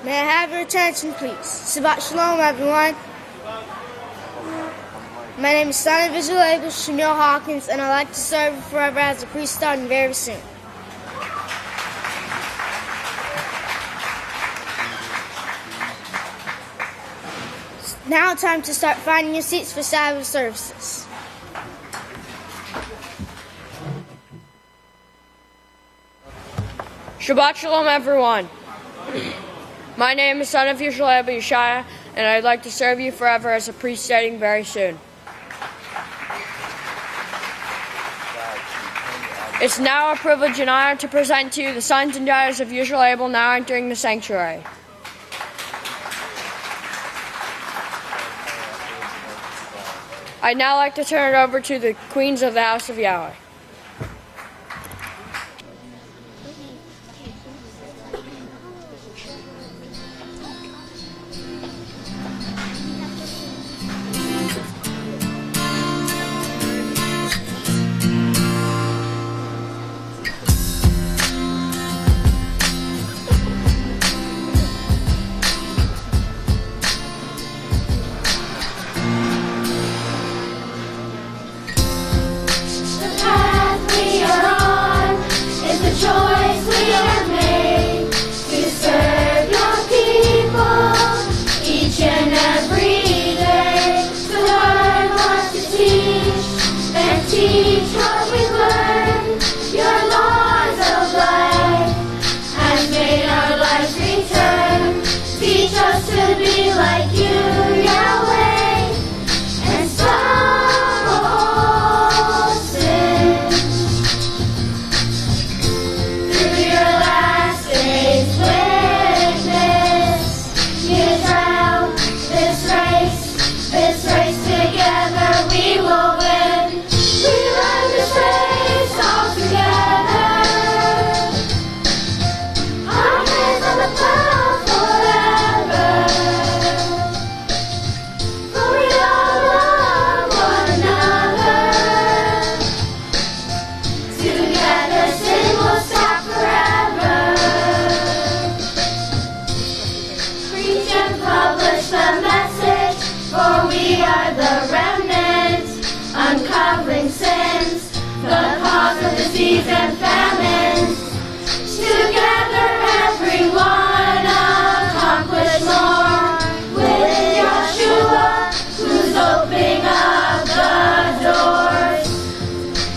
May I have your attention, please? Sabbath Shalom, everyone. My name is Son of Visual Able Shamil Hawkins, and I'd like to serve forever as a priest starting very soon. Now time to start finding your seats for Sabbath services. Shabbat Shalom, everyone. My name is Son of Yeshua Yeshaya, and I'd like to serve you forever as a priest starting very soon. It's now a privilege and honor to present to you the sons and daughters of Yeshua Abel now entering the sanctuary. I'd now like to turn it over to the queens of the house of Yahweh. And famines, together everyone accomplish more with Yeshua, who's opening up the doors.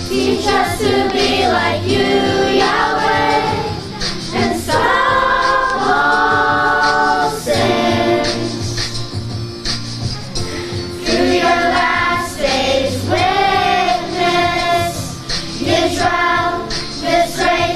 Teach us to be like you, Yahweh, and stop all sins. Through your last days witness, Israel, this race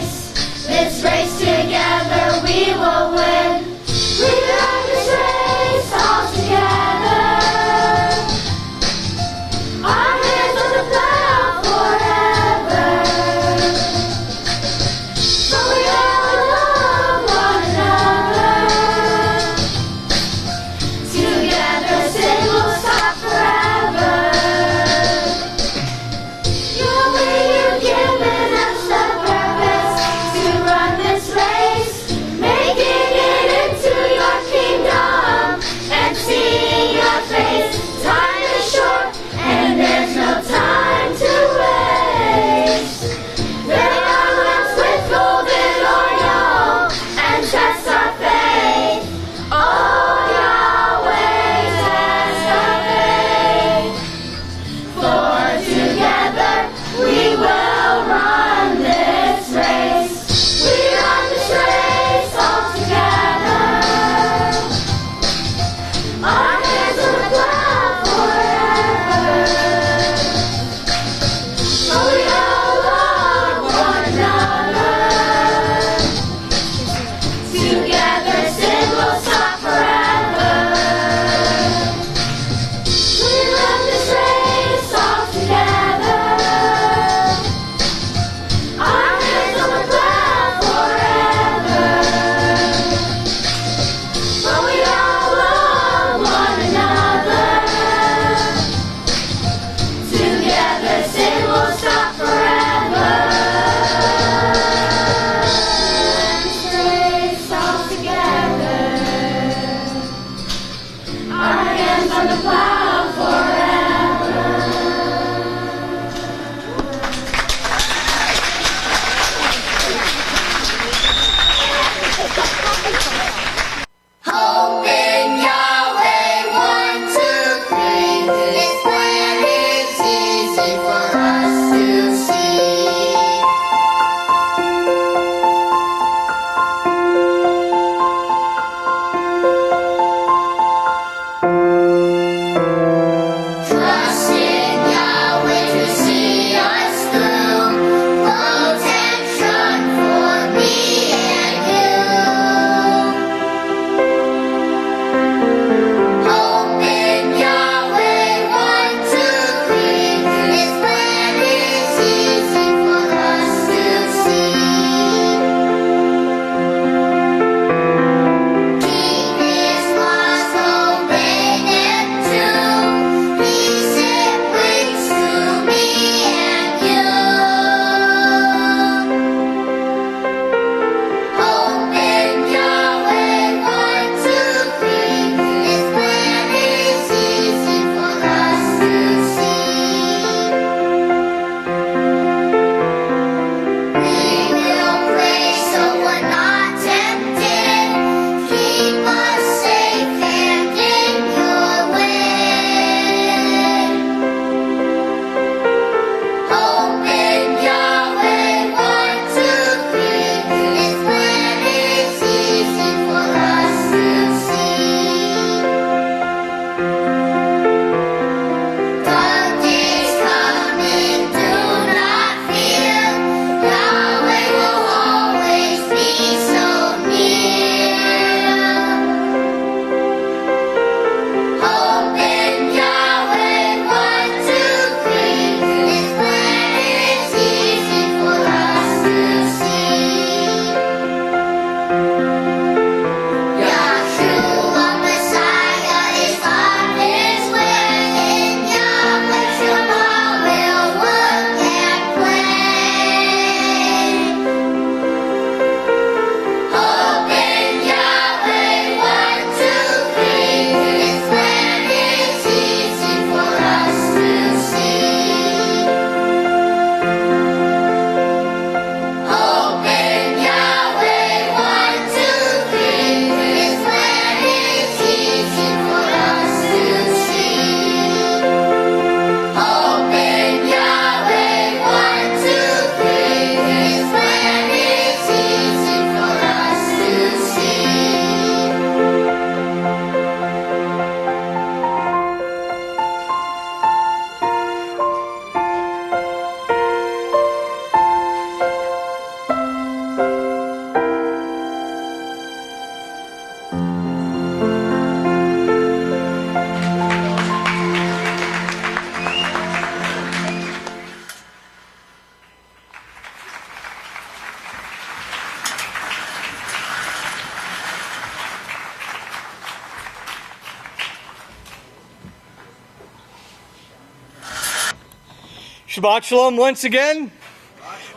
Shabbat Shalom once again.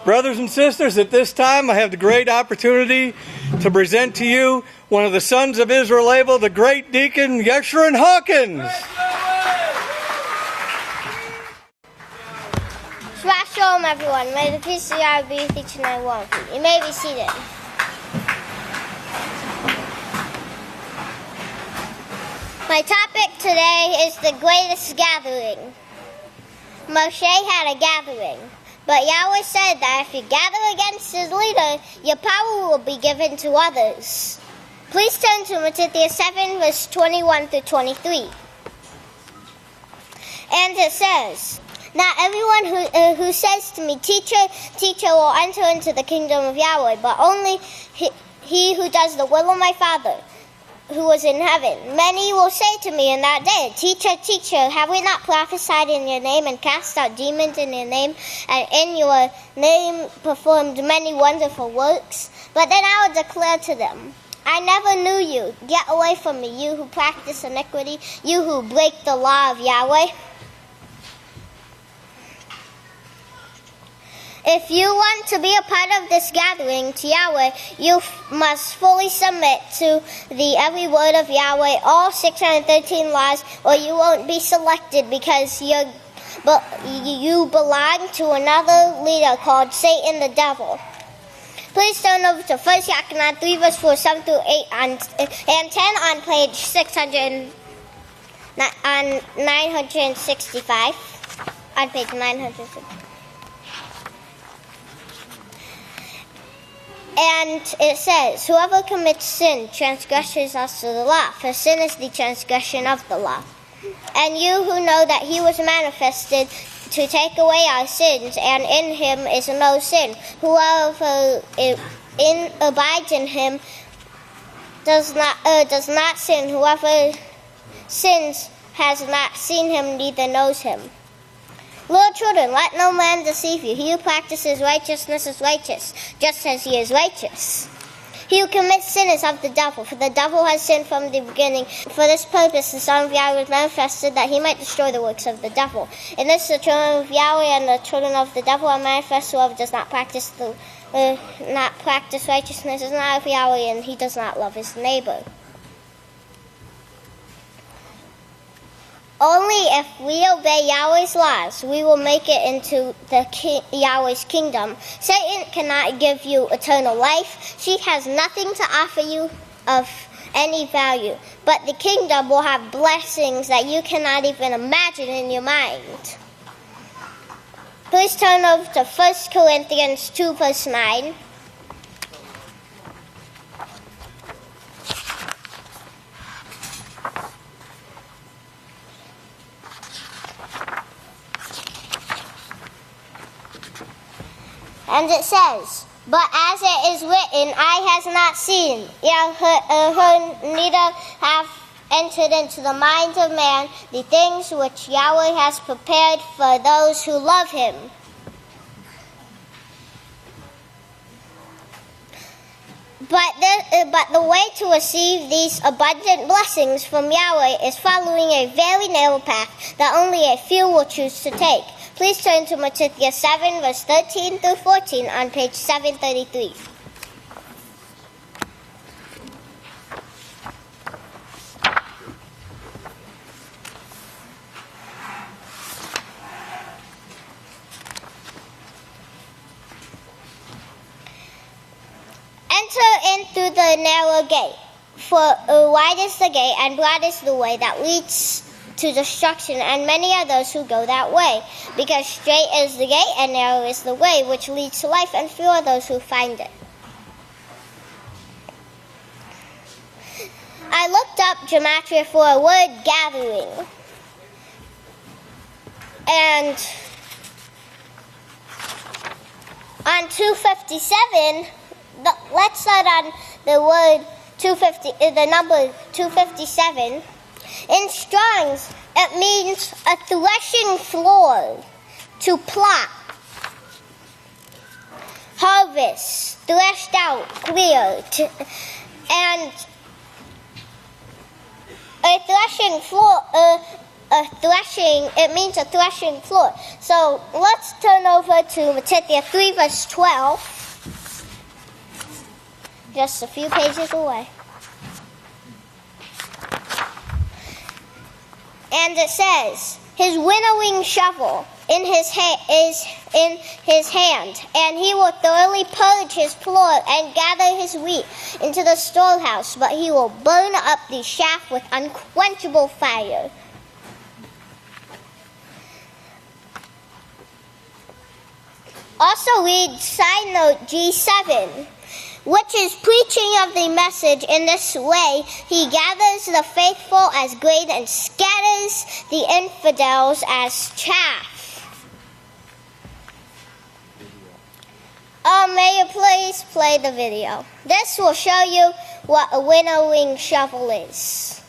Brothers and sisters, at this time I have the great opportunity to present to you one of the sons of Israel Abel, the great deacon Yeshurun Hawkins. Shabbat Shalom, everyone. May the peace of God be with each and every one of you. You may be seated. My topic today is the greatest gathering. Moshe had a gathering, but Yahweh said that if you gather against his leader, your power will be given to others. Please turn to Matthew 7, verse 21 through 23. And it says, "Not everyone who says to me, 'Teacher, teacher,' will enter into the kingdom of Yahweh, but only he who does the will of my Father who is in heaven. Many will say to me in that day, 'Teacher, teacher, have we not prophesied in your name and cast out demons in your name, and in your name performed many wonderful works?' But then I will declare to them, 'I never knew you. Get away from me, you who practice iniquity, you who break the law of Yahweh.' If you want to be a part of this gathering to Yahweh, you must fully submit to the every word of Yahweh, all 613 laws, or you won't be selected because you belong to another leader called Satan the devil." Please turn over to 1 Yochanan 3, verse 4, 7 through 8, and 10 on page 965. On page 965. And it says, "Whoever commits sin transgresses also the law, for sin is the transgression of the law. And you who know that he was manifested to take away our sins, and in him is no sin. Whoever abides in him does not sin. Whoever sins has not seen him, neither knows him. Little children, let no man deceive you. He who practices righteousness is righteous, just as he is righteous. He who commits sin is of the devil, for the devil has sinned from the beginning. For this purpose the Son of Yahweh was manifested, that he might destroy the works of the devil. In this the children of Yahweh and the children of the devil are manifest. Whoever does not practice righteousness is not of Yahweh, and he does not love his neighbor." Only if we obey Yahweh's laws, we will make it into Yahweh's kingdom. Satan cannot give you eternal life. She has nothing to offer you of any value. But the kingdom will have blessings that you cannot even imagine in your mind. Please turn over to 1 Corinthians 2, verse 9. And it says, "But as it is written, eye has not seen, ear heard, neither have entered into the mind of man the things which Yahweh has prepared for those who love him." But the way to receive these abundant blessings from Yahweh is following a very narrow path that only a few will choose to take. Please turn to Matthew 7, verse 13 through 14 on page 733. "Enter in through the narrow gate, for wide is the gate and broad is the way that leads to destruction, and many are those who go that way. Because straight is the gate and narrow is the way which leads to life, and few are those who find it." I looked up gematria for a word gathering. And on 257, let's start on the word 250, the number 257. In Strong's, it means a threshing floor, to plot, harvest, threshed out, cleared, and a threshing floor. a threshing, it means a threshing floor. So let's turn over to Matthew 3 verse 12. Just a few pages away. And it says, his winnowing shovel is in his hand, and he will thoroughly purge his floor and gather his wheat into the storehouse, but he will burn up the chaff with unquenchable fire. Also read side note G7, which is preaching of the message. In this way, he gathers the faithful as grain and scatters the infidels as chaff. May you please play the video. This will show you what a winnowing shovel is.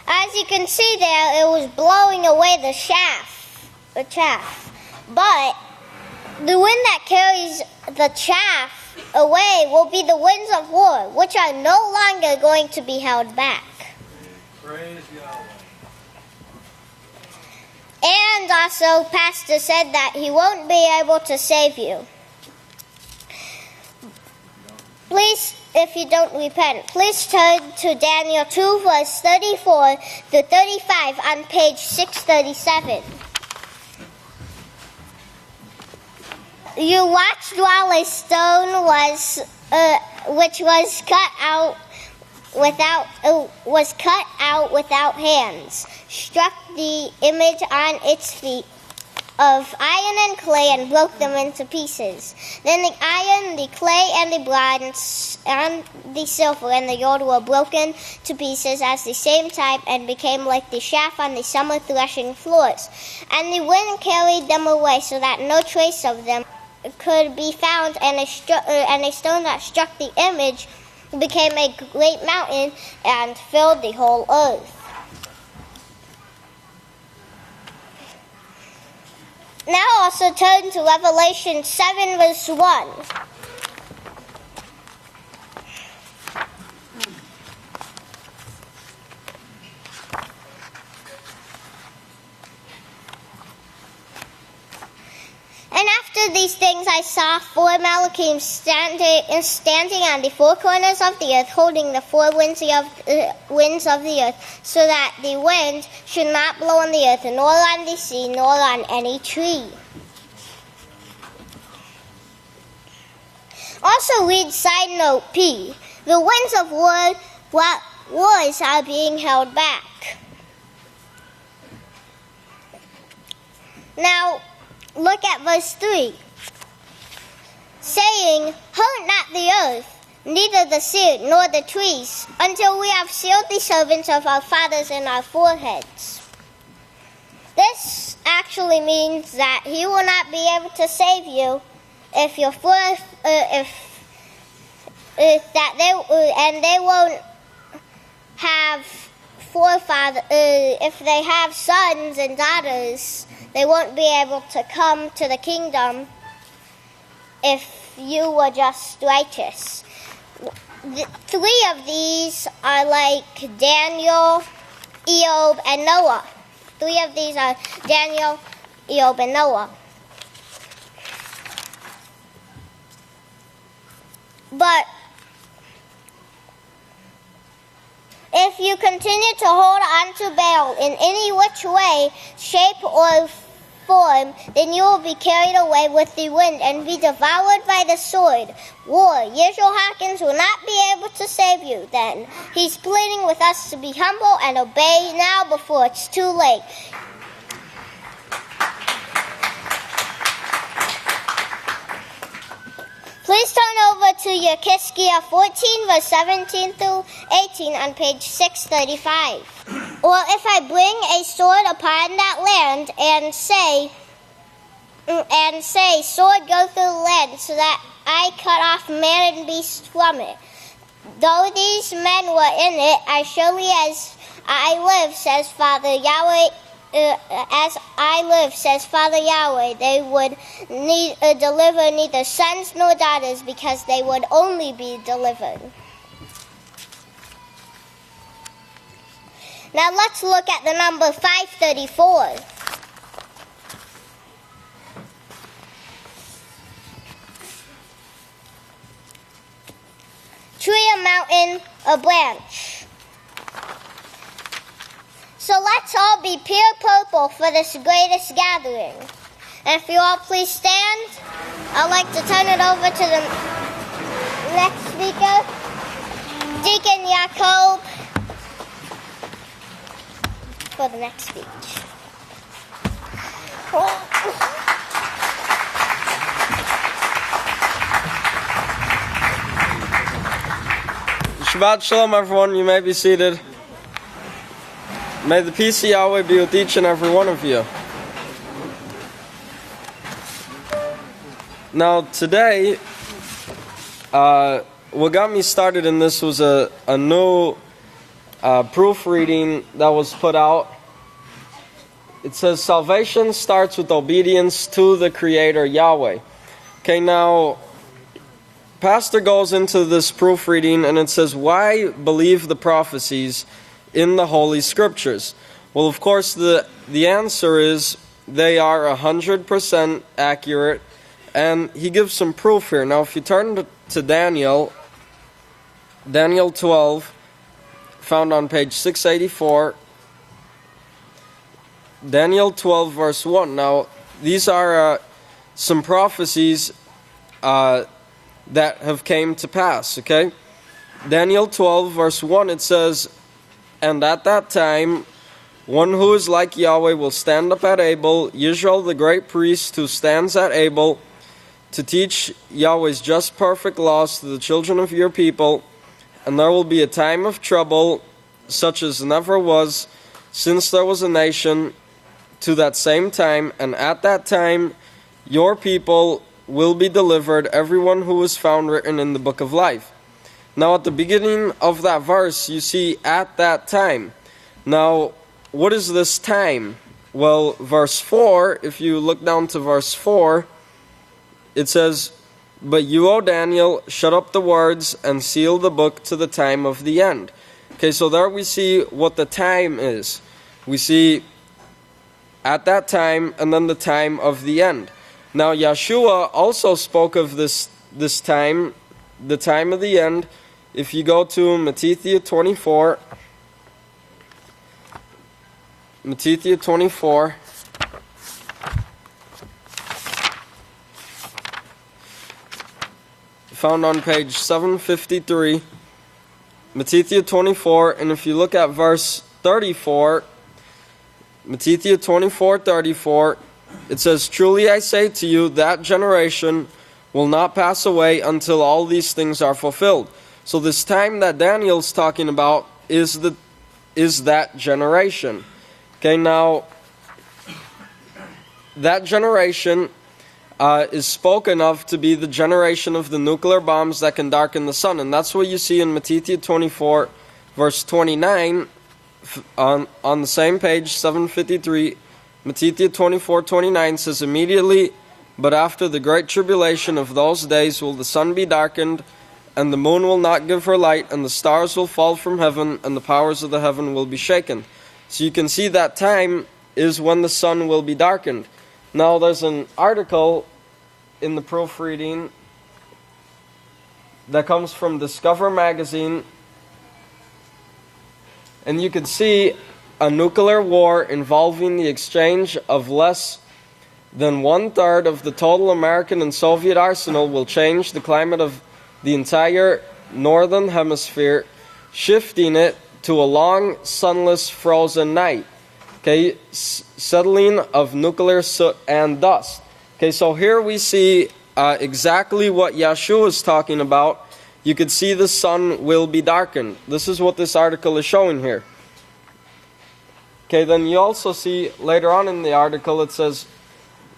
As you can see there, it was blowing away the chaff. But the wind that carries the chaff away will be the winds of war, which are no longer going to be held back. Praise Yahweh. And also, Pastor said that he won't be able to save you. Please, if you don't repent, please turn to Daniel 2 verse 34 to 35 on page 637. You watched while a stone which was cut out without hands, struck the image on its feet of iron and clay and broke them into pieces. Then the iron, the clay, and the bronze, and the silver, and the gold were broken to pieces at the same time and became like the chaff on the summer threshing floors. And the wind carried them away so that no trace of them could be found, and a stone that struck the image became a great mountain and filled the whole earth. Now also turn to Revelation 7 verse 1. And after these things I saw four Malachim standing on the four corners of the earth, holding the four winds of the earth, so that the wind should not blow on the earth, nor on the sea, nor on any tree. Also read side note P. The winds of wars are being held back. Now, look at verse 3, saying, hurt not the earth, neither the sea nor the trees, until we have sealed the servants of our fathers in our foreheads. This actually means that he will not be able to save you if your they won't have forefathers. If they have sons and daughters, they won't be able to come to the kingdom if you were just righteous. Three of these are like Daniel, Eob, and Noah. Three of these are Daniel, Eob, and Noah. But if If you continue to hold on to Baal in any which way, shape, or form, then you will be carried away with the wind and be devoured by the sword. War. Yeshua Hawkins will not be able to save you then. He's pleading with us to be humble and obey now before it's too late. Please turn over to your Yechezkiah 14, verse 17 through 18 on page 635. Or if I bring a sword upon that land and say, sword, go through the land, so that I cut off man and beast from it. Though these men were in it, as surely as I live, says Father Yahweh, they would deliver neither sons nor daughters, because they would only be delivered. Now let's look at the number 534. Tree, a mountain, a branch. So let's all be pure purple for this greatest gathering. And if you all please stand, I'd like to turn it over to the next speaker, Deacon Yaakov, for the next speech. Shabbat Shalom, everyone. You may be seated. May the peace of Yahweh be with each and every one of you. Now, today, what got me started in this was a new proofreading that was put out. It says, salvation starts with obedience to the Creator, Yahweh. Okay, now, Pastor goes into this proofreading and it says, why believe the prophecies in the Holy Scriptures? Well, of course, the answer is they are 100% accurate, and he gives some proof here. Now, if you turn to Daniel 12, found on page 684, Daniel 12, verse 1. Now, these are some prophecies that have came to pass, okay? Daniel 12, verse 1, it says, and at that time, one who is like Yahweh will stand up at Abel, Israel the great priest who stands at Abel, to teach Yahweh's just perfect laws to the children of your people. And there will be a time of trouble, such as never was, since there was a nation, to that same time. And at that time, your people will be delivered, everyone who is found written in the book of life. Now, at the beginning of that verse, you see, at that time. Now, what is this time? Well, verse 4, if you look down to verse 4, it says, but you, O Daniel, shut up the words and seal the book to the time of the end. Okay, so there we see what the time is. We see at that time and then the time of the end. Now, Yeshua also spoke of this time, the time of the end. If you go to Matthew 24, found on page 753, Matthew 24, and if you look at verse 34, Matthew 24:34, it says, truly I say to you, that generation will not pass away until all these things are fulfilled. So this time that Daniel's talking about is that generation. Okay, now, that generation is spoken of to be the generation of the nuclear bombs that can darken the sun. And that's what you see in Matthew 24, verse 29, on the same page, 753. Matthew 24:29 says, immediately, but after the great tribulation of those days will the sun be darkened, and the moon will not give her light, and the stars will fall from heaven, and the powers of the heaven will be shaken. So you can see that time is when the sun will be darkened. Now there's an article in the proofreading that comes from Discover magazine, And you could see a nuclear war involving the exchange of less than 1/3 of the total American and Soviet arsenal will change the climate of the entire northern hemisphere, shifting it to a long, sunless, frozen night. Okay, settling of nuclear soot and dust. Okay, so here we see exactly what Yeshua is talking about. You could see the sun will be darkened. This is what this article is showing here. Okay, then you also see later on in the article it says,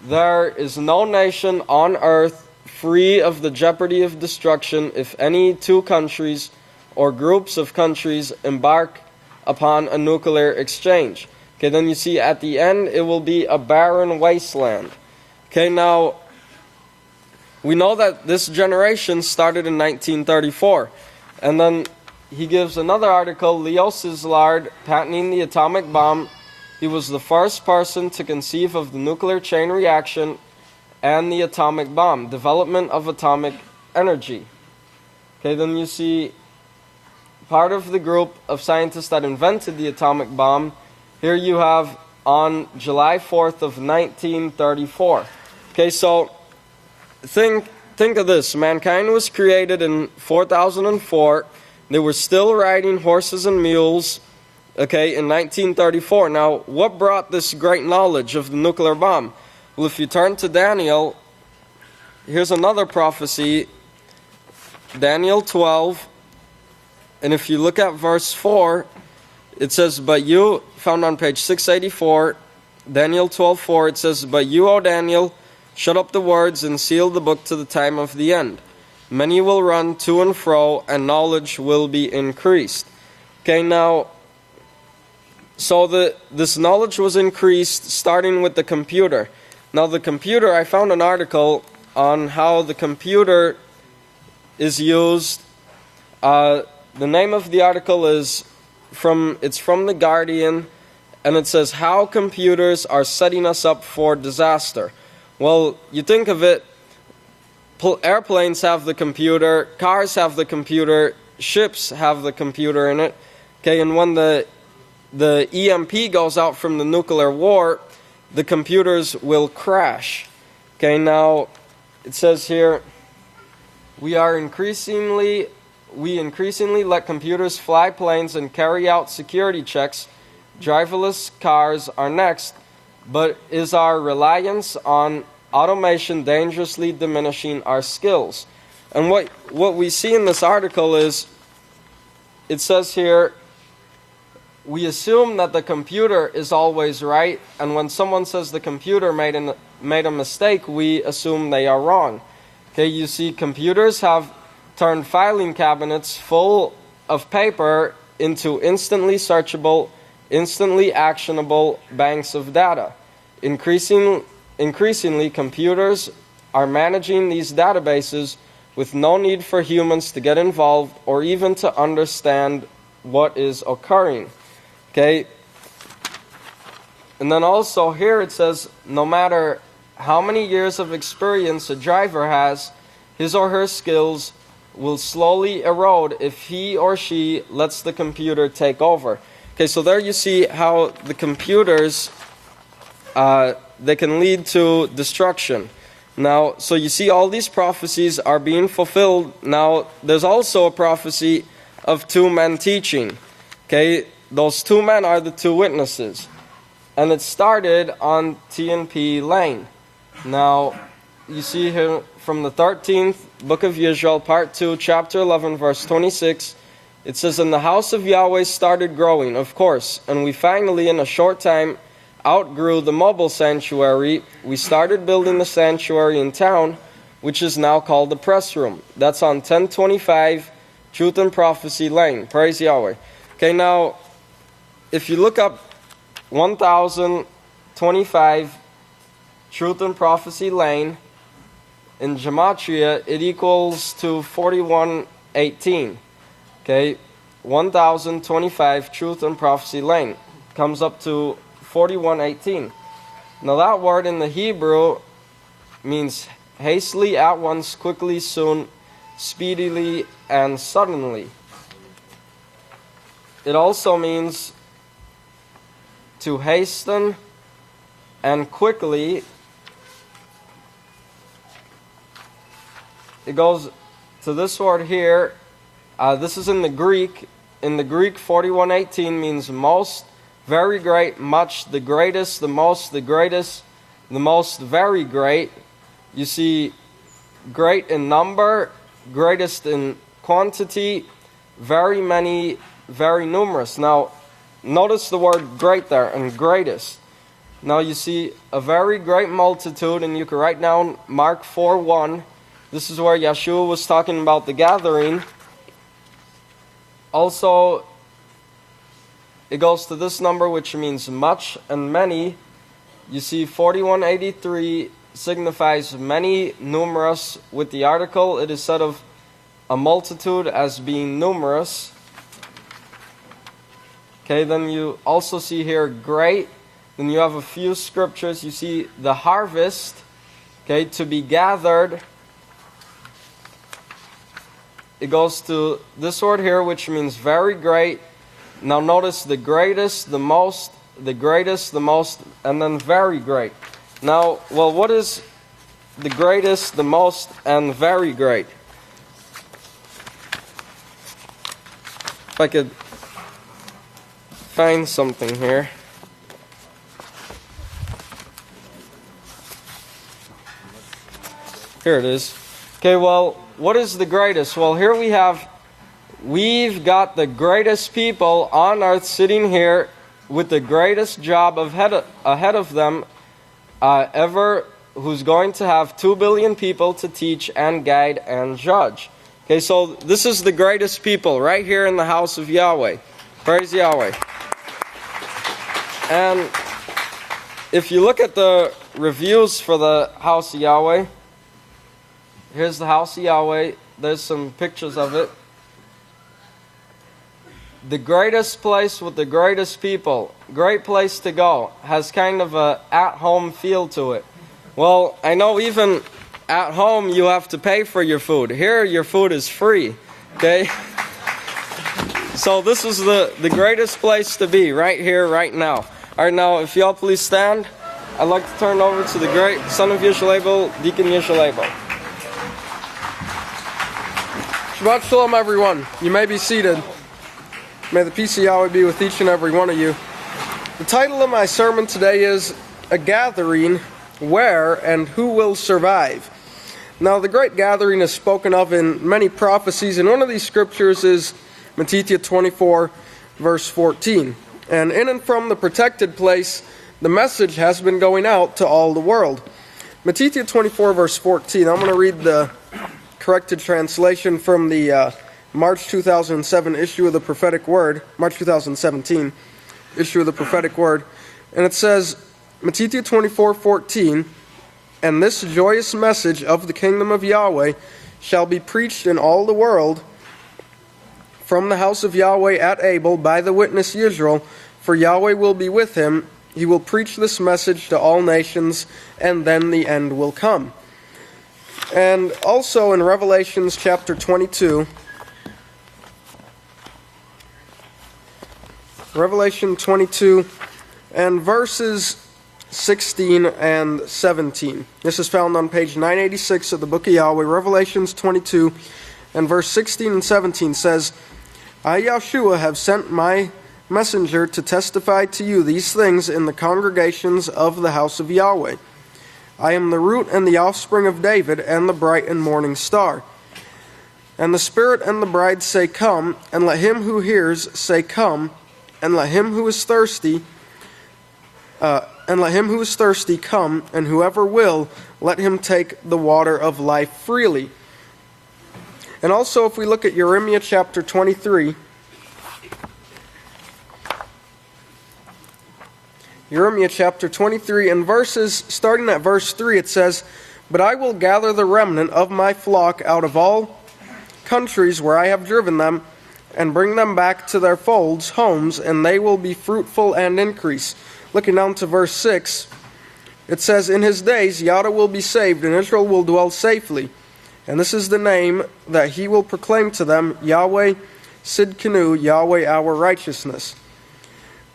there is no nation on earth free of the jeopardy of destruction if any two countries or groups of countries embark upon a nuclear exchange. Okay, then you see at the end it will be a barren wasteland. Okay, now we know that this generation started in 1934. And then he gives another article, Leo Szilard, patenting the atomic bomb. He was the first person to conceive of the nuclear chain reaction and the atomic bomb, development of atomic energy. Okay, then you see part of the group of scientists that invented the atomic bomb. Here you have on July 4th of 1934. Okay, so think of this. Mankind was created in 4004. They were still riding horses and mules, okay, in 1934. Now, what brought this great knowledge of the nuclear bomb? Well, if you turn to Daniel, here's another prophecy, Daniel 12, and if you look at verse 4, it says, but you, found on page 684, Daniel 12:4, it says, but you, O Daniel, shut up the words and seal the book to the time of the end. Many will run to and fro, and knowledge will be increased. Okay, now, so this knowledge was increased starting with the computer. Now the computer, I found an article on how the computer is used. The name of the article is from The Guardian, and it says, how computers are setting us up for disaster. Well, you think of it, airplanes have the computer, cars have the computer, ships have the computer in it. Okay, and when the EMP goes out from the nuclear war, the computers will crash. Okay, now it says here, we increasingly let computers fly planes and carry out security checks. Driverless cars are next. But is our reliance on automation dangerously diminishing our skills? And what we see in this article is, it says here, we assume that the computer is always right, and when someone says the computer made a mistake, we assume they are wrong. Okay, you see, computers have turned filing cabinets full of paper into instantly searchable, instantly actionable banks of data. Increasingly, computers are managing these databases with no need for humans to get involved or even to understand what is occurring. Okay? And then also here it says, no matter how many years of experience a driver has, his or her skills will slowly erode if he or she lets the computer take over. Okay, so there you see how the computers, they can lead to destruction. Now, so you see all these prophecies are being fulfilled. Now, there's also a prophecy of two men teaching. Okay, those two men are the two witnesses. And it started on T&P Lane. Now, you see here from the 13th book of Israel, part 2, chapter 11, verse 26, it says, and the house of Yahweh started growing, of course, and we finally, in a short time, outgrew the mobile sanctuary. We started building the sanctuary in town, which is now called the press room. That's on 1025 Truth and Prophecy Lane. Praise Yahweh. Okay, now, if you look up 1025 Truth and Prophecy Lane, in Gematria, it equals to 4118. Okay, 1025 Truth and Prophecy Lane comes up to 4118. Now that word in the Hebrew means hastily, at once, quickly, soon, speedily, and suddenly. it also means to hasten and quickly. It goes to this word here. This is in the Greek. In the Greek, 41:18 means most, very great, much, the greatest, the most, the greatest, the most, very great. You see, great in number, greatest in quantity, very many, very numerous. Now, notice the word great there, and greatest. Now you see a very great multitude, and you can write down Mark 4:1. This is where Yeshua was talking about the gathering. Also, it goes to this number, which means much and many. You see 41:83 signifies many, numerous. With the article, it is said of a multitude as being numerous. Okay, then you also see here great. Then you have a few scriptures. You see the harvest, okay, to be gathered. It goes to this word here, which means very great. Now notice the greatest, the most, the greatest, the most, and then very great. Now, well, what is the greatest, the most, and very great? If I could find something here. Here it is. Okay, well, what is the greatest? Well, here we've got the greatest people on earth sitting here with the greatest job ahead of them ever, who's going to have 2 billion people to teach and guide and judge. Okay, so this is the greatest people right here in the house of Yahweh. Praise Yahweh. And if you look at the reviews for the house of Yahweh, here's the house of Yahweh. There's some pictures of it. The greatest place with the greatest people. Great place to go. Has kind of a at-home feel to it. Well, I know even at home you have to pay for your food. Here your food is free. Okay? So this is the greatest place to be. Right here, right now. Alright, now if y'all please stand. I'd like to turn over to the great son of Yishalabel, Deacon Yishalabel. Shabbat Shalom, everyone. You may be seated. May the peace of Yahweh be with each and every one of you. The title of my sermon today is A Gathering, Where and Who Will Survive? Now, the great gathering is spoken of in many prophecies, and one of these scriptures is Matthew 24, verse 14. And in and from the protected place, the message has been going out to all the world. Matthew 24, verse 14. I'm going to read the corrected translation from the March 2007 issue of the Prophetic Word, March 2017 issue of the Prophetic Word, and it says, Matthew 24:14, and this joyous message of the kingdom of Yahweh shall be preached in all the world from the house of Yahweh at Abel by the witness Yisrael, for Yahweh will be with him. He will preach this message to all nations, and then the end will come. And also in Revelations chapter 22, Revelation 22 and verses 16 and 17. This is found on page 986 of the book of Yahweh. Revelations 22 and verse 16 and 17 says, I, Yahshua, have sent my messenger to testify to you these things in the congregations of the house of Yahweh. I am the root and the offspring of David and the bright and morning star. And the Spirit and the bride say, Come, and let him who hears say, Come, and let him who is thirsty come, and whoever will, let him take the water of life freely. And also, if we look at Jeremiah chapter 23, Jeremiah chapter 23 and starting at verse 3, it says, But I will gather the remnant of my flock out of all countries where I have driven them, and bring them back to their folds, homes, and they will be fruitful and increase. Looking down to verse 6, it says, In his days Yahweh will be saved, and Israel will dwell safely. And this is the name that he will proclaim to them, Yahweh Sidkenu, Yahweh our righteousness.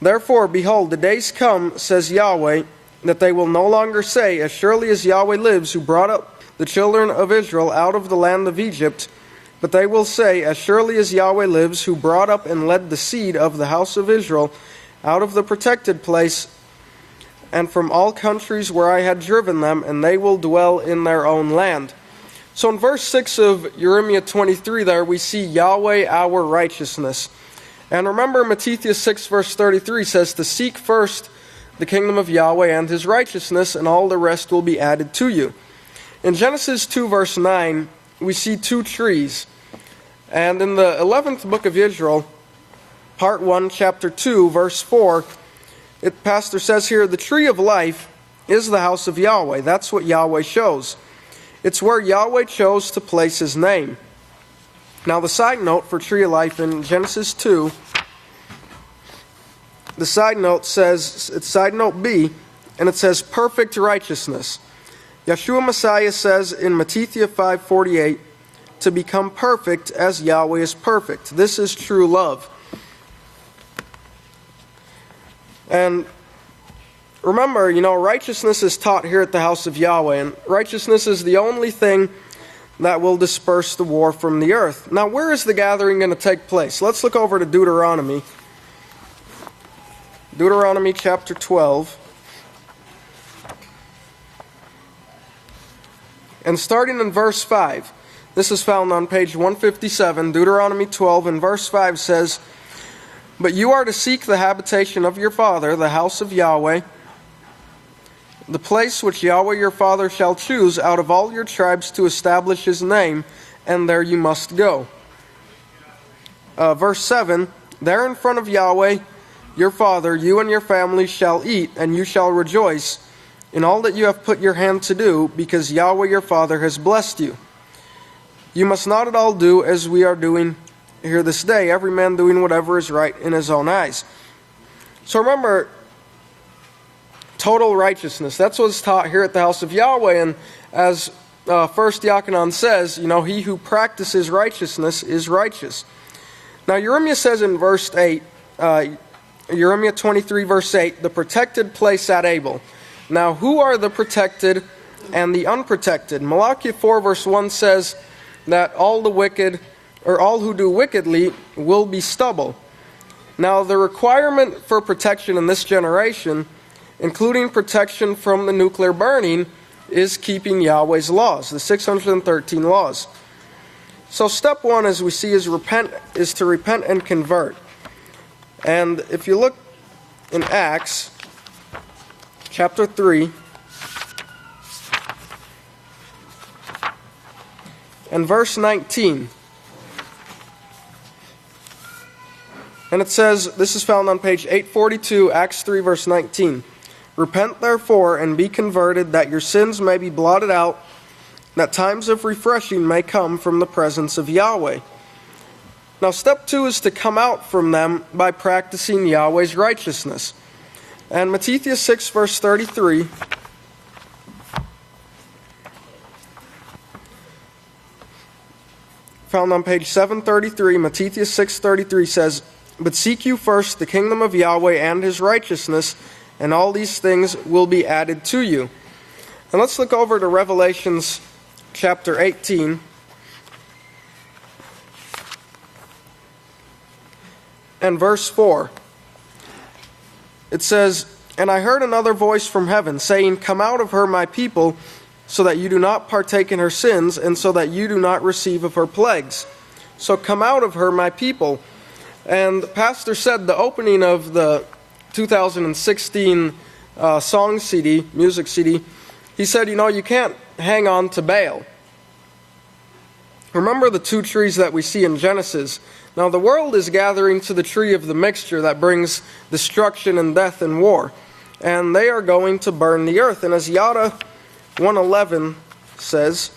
Therefore, behold, the days come, says Yahweh, that they will no longer say, as surely as Yahweh lives, who brought up the children of Israel out of the land of Egypt, but they will say, as surely as Yahweh lives, who brought up and led the seed of the house of Israel out of the protected place, and from all countries where I had driven them, and they will dwell in their own land. So in verse 6 of Jeremiah 23 there, we see Yahweh our righteousness. And remember, Matthew 6 verse 33 says, to seek first the kingdom of Yahweh and his righteousness, and all the rest will be added to you. In Genesis 2 verse 9, we see two trees. And in the 11th book of Israel, part 1, chapter 2, verse 4, pastor says here, the tree of life is the house of Yahweh. That's what Yahweh shows. It's where Yahweh chose to place his name. Now the side note for tree of life in Genesis 2, the side note says, it's side note B, and it says perfect righteousness. Yeshua Messiah says in Matthew 5:48, to become perfect as Yahweh is perfect. This is true love. And remember, righteousness is taught here at the house of Yahweh, and righteousness is the only thing that will disperse the war from the earth. Now, where is the gathering going to take place? Let's look over to Deuteronomy. Deuteronomy chapter 12. And starting in verse 5, this is found on page 157, Deuteronomy 12, and verse 5 says, but you are to seek the habitation of your father, the house of Yahweh, the place which Yahweh your father shall choose out of all your tribes to establish his name, and there you must go. Verse 7, there in front of Yahweh your father, you and your family shall eat, and you shall rejoice in all that you have put your hand to do, because Yahweh your father has blessed you. You must not at all do as we are doing here this day, every man doing whatever is right in his own eyes. So remember, total righteousness. That's what's taught here at the house of Yahweh. And as First Diakonon says, he who practices righteousness is righteous. Now Jeremiah says in verse 8, Jeremiah 23 verse 8, the protected place at Abel. Now who are the protected and the unprotected? Malachi 4 verse 1 says that all the wicked, or all who do wickedly, will be stubble. Now the requirement for protection in this generation, including protection from the nuclear burning, is keeping Yahweh's laws, the 613 laws. So step one, as we see, is to repent and convert. And if you look in Acts chapter 3, and verse 19, and it says, this is found on page 842, Acts 3, verse 19. Repent therefore and be converted, that your sins may be blotted out, that times of refreshing may come from the presence of Yahweh. Now step two is to come out from them by practicing Yahweh's righteousness. And Matthew 6, verse 33, found on page 733, Matthew 6:33 says, but seek you first the kingdom of Yahweh and his righteousness, and all these things will be added to you. And let's look over to Revelations chapter 18. And verse 4. It says, and I heard another voice from heaven, saying, come out of her, my people, so that you do not partake in her sins, and so that you do not receive of her plagues. So come out of her, my people. And the pastor said the opening of the 2016 song CD, music CD, he said, you can't hang on to Baal. Remember the two trees that we see in Genesis. Now the world is gathering to the tree of the mixture that brings destruction and death and war. And they are going to burn the earth. And as Yada 111 says,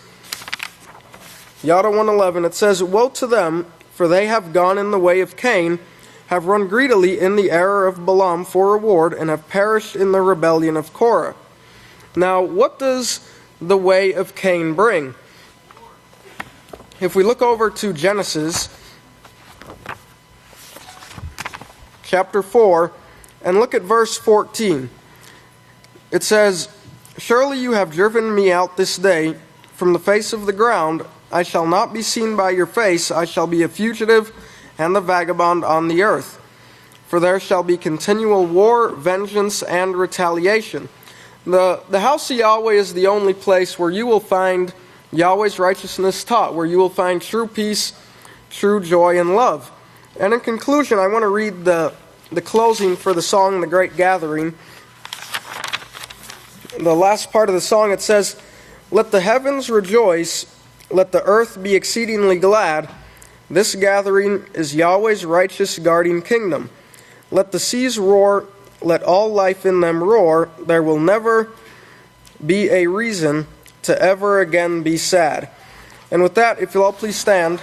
Yada 111, it says, woe to them, for they have gone in the way of Cain, have run greedily in the error of Balaam for reward, and have perished in the rebellion of Korah. Now, what does the way of Cain bring? If we look over to Genesis chapter 4, and look at verse 14. It says, "Surely you have driven me out this day from the face of the ground. I shall not be seen by your face. I shall be a fugitive and a vagabond on the earth. For there shall be continual war, vengeance, and retaliation." The house of Yahweh is the only place where you will find Yahweh's righteousness taught, where you will find true peace, true joy, and love. And in conclusion, I want to read the closing for the song, The Great Gathering. The last part of the song, it says, "Let the heavens rejoice, let the earth be exceedingly glad. This gathering is Yahweh's righteous guarding kingdom. Let the seas roar, let all life in them roar. There will never be a reason to ever again be sad." And with that, if you'll all please stand.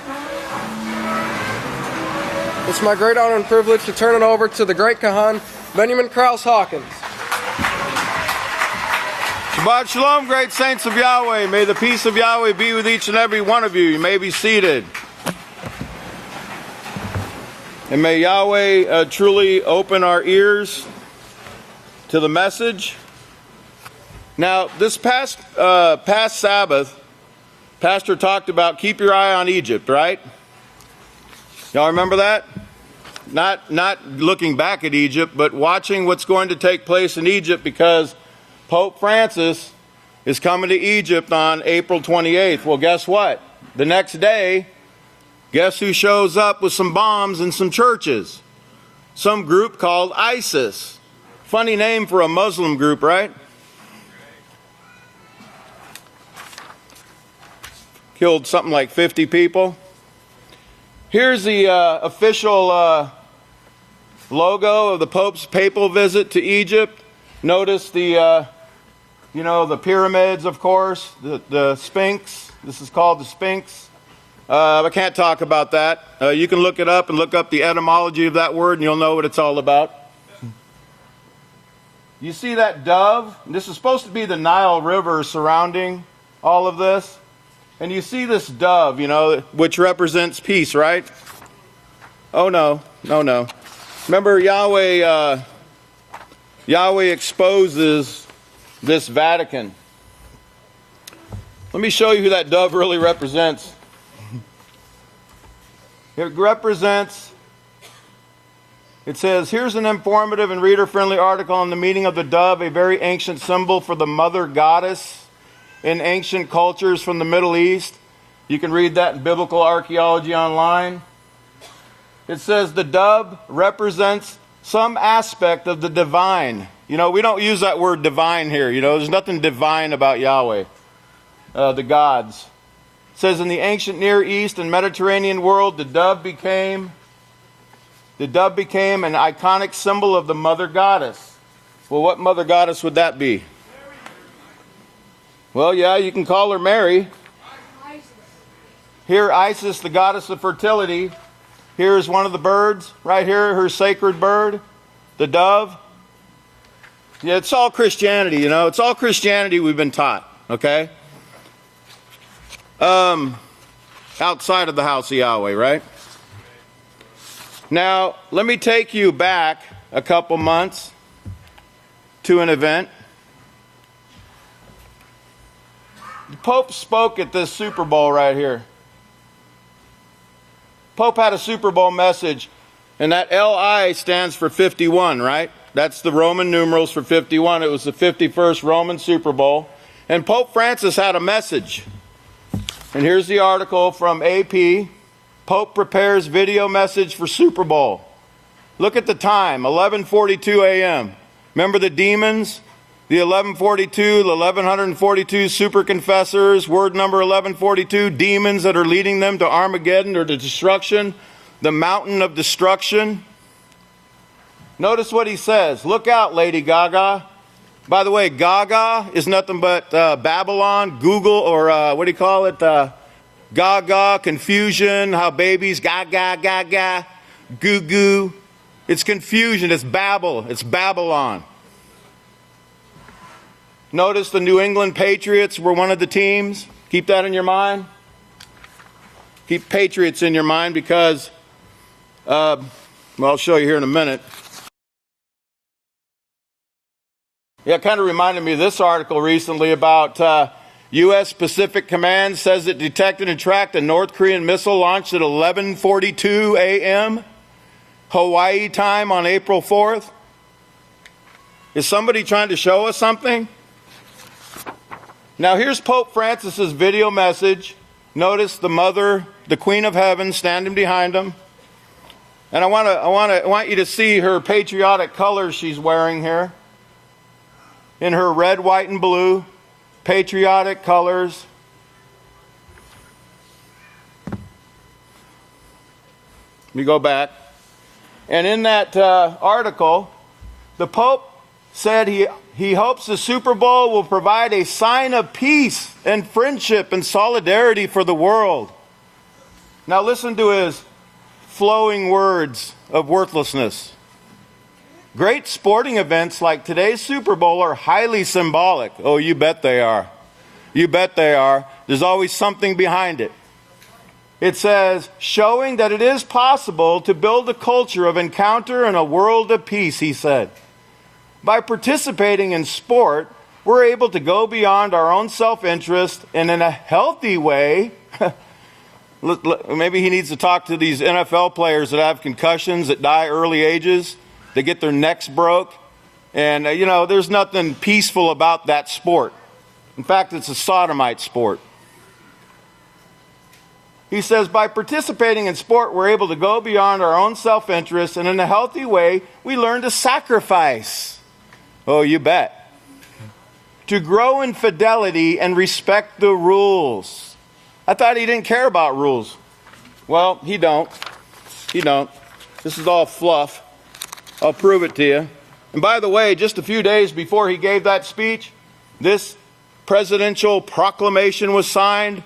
It's my great honor and privilege to turn it over to the great Kahan, Benjamin Krause Hawkins. Shabbat Shalom, great saints of Yahweh. May the peace of Yahweh be with each and every one of you. You may be seated. And may Yahweh truly open our ears to the message. Now, this past Sabbath, Pastor talked about keep your eye on Egypt, right? Y'all remember that? Not looking back at Egypt, but watching what's going to take place in Egypt, because Pope Francis is coming to Egypt on April 28th. Well, guess what? The next day, guess who shows up with some bombs and some churches? Some group called ISIS. Funny name for a Muslim group, right? Killed something like 50 people. Here's the official logo of the Pope's papal visit to Egypt. Notice the pyramids, of course, the Sphinx. This is called the Sphinx. I can't talk about that. You can look it up and look up the etymology of that word, and you'll know what it's all about. You see that dove? This is supposed to be the Nile River surrounding all of this. And you see this dove, which represents peace, right? Oh, no. Remember, Yahweh exposes this Vatican. Let me show you who that dove really represents. It says, here's an informative and reader-friendly article on the meaning of the dove, a very ancient symbol for the mother goddess in ancient cultures from the Middle East. You can read that in Biblical Archaeology online. It says the dove represents some aspect of the divine. We don't use that word divine here. There's nothing divine about Yahweh, the gods. It says in the ancient Near East and Mediterranean world, the dove became an iconic symbol of the mother goddess. Well, what mother goddess would that be? Well, yeah, you can call her Mary. Here, Isis, the goddess of fertility. Here's one of the birds, right here, her sacred bird, the dove. Yeah, it's all Christianity, It's all Christianity we've been taught, okay? Outside of the house of Yahweh, right? Now, let me take you back a couple months to an event. The Pope spoke at this Super Bowl right here. Pope had a Super Bowl message, and that LI stands for 51, right? That's the Roman numerals for 51. It was the 51st Roman Super Bowl. And Pope Francis had a message. And here's the article from AP. Pope prepares video message for Super Bowl. Look at the time, 11:42 a.m. Remember the demons? The 1142 super confessors, word number 1142, demons that are leading them to Armageddon or to destruction, the mountain of destruction. Notice what he says. Look out, Lady Gaga. By the way, Gaga is nothing but Babylon, Google, or what do you call it? Gaga, confusion, how babies, gaga, gaga, goo goo. It's confusion, it's Babel, it's Babylon. Notice the New England Patriots were one of the teams. Keep that in your mind. Keep Patriots in your mind because Well, I'll show you here in a minute. Yeah, it kind of reminded me of this article recently about U.S. Pacific Command says it detected and tracked a North Korean missile launched at 11:42 a.m. Hawaii time on April 4th. Is somebody trying to show us something? Now here's Pope Francis's video message. Notice the mother, the Queen of Heaven, standing behind him. And I want you to see her patriotic colors she's wearing here. In her red, white, and blue, patriotic colors. Let me go back. And in that article, the Pope said he hopes the Super Bowl will provide a sign of peace and friendship and solidarity for the world. Now listen to his flowing words of worthlessness. Great sporting events like today's Super Bowl are highly symbolic. Oh, you bet they are. You bet they are. There's always something behind it. It says, showing that it is possible to build a culture of encounter and a world of peace, he said. By participating in sport, we're able to go beyond our own self-interest and in a healthy way. Maybe he needs to talk to these NFL players that have concussions, that die early ages. They get their necks broke. And, there's nothing peaceful about that sport. In fact, it's a sodomite sport. He says, by participating in sport, we're able to go beyond our own self-interest, and in a healthy way, we learn to sacrifice. Oh, you bet. To grow in fidelity and respect the rules. I thought he didn't care about rules. Well, he don't. He don't. This is all fluff. I'll prove it to you. And by the way, just a few days before he gave that speech, this presidential proclamation was signed,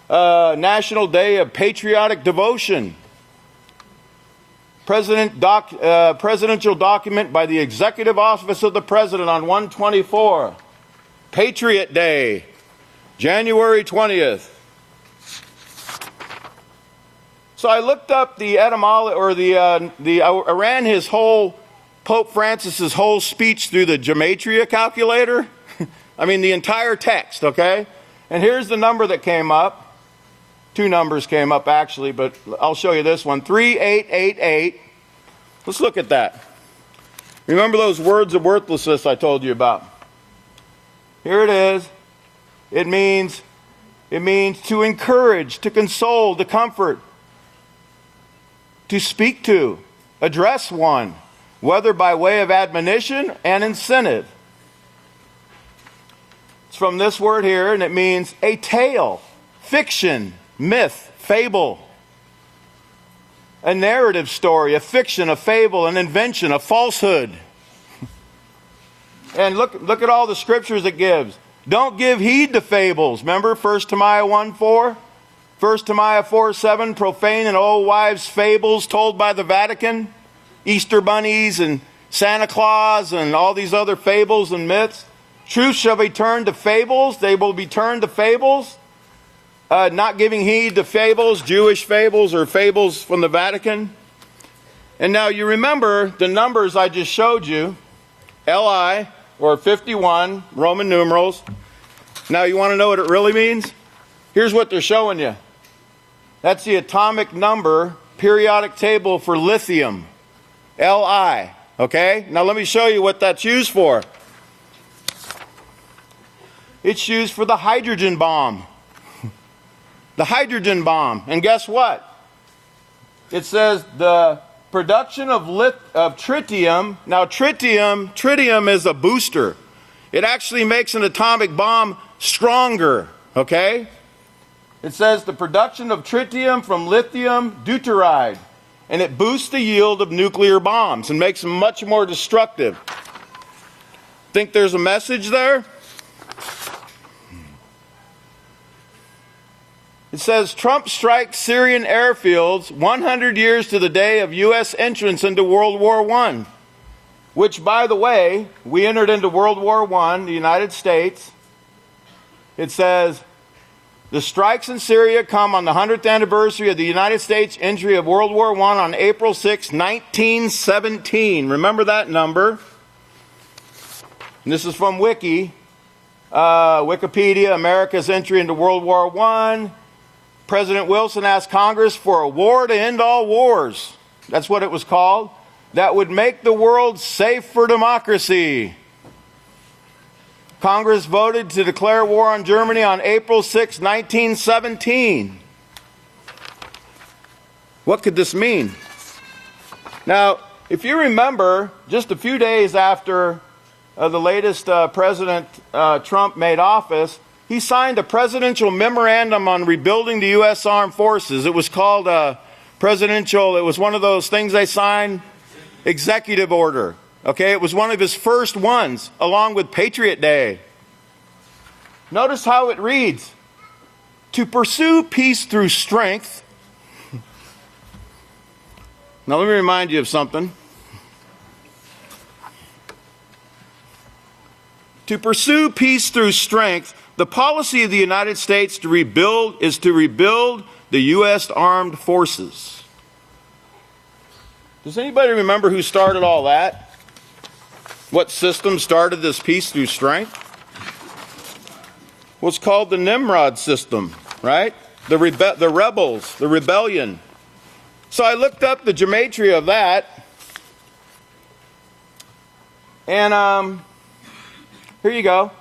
National Day of Patriotic Devotion. Presidential document by the Executive Office of the President on 1/24. Patriot Day, January 20th. So I looked up the etymology, I ran his whole, Pope Francis's whole speech through the gematria calculator. I mean, the entire text, okay? And here's the number that came up. Two numbers came up, actually, but I'll show you this one. 3888. Let's look at that. Remember those words of worthlessness I told you about? Here it is. It means to encourage, to console, to comfort, to speak to, address one, whether by way of admonition and incentive. It's from this word here, and it means a tale, fiction, myth, fable, a narrative story, a fiction, a fable, an invention, a falsehood. And look at all the scriptures it gives. Don't give heed to fables. Remember 1 Timothy 1:4? 1 Timothy 4:7, profane and old wives' fables told by the Vatican. Easter bunnies and Santa Claus and all these other fables and myths. Truth shall be turned to fables. They will be turned to fables. Not giving heed to fables, Jewish fables or fables from the Vatican. And now you remember the numbers I just showed you. LI, or 51, Roman numerals. Now you want to know what it really means? Here's what they're showing you. That's the atomic number periodic table for lithium. Li. Okay? Now let me show you what that's used for. It's used for the hydrogen bomb. The hydrogen bomb. And guess what? It says the production of tritium. Now tritium is a booster. It actually makes an atomic bomb stronger. Okay? It says the production of tritium from lithium deuteride. And it boosts the yield of nuclear bombs and makes them much more destructive. Think there's a message there? It says Trump strikes Syrian airfields 100 years to the day of U.S. entrance into World War I. Which, by the way, we entered into World War I, the United States. It says The strikes in Syria come on the 100th anniversary of the United States entry of World War I on April 6, 1917. Remember that number. And this is from Wikipedia, America's entry into World War I. President Wilson asked Congress for a war to end all wars. That's what it was called. That would make the world safe for democracy. Congress voted to declare war on Germany on April 6, 1917. What could this mean? Now, if you remember, just a few days after the latest President Trump made office, he signed a presidential memorandum on rebuilding the U.S. Armed Forces. It was called it was one of those things they signed, executive order. Okay, it was one of his first ones, along with Patriot Day. Notice how it reads. To pursue peace through strength. Now let me remind you of something. To pursue peace through strength, the policy of the United States is to rebuild the U.S. Armed Forces. Does anybody remember who started all that? What system started this peace through strength? What's called the Nimrod system, right? The rebels, the rebellion. So I looked up the gematria of that. And here you go.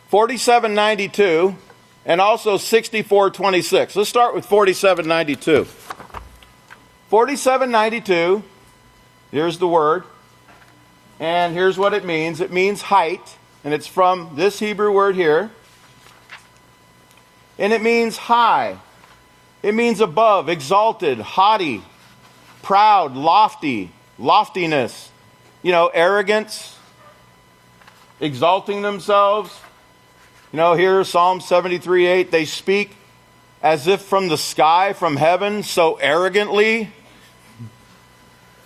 4792 and also 6426. Let's start with 4792. 4792, here's the word. And here's what it means. It means height, and it's from this Hebrew word here. And it means high. It means above, exalted, haughty, proud, lofty, loftiness. You know, arrogance, exalting themselves. You know, here, Psalm 73:8, they speak as if from the sky, from heaven, so arrogantly.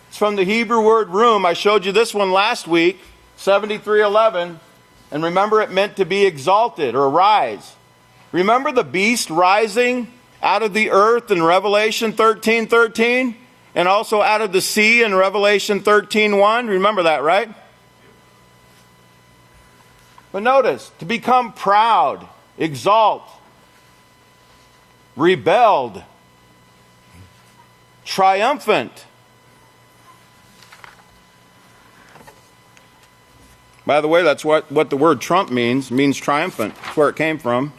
It's from the Hebrew word room. I showed you this one last week, 73:11. And remember, it meant to be exalted or rise. Remember the beast rising out of the earth in Revelation 13:13? And also out of the sea in Revelation 13:1? Remember that, right? But notice, to become proud, exalt, rebelled, triumphant. By the way, that's what the word Trump means. It means triumphant. That's where it came from.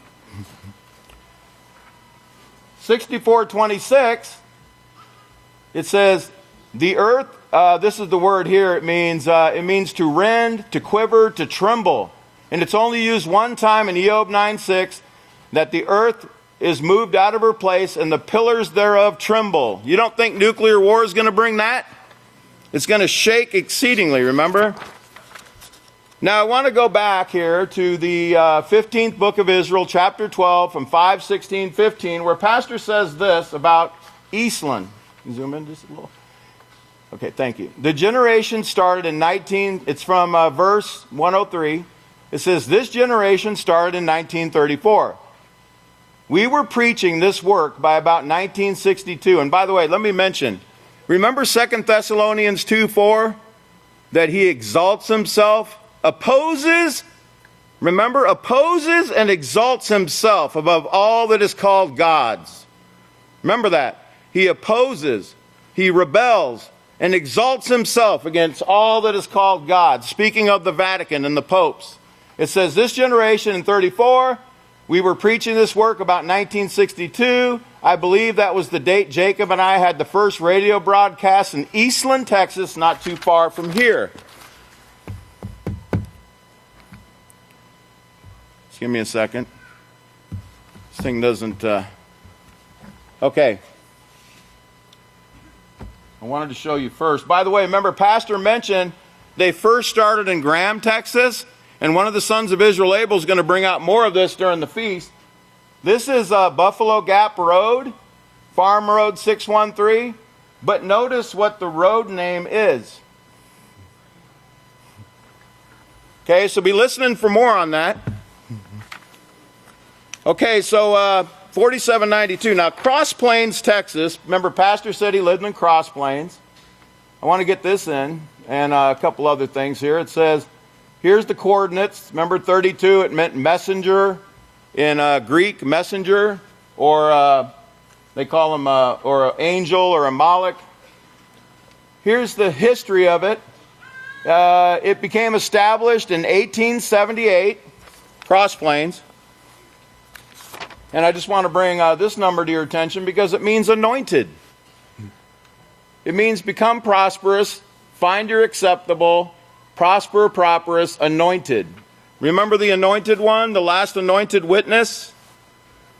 64:26, it says, the earth, this is the word here, it means to rend, to quiver, to tremble. And it's only used one time in Eob 9:6, that the earth is moved out of her place and the pillars thereof tremble. You don't think nuclear war is going to bring that? It's going to shake exceedingly, remember? Now I want to go back here to the 15th book of Israel, chapter 12, from 5:16-15, where Pastor says this about Eastland. Zoom in just a little. Okay, thank you. The generation started in it's from verse 103. It says, this generation started in 1934. We were preaching this work by about 1962. And by the way, let me mention, remember 2 Thessalonians 2:4? That he exalts himself, opposes and exalts himself above all that is called gods. Remember that. He opposes, he rebels, and exalts himself against all that is called God. Speaking of the Vatican and the popes. It says, this generation in 34, we were preaching this work about 1962. I believe that was the date Jacob and I had the first radio broadcast in Eastland, Texas, not too far from here. Just give me a second. This thing doesn't... Okay. I wanted to show you first. By the way, remember Pastor mentioned they first started in Graham, Texas, and one of the sons of Israel Abel is going to bring out more of this during the feast. This is Buffalo Gap Road, Farm Road 613. But notice what the road name is. Okay, so be listening for more on that. Okay, so 4792. Now, Cross Plains, Texas. Remember, Pastor said he lived in Cross Plains. I want to get this in, and a couple other things here. It says, here's the coordinates. Remember 32, it meant messenger in Greek, messenger, or they call him or an angel or a Moloch. Here's the history of it. It became established in 1878, Cross Plains. And I just want to bring this number to your attention because it means anointed. It means become prosperous, find your acceptable, prosper, prosperous, anointed. Remember the anointed one, the last anointed witness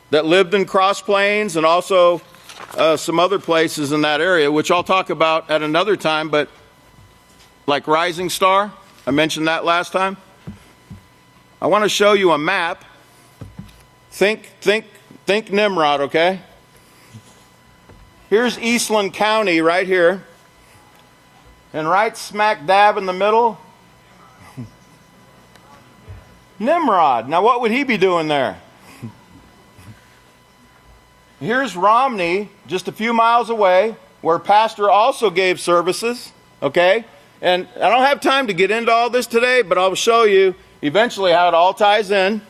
that lived in Cross Plains and also some other places in that area, which I'll talk about at another time, but like Rising Star, I mentioned that last time. I want to show you a map. Think Nimrod, okay? Here's Eastland County right here. And right smack dab in the middle, Nimrod. Now what would he be doing there? Here's Romney, just a few miles away, where Pastor also gave services, okay? And I don't have time to get into all this today, but I'll show you eventually how it all ties in,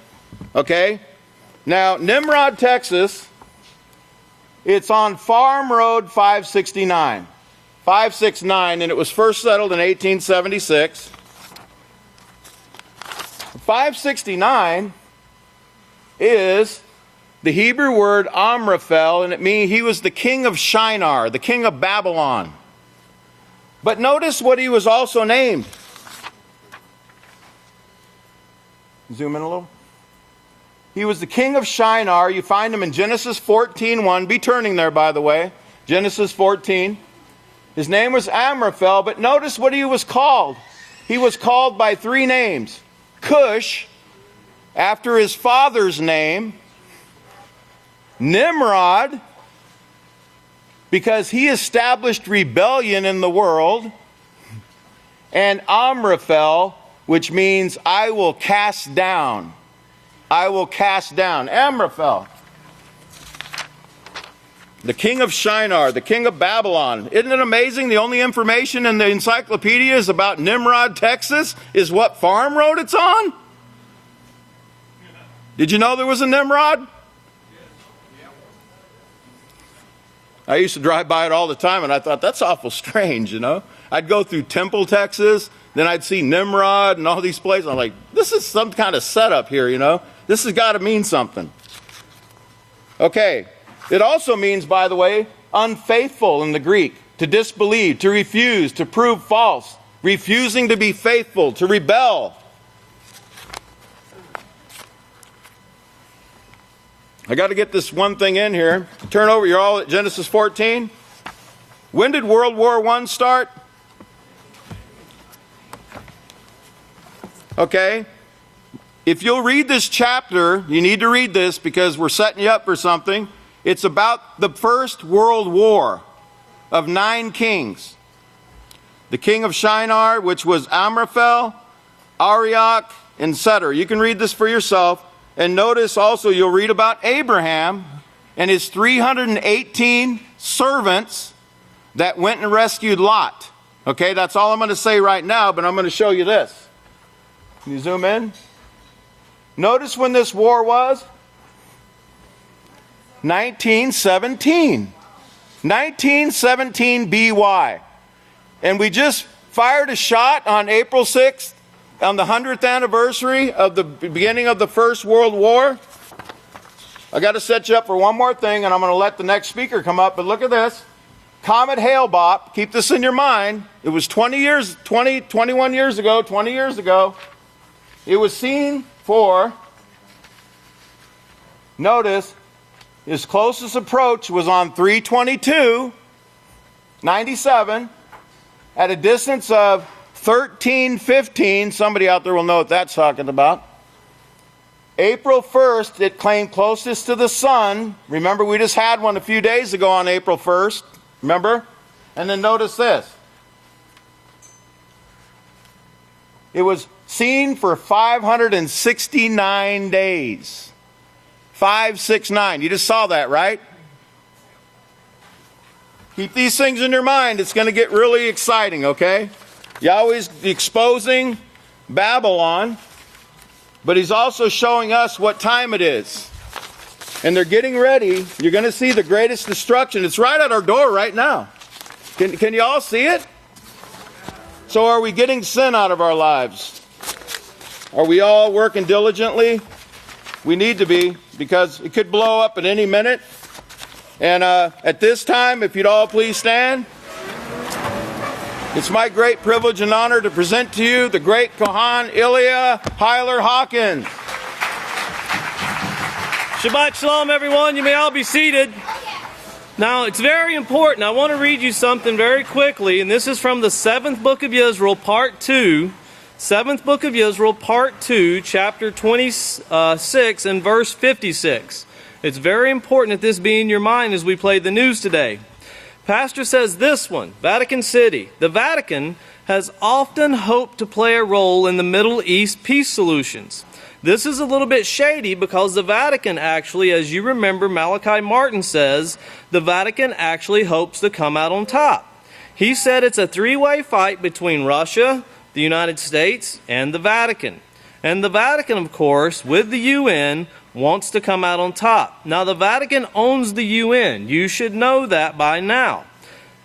okay? Now, Nimrod, Texas, it's on Farm Road 569. 569, and it was first settled in 1876. 569 is the Hebrew word Amraphel, and it means he was the king of Shinar, the king of Babylon. But notice what he was also named. Zoom in a little. He was the king of Shinar. You find him in Genesis 14:1. Be turning there, by the way. Genesis 14. His name was Amraphel, but notice what he was called. He was called by three names. Cush, after his father's name. Nimrod, because he established rebellion in the world. And Amraphel, which means I will cast down. I will cast down. Amraphel, the king of Shinar, the king of Babylon. Isn't it amazing? The only information in the encyclopedias about Nimrod, Texas, is what farm road it's on? Did you know there was a Nimrod? I used to drive by it all the time, and I thought, that's awful strange, you know? I'd go through Temple, Texas, then I'd see Nimrod and all these places. I'm like, this is some kind of setup here, you know? This has got to mean something. Okay. It also means, by the way, unfaithful in the Greek. To disbelieve, to refuse, to prove false. Refusing to be faithful, to rebel. I got to get this one thing in here. Turn over, you're all at Genesis 14. When did World War I start? Okay. If you'll read this chapter, you need to read this because we're setting you up for something. It's about the First World War of 9 kings. The king of Shinar, which was Amraphel, Arioch, etc. You can read this for yourself. And notice also you'll read about Abraham and his 318 servants that went and rescued Lot. Okay, that's all I'm going to say right now, but I'm going to show you this. Can you zoom in? Notice when this war was? 1917. 1917 BY. And we just fired a shot on April 6th, on the 100th anniversary of the beginning of the First World War. I got to set you up for one more thing, and I'm going to let the next speaker come up, but look at this. Comet Hale-Bopp, keep this in your mind. It was 21 years ago, 20 years ago. It was seen for, notice, his closest approach was on 3/22/97 at a distance of 1315. Somebody out there will know what that's talking about. April 1st, it claimed closest to the sun. Remember, we just had one a few days ago on April 1st. Remember? And then notice this. It was seen for 569 days. 5, 6, 9. You just saw that, right? Keep these things in your mind. It's going to get really exciting, okay? Yahweh's exposing Babylon, but he's also showing us what time it is. And they're getting ready. You're going to see the greatest destruction. It's right at our door right now. Can you all see it? So are we getting sin out of our lives? Are we all working diligently? We need to be, because it could blow up at any minute. And at this time, if you'd all please stand. It's my great privilege and honor to present to you the great Kohan Ilya Hyler Hawkins. Shabbat Shalom, everyone. You may all be seated. Now, it's very important. I want to read you something very quickly, and this is from the 7th book of Israel, part 2. 7th book of Israel, part 2, chapter 26 and verse 56. It's very important that this be in your mind as we play the news today. Pastor says this one, Vatican City. The Vatican has often hoped to play a role in the Middle East peace solutions. This is a little bit shady because the Vatican actually, as you remember, Malachi Martin says, the Vatican actually hopes to come out on top. He said it's a three-way fight between Russia, the United States, and the Vatican. And the Vatican, of course, with the UN, wants to come out on top. Now, the Vatican owns the UN. You should know that by now.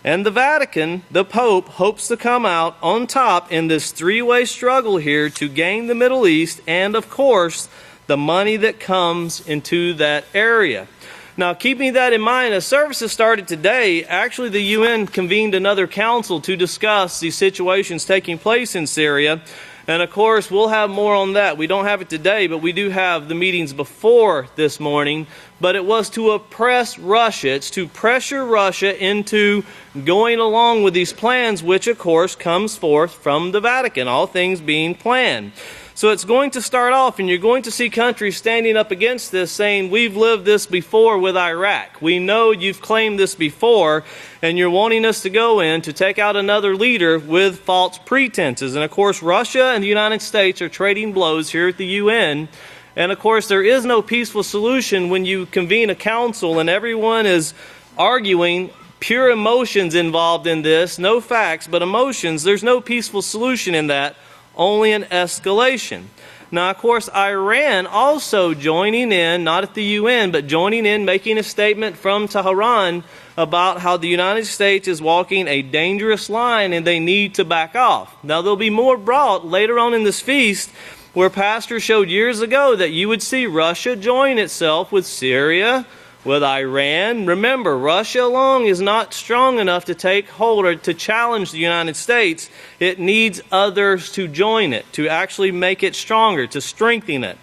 And the Vatican, the Pope, hopes to come out on top in this three-way struggle here to gain the Middle East and, of course, the money that comes into that area. Now, keeping that in mind, as services started today, actually the UN convened another council to discuss the situations taking place in Syria. And of course, we'll have more on that. We don't have it today, but we do have the meetings before this morning. But it was to oppress Russia. It's to pressure Russia into going along with these plans, which of course comes forth from the Vatican, all things being planned. So it's going to start off, and you're going to see countries standing up against this saying, we've lived this before with Iraq. We know you've claimed this before, and you're wanting us to go in to take out another leader with false pretenses. And of course, Russia and the United States are trading blows here at the UN. And of course, there is no peaceful solution when you convene a council and everyone is arguing pure emotions involved in this, no facts, but emotions. There's no peaceful solution in that. Only an escalation. Now, of course, Iran also joining in, not at the UN, but joining in, making a statement from Tehran about how the United States is walking a dangerous line and they need to back off. Now, there'll be more brought later on in this feast where Pastor showed years ago that you would see Russia join itself with Syria, with Iran. Remember, Russia alone is not strong enough to take hold or to challenge the United States. It needs others to join it, to actually make it stronger, to strengthen it.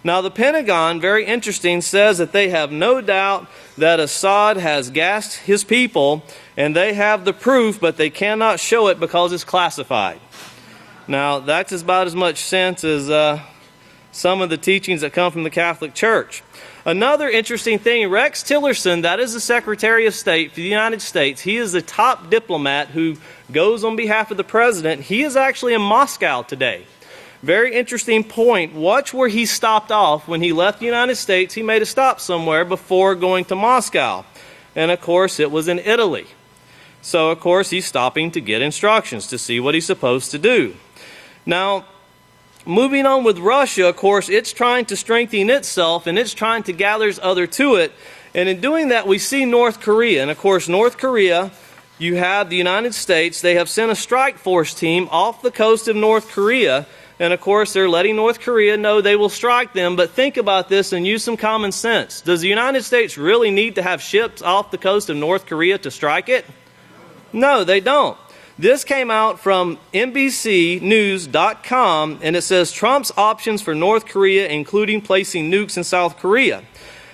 Now, the Pentagon, very interesting, says that they have no doubt that Assad has gassed his people, and they have the proof, but they cannot show it because it's classified. Now, that's about as much sense as some of the teachings that come from the Catholic Church. Another interesting thing, Rex Tillerson, that is the Secretary of State for the United States. He is the top diplomat who goes on behalf of the President. He is actually in Moscow today. Very interesting point. Watch where he stopped off when he left the United States. He made a stop somewhere before going to Moscow. And of course, it was in Italy. So of course, he's stopping to get instructions to see what he's supposed to do. Now, moving on with Russia, of course, it's trying to strengthen itself and it's trying to gather others to it. And in doing that, we see North Korea. And of course, North Korea, you have the United States. They have sent a strike force team off the coast of North Korea. And of course, they're letting North Korea know they will strike them. But think about this and use some common sense. Does the United States really need to have ships off the coast of North Korea to strike it? No, they don't. This came out from NBCnews.com, and it says Trump's options for North Korea, including placing nukes in South Korea.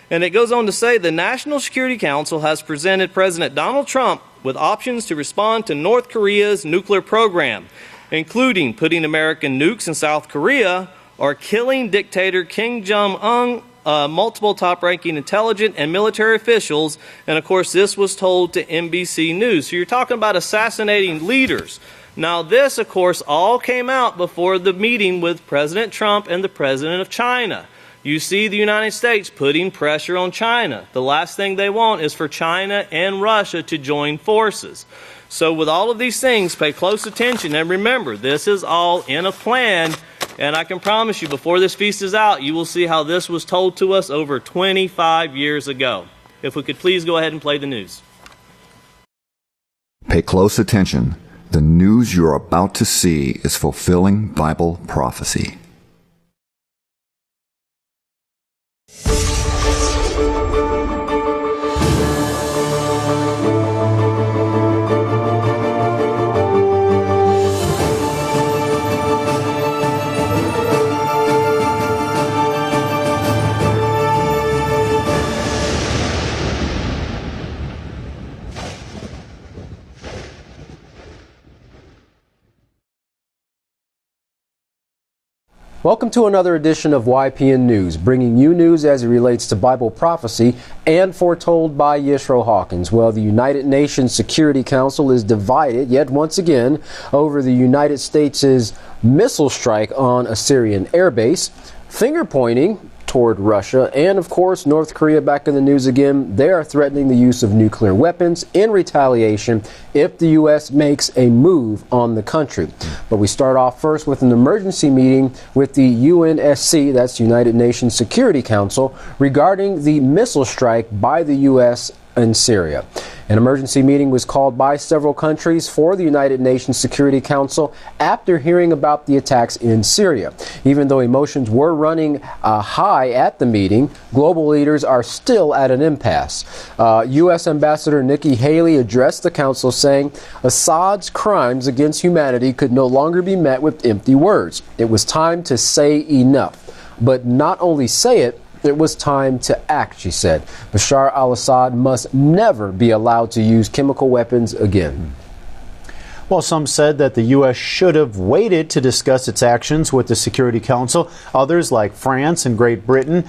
And it goes on to say the National Security Council has presented President Donald Trump with options to respond to North Korea's nuclear program, including putting American nukes in South Korea or killing dictator Kim Jong-un, multiple top-ranking intelligence and military officials. And of course, this was told to NBC News. So you're talking about assassinating leaders. Now this, of course, all came out before the meeting with President Trump and the President of China. You see the United States putting pressure on China. The last thing they want is for China and Russia to join forces. So with all of these things, pay close attention and remember, this is all in a plan. And I can promise you, before this feast is out, you will see how this was told to us over 25 years ago. If we could please go ahead and play the news. Pay close attention. The news you're about to see is fulfilling Bible prophecy. Welcome to another edition of YPN News, bringing you news as it relates to Bible prophecy and foretold by Yisro Hawkins. Well, the United Nations Security Council is divided yet once again over the United States' missile strike on a Syrian airbase, finger pointing toward Russia, and of course North Korea back in the news again. They are threatening the use of nuclear weapons in retaliation if the U.S. makes a move on the country. But we start off first with an emergency meeting with the UNSC, that's United Nations Security Council, regarding the missile strike by the U.S. in Syria. An emergency meeting was called by several countries for the United Nations Security Council after hearing about the attacks in Syria. Even though emotions were running high at the meeting, global leaders are still at an impasse. U.S. Ambassador Nikki Haley addressed the council saying Assad's crimes against humanity could no longer be met with empty words. It was time to say enough. But not only say it, it was time to act, she said. Bashar al-Assad must never be allowed to use chemical weapons again. Well, some said that the U.S. should have waited to discuss its actions with the Security Council. Others, like France and Great Britain,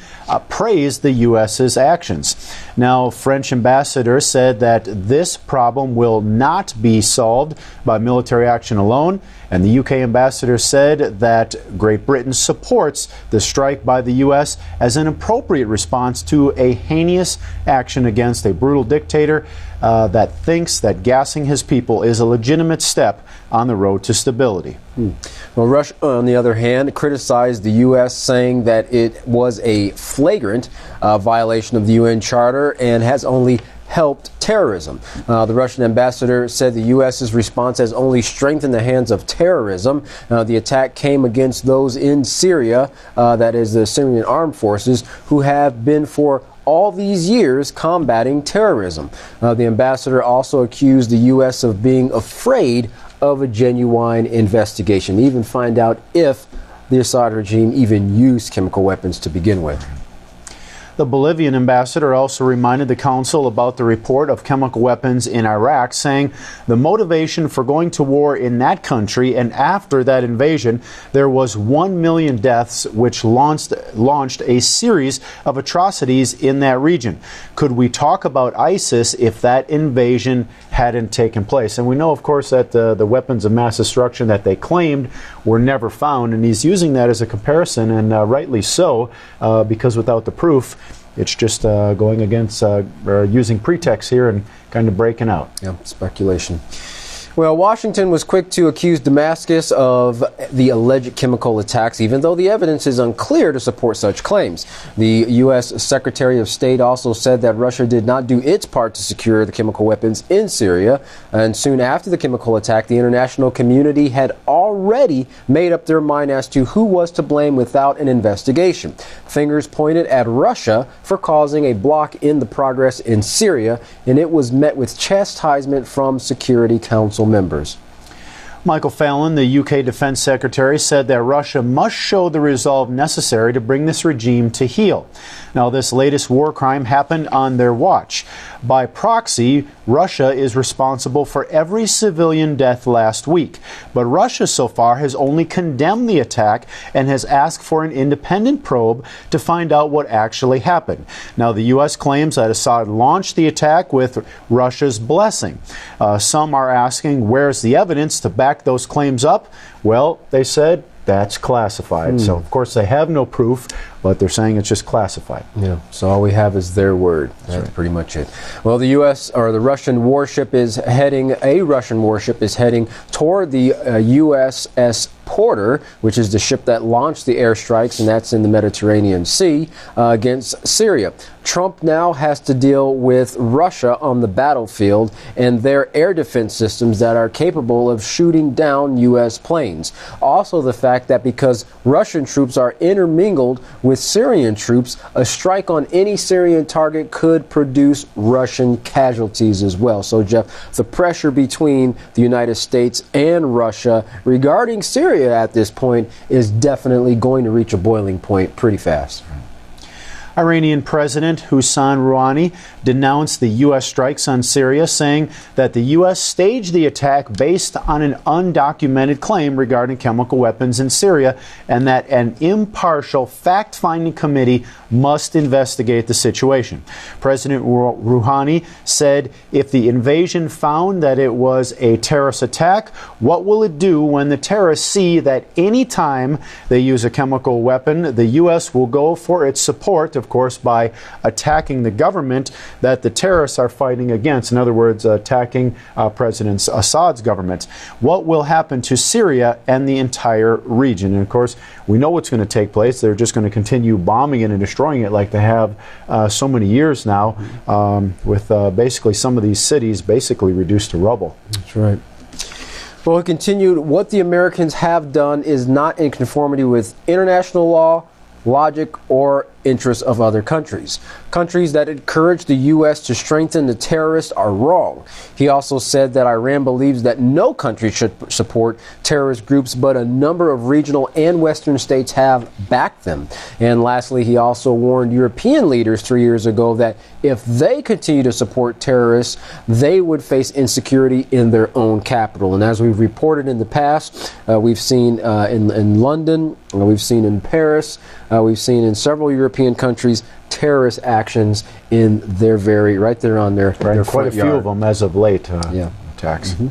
praised the U.S.'s actions. Now, French ambassador said that this problem will not be solved by military action alone. And the U.K. ambassador said that Great Britain supports the strike by the U.S. as an appropriate response to a heinous action against a brutal dictator that thinks that gassing his people is a legitimate step on the road to stability. Well, Russia, on the other hand, criticized the U.S., saying that it was a flagrant violation of the UN Charter and has only helped terrorism. The Russian ambassador said the U.S.'s response has only strengthened the hands of terrorism. The attack came against those in Syria, that is the Syrian armed forces, who have been for all these years combating terrorism. The ambassador also accused the U.S. of being afraid of a genuine investigation, even find out if the Assad regime even used chemical weapons to begin with. The Bolivian ambassador also reminded the council about the report of chemical weapons in Iraq, saying the motivation for going to war in that country and after that invasion, there was 1 million deaths, which launched a series of atrocities in that region. Could we talk about ISIS if that invasion hadn't taken place? And we know, of course, that the weapons of mass destruction that they claimed were never found, and he's using that as a comparison, and rightly so, because without the proof, it's just going against using pretext here and kind of breaking out. Yeah, speculation. Well, Washington was quick to accuse Damascus of the alleged chemical attacks, even though the evidence is unclear to support such claims. The U.S. Secretary of State also said that Russia did not do its part to secure the chemical weapons in Syria. And soon after the chemical attack, the international community had already made up their mind as to who was to blame without an investigation. Fingers pointed at Russia for causing a block in the progress in Syria, and it was met with chastisement from Security Council members. Michael Fallon, the UK Defense Secretary, said that Russia must show the resolve necessary to bring this regime to heel. Now, this latest war crime happened on their watch. By proxy, Russia is responsible for every civilian death last week. But Russia so far has only condemned the attack and has asked for an independent probe to find out what actually happened. Now, the U.S. claims that Assad launched the attack with Russia's blessing. Some are asking, where's the evidence to back those claims up? Well, they said, that's classified. So, of course, they have no proof, but they're saying it's just classified. Yeah, so all we have is their word. That's pretty much it. Well, the U.S. or the Russian warship is heading toward the USS Porter, which is the ship that launched the airstrikes, and that's in the Mediterranean Sea, against Syria. Trump now has to deal with Russia on the battlefield and their air defense systems that are capable of shooting down U.S. planes. Also, the fact that because Russian troops are intermingled with Syrian troops, a strike on any Syrian target could produce Russian casualties as well. So, Jeff, the pressure between the United States and Russia regarding Syria at this point is definitely going to reach a boiling point pretty fast. Iranian President Hassan Rouhani denounced the U.S. strikes on Syria, saying that the U.S. staged the attack based on an undocumented claim regarding chemical weapons in Syria, and that an impartial fact-finding committee must investigate the situation. President Rouhani said, if the invasion found that it was a terrorist attack, what will it do when the terrorists see that any time they use a chemical weapon, the U.S. will go for its support, of course, by attacking the government that the terrorists are fighting against. In other words, attacking President Assad's government. What will happen to Syria and the entire region? And of course, we know what's going to take place. They're just going to continue bombing it and destroying it like they have so many years now, with basically some of these cities basically reduced to rubble. That's right. Well, it continued, what the Americans have done is not in conformity with international law, logic, or interests of other countries. Countries that encourage the U.S. to strengthen the terrorists are wrong. He also said that Iran believes that no country should support terrorist groups, but a number of regional and Western states have backed them. And lastly, he also warned European leaders 3 years ago that if they continue to support terrorists, they would face insecurity in their own capital. And as we've reported in the past, we've seen in London, we've seen in Paris, we've seen in several European countries terrorist actions in their right there on their quite front a few yard. of them as of late. Attacks. Mm-hmm.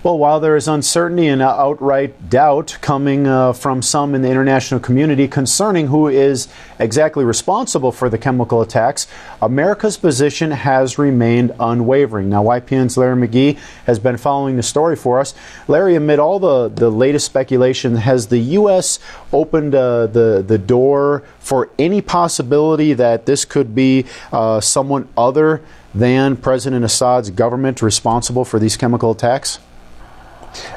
Well, while there is uncertainty and outright doubt coming from some in the international community concerning who is exactly responsible for the chemical attacks, America's position has remained unwavering. Now, YPN's Larry McGee has been following the story for us. Larry, amid all the latest speculation, has the U.S. opened the door for any possibility that this could be someone other than President Assad's government responsible for these chemical attacks?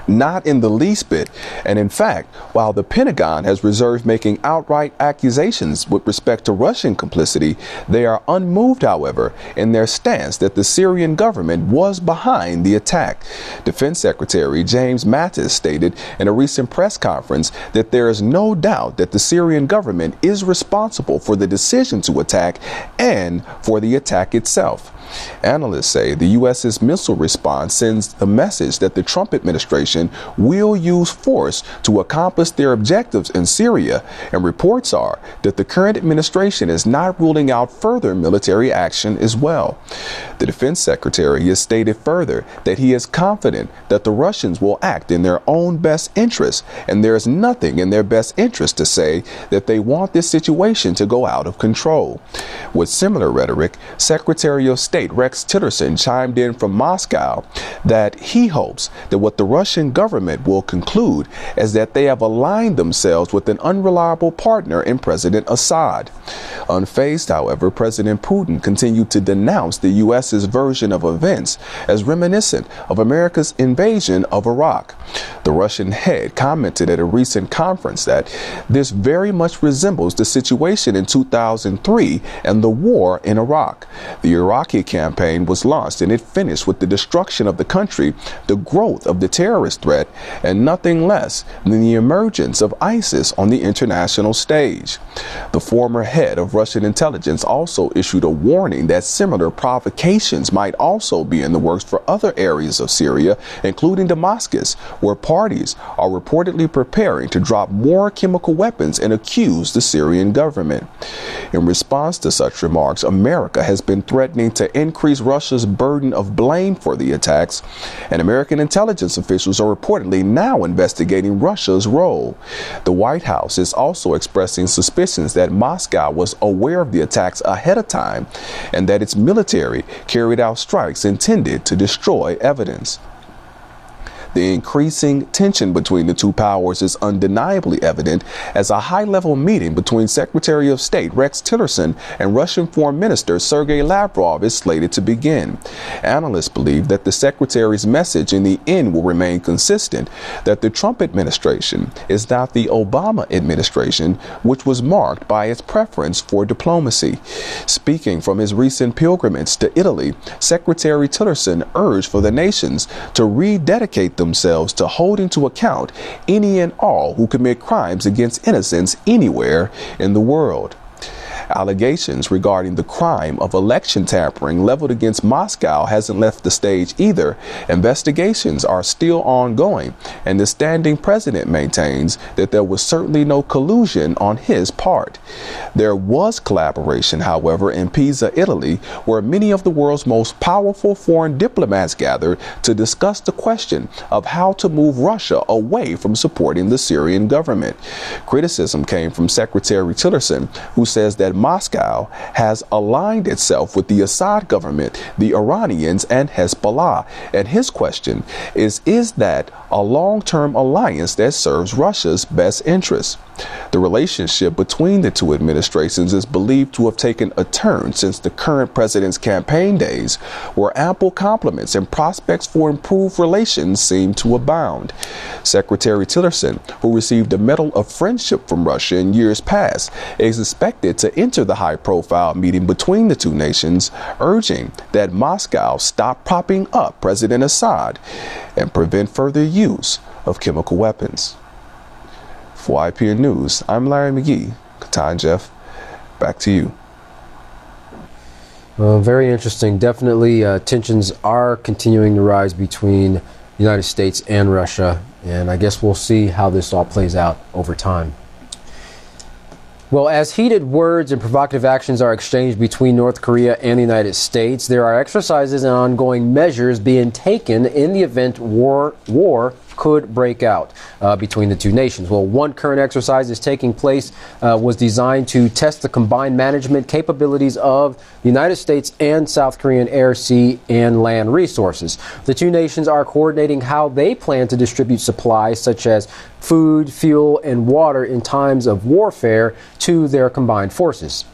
Not in the least bit. And in fact, while the Pentagon has reserved making outright accusations with respect to Russian complicity, they are unmoved, however, in their stance that the Syrian government was behind the attack. Defense Secretary James Mattis stated in a recent press conference that there is no doubt that the Syrian government is responsible for the decision to attack and for the attack itself. Analysts say the U.S.'s missile response sends the message that the Trump administration will use force to accomplish their objectives in Syria, and reports are that the current administration is not ruling out further military action as well. The defense secretary has stated further that he is confident that the Russians will act in their own best interest, and there is nothing in their best interest to say that they want this situation to go out of control. With similar rhetoric, Secretary of State Rex Tillerson chimed in from Moscow that he hopes that what the Russian government will conclude is that they have aligned themselves with an unreliable partner in President Assad. Unfazed, however, President Putin continued to denounce the U.S.'s version of events as reminiscent of America's invasion of Iraq. The Russian head commented at a recent conference that this very much resembles the situation in 2003 and the war in Iraq. The Iraqi campaign was launched and it finished with the destruction of the country, the growth of the terrorist threat, and nothing less than the emergence of ISIS on the international stage. The former head of Russian intelligence also issued a warning that similar provocations might also be in the works for other areas of Syria, including Damascus, where parties are reportedly preparing to drop more chemical weapons and accuse the Syrian government. In response to such remarks, America has been threatening to to increase Russia's burden of blame for the attacks, and American intelligence officials are reportedly now investigating Russia's role. The White House is also expressing suspicions that Moscow was aware of the attacks ahead of time and that its military carried out strikes intended to destroy evidence. The increasing tension between the two powers is undeniably evident as a high-level meeting between Secretary of State Rex Tillerson and Russian Foreign Minister Sergei Lavrov is slated to begin. Analysts believe that the Secretary's message in the end will remain consistent, that the Trump administration is not the Obama administration, which was marked by its preference for diplomacy. Speaking from his recent pilgrimage to Italy, Secretary Tillerson urged for the nations to rededicate themselves to holding to account any and all who commit crimes against innocents anywhere in the world. Allegations regarding the crime of election tampering leveled against Moscow hasn't left the stage either. Investigations are still ongoing, and the standing president maintains that there was certainly no collusion on his part. There was collaboration, however, in Pisa, Italy, where many of the world's most powerful foreign diplomats gathered to discuss the question of how to move Russia away from supporting the Syrian government. Criticism came from Secretary Tillerson, who says that Moscow has aligned itself with the Assad government, the Iranians, and Hezbollah. And his question is that a long-term alliance that serves Russia's best interests? The relationship between the two administrations is believed to have taken a turn since the current president's campaign days, where ample compliments and prospects for improved relations seem to abound. Secretary Tillerson, who received a Medal of Friendship from Russia in years past, is expected to enter the high-profile meeting between the two nations, urging that Moscow stop propping up President Assad and prevent further use of chemical weapons. For IPN News, I'm Larry McGee. Katan Jeff, back to you. Very interesting. Definitely tensions are continuing to rise between the United States and Russia, and I guess we'll see how this all plays out over time. Well, as heated words and provocative actions are exchanged between North Korea and the United States, there are exercises and ongoing measures being taken in the event war could break out between the two nations. Well, one current exercise is taking place was designed to test the combined management capabilities of the United States and South Korean air, sea, and land resources. The two nations are coordinating how they plan to distribute supplies such as food, fuel, and water in times of warfare to their combined forces.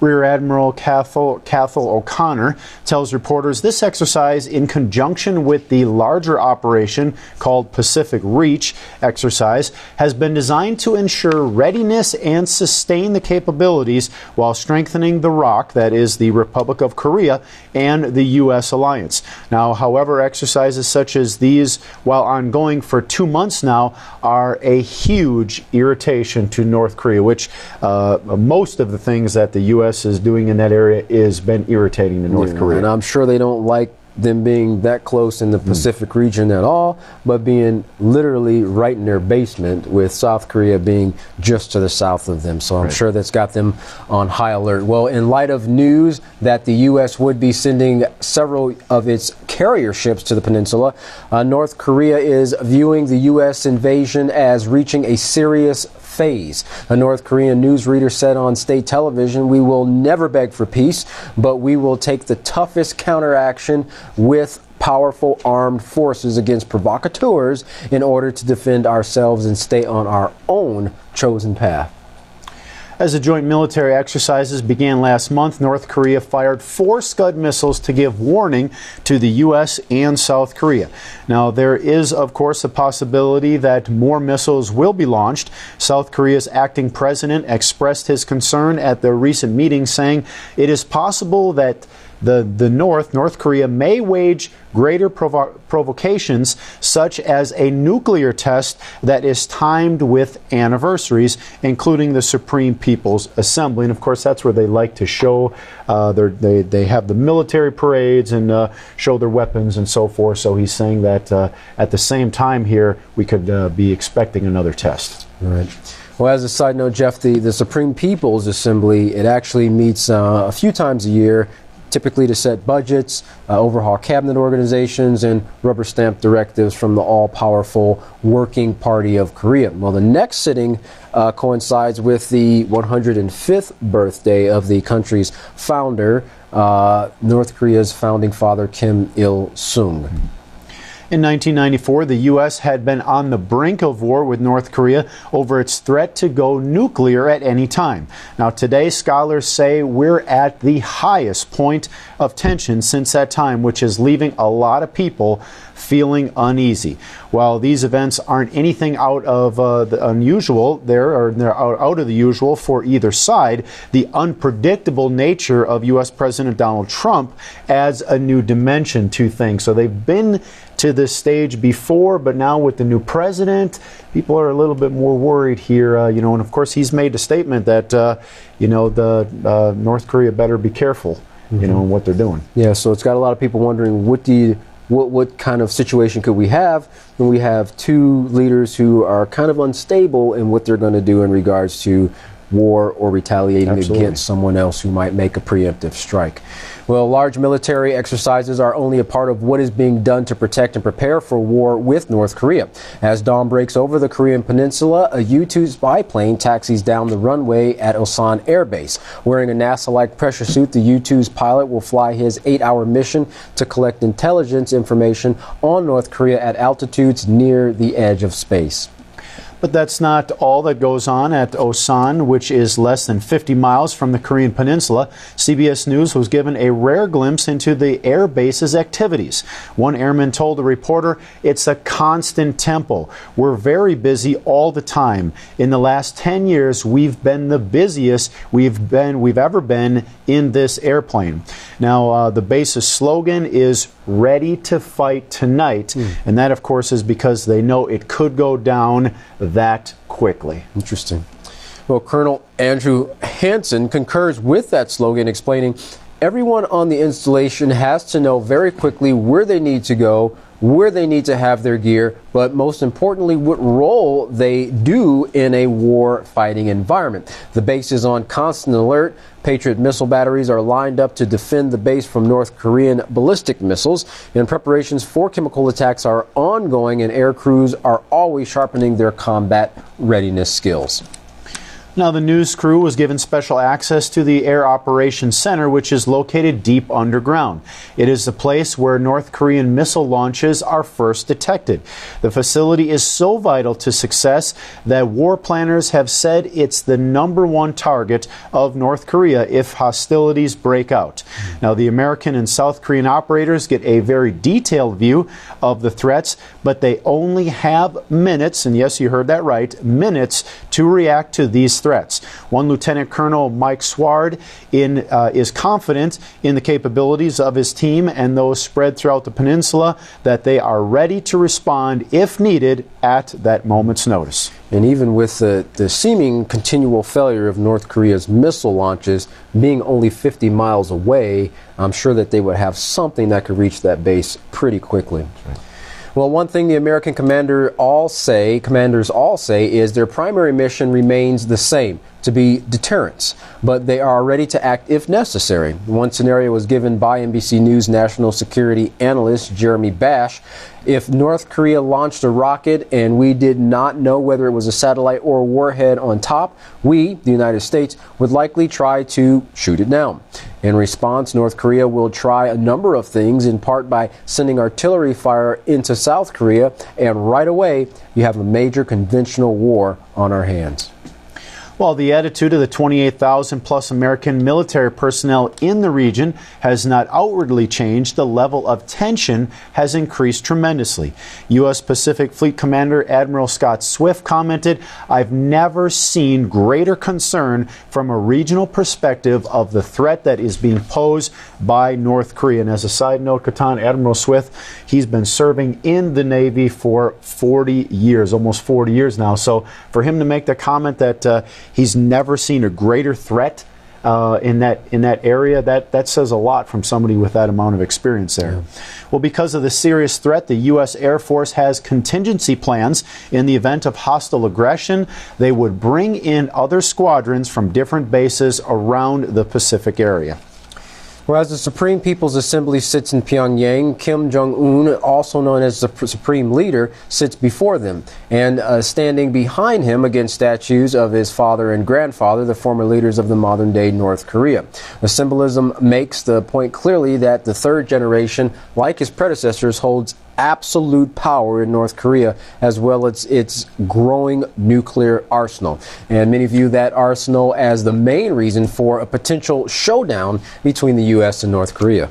Rear Admiral Cathal O'Connor tells reporters this exercise, in conjunction with the larger operation called Pacific Reach exercise, has been designed to ensure readiness and sustain the capabilities while strengthening the ROK, that is the Republic of Korea, and the U.S. alliance. Now, however, exercises such as these, while ongoing for 2 months now, are a huge irritation to North Korea, which most of the things that the U.S. is doing in that area has been irritating to North Korea. And I'm sure they don't like them being that close in the Pacific region at all, but being literally right in their basement, with South Korea being just to the south of them. So I'm sure that's got them on high alert. Well, in light of news that the U.S. would be sending several of its carrier ships to the peninsula, North Korea is viewing the U.S. invasion as reaching a serious phase. A North Korean newsreader said on state television, "We will never beg for peace, but we will take the toughest counteraction with powerful armed forces against provocateurs in order to defend ourselves and stay on our own chosen path." As the joint military exercises began last month, North Korea fired 4 Scud missiles to give warning to the U.S. and South Korea. Now, there is, of course, a possibility that more missiles will be launched. South Korea's acting president expressed his concern at the recent meeting, saying it is possible that North Korea may wage greater provocations, such as a nuclear test that is timed with anniversaries, including the Supreme People's Assembly. And of course, that's where they like to show they have the military parades and show their weapons and so forth. So he's saying that at the same time here, we could be expecting another test. All right. Well, as a side note, Jeff, the Supreme People's Assembly, it actually meets a few times a year typically to set budgets, overhaul cabinet organizations, and rubber stamp directives from the all-powerful Working Party of Korea. Well, the next sitting coincides with the 105th birthday of the country's founder, North Korea's founding father, Kim Il-sung. In 1994, the U.S. had been on the brink of war with North Korea over its threat to go nuclear at any time. Now, today, scholars say we're at the highest point of tension since that time, which is leaving a lot of people feeling uneasy. While these events aren't anything out of the unusual, they're out of the usual for either side, the unpredictable nature of U.S. President Donald Trump adds a new dimension to things. So they've been to this stage before, but now with the new president, people are a little bit more worried here. And of course, he's made a statement that North Korea better be careful, in what they're doing. Yeah, so it's got a lot of people wondering what kind of situation could we have when we have two leaders who are kind of unstable in what they're going to do in regards to war or retaliating against someone else who might make a preemptive strike. Well, large military exercises are only a part of what is being done to protect and prepare for war with North Korea. As dawn breaks over the Korean peninsula, a U-2 spy plane taxis down the runway at Osan Air Base. Wearing a NASA-like pressure suit, the U-2's pilot will fly his 8-hour mission to collect intelligence information on North Korea at altitudes near the edge of space. But that's not all that goes on at Osan, which is less than 50 miles from the Korean peninsula. CBS News was given a rare glimpse into the air base's activities. One airman told the reporter, "It's a constant tempo. We're very busy all the time. In the last 10 years, we've been the busiest we've ever been in this airplane." Now, the base's slogan is "Ready to Fight Tonight," and that, of course, is because they know it could go down that quickly. Interesting. Well, Colonel Andrew Hansen concurs with that slogan, explaining everyone on the installation has to know very quickly where they need to go, where they need to have their gear, but most importantly, what role they do in a war-fighting environment. The base is on constant alert. Patriot missile batteries are lined up to defend the base from North Korean ballistic missiles, and preparations for chemical attacks are ongoing, and air crews are always sharpening their combat readiness skills. Now, the news crew was given special access to the Air Operations Center, which is located deep underground. It is the place where North Korean missile launches are first detected. The facility is so vital to success that war planners have said it's the #1 target of North Korea if hostilities break out. Now, the American and South Korean operators get a very detailed view of the threats, but they only have minutes, and yes, you heard that right, minutes to react to these threats. One Lieutenant Colonel Mike Sward is confident in the capabilities of his team and those spread throughout the peninsula, that they are ready to respond if needed at that moment's notice. And even with the seeming continual failure of North Korea's missile launches being only 50 miles away, I'm sure that they would have something that could reach that base pretty quickly. Right. Well, one thing the American commanders all say is their primary mission remains the same, to be deterrence, but they are ready to act if necessary. One scenario was given by NBC News national security analyst Jeremy Bash. If North Korea launched a rocket and we did not know whether it was a satellite or a warhead on top, we, the United States, would likely try to shoot it down. In response, North Korea will try a number of things, in part by sending artillery fire into South Korea, and right away, you have a major conventional war on our hands. Well, the attitude of the 28,000 plus American military personnel in the region has not outwardly changed. The level of tension has increased tremendously. U.S. Pacific Fleet Commander Admiral Scott Swift commented, "I've never seen greater concern from a regional perspective of the threat that is being posed by North Korea." And as a side note, Katan, Admiral Swift, he's been serving in the Navy for 40 years, almost 40 years now. So for him to make the comment that he's never seen a greater threat in that area, that says a lot from somebody with that amount of experience there. Yeah. Well, because of the serious threat, the U.S. Air Force has contingency plans. In the event of hostile aggression, they would bring in other squadrons from different bases around the Pacific area. Well, as the Supreme People's Assembly sits in Pyongyang, Kim Jong-un, also known as the Supreme Leader, sits before them. And standing behind him against statues of his father and grandfather, the former leaders of the modern-day North Korea. The symbolism makes the point clearly that the third generation, like his predecessors, holds absolute power in North Korea, as well as its growing nuclear arsenal. And many view that arsenal as the main reason for a potential showdown between the U.S. and North Korea.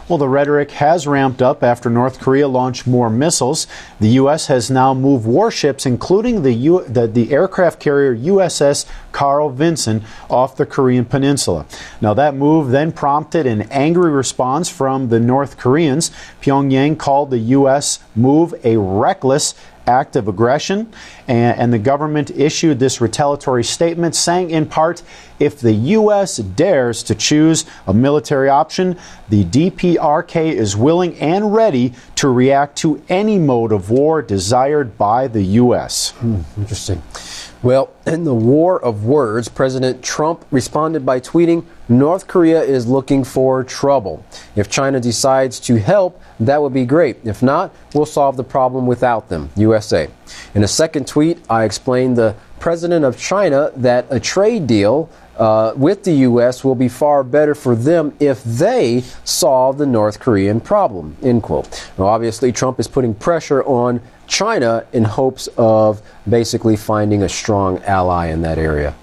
Well, the rhetoric has ramped up after North Korea launched more missiles. The U.S. has now moved warships, including the aircraft carrier USS Carl Vinson, off the Korean peninsula. Now, that move then prompted an angry response from the North Koreans. Pyongyang called the U.S. move a reckless act of aggression, and the government issued this retaliatory statement saying, in part, if the U.S. dares to choose a military option, the DPRK is willing and ready to react to any mode of war desired by the U.S. Interesting. Well, in the war of words, President Trump responded by tweeting, North Korea is looking for trouble. If China decides to help, that would be great. If not, we'll solve the problem without them. USA. In a second tweet, I explained the president of China that a trade deal with the U.S. will be far better for them if they solve the North Korean problem, end quote. Now, obviously, Trump is putting pressure on China in hopes of basically finding a strong ally in that area.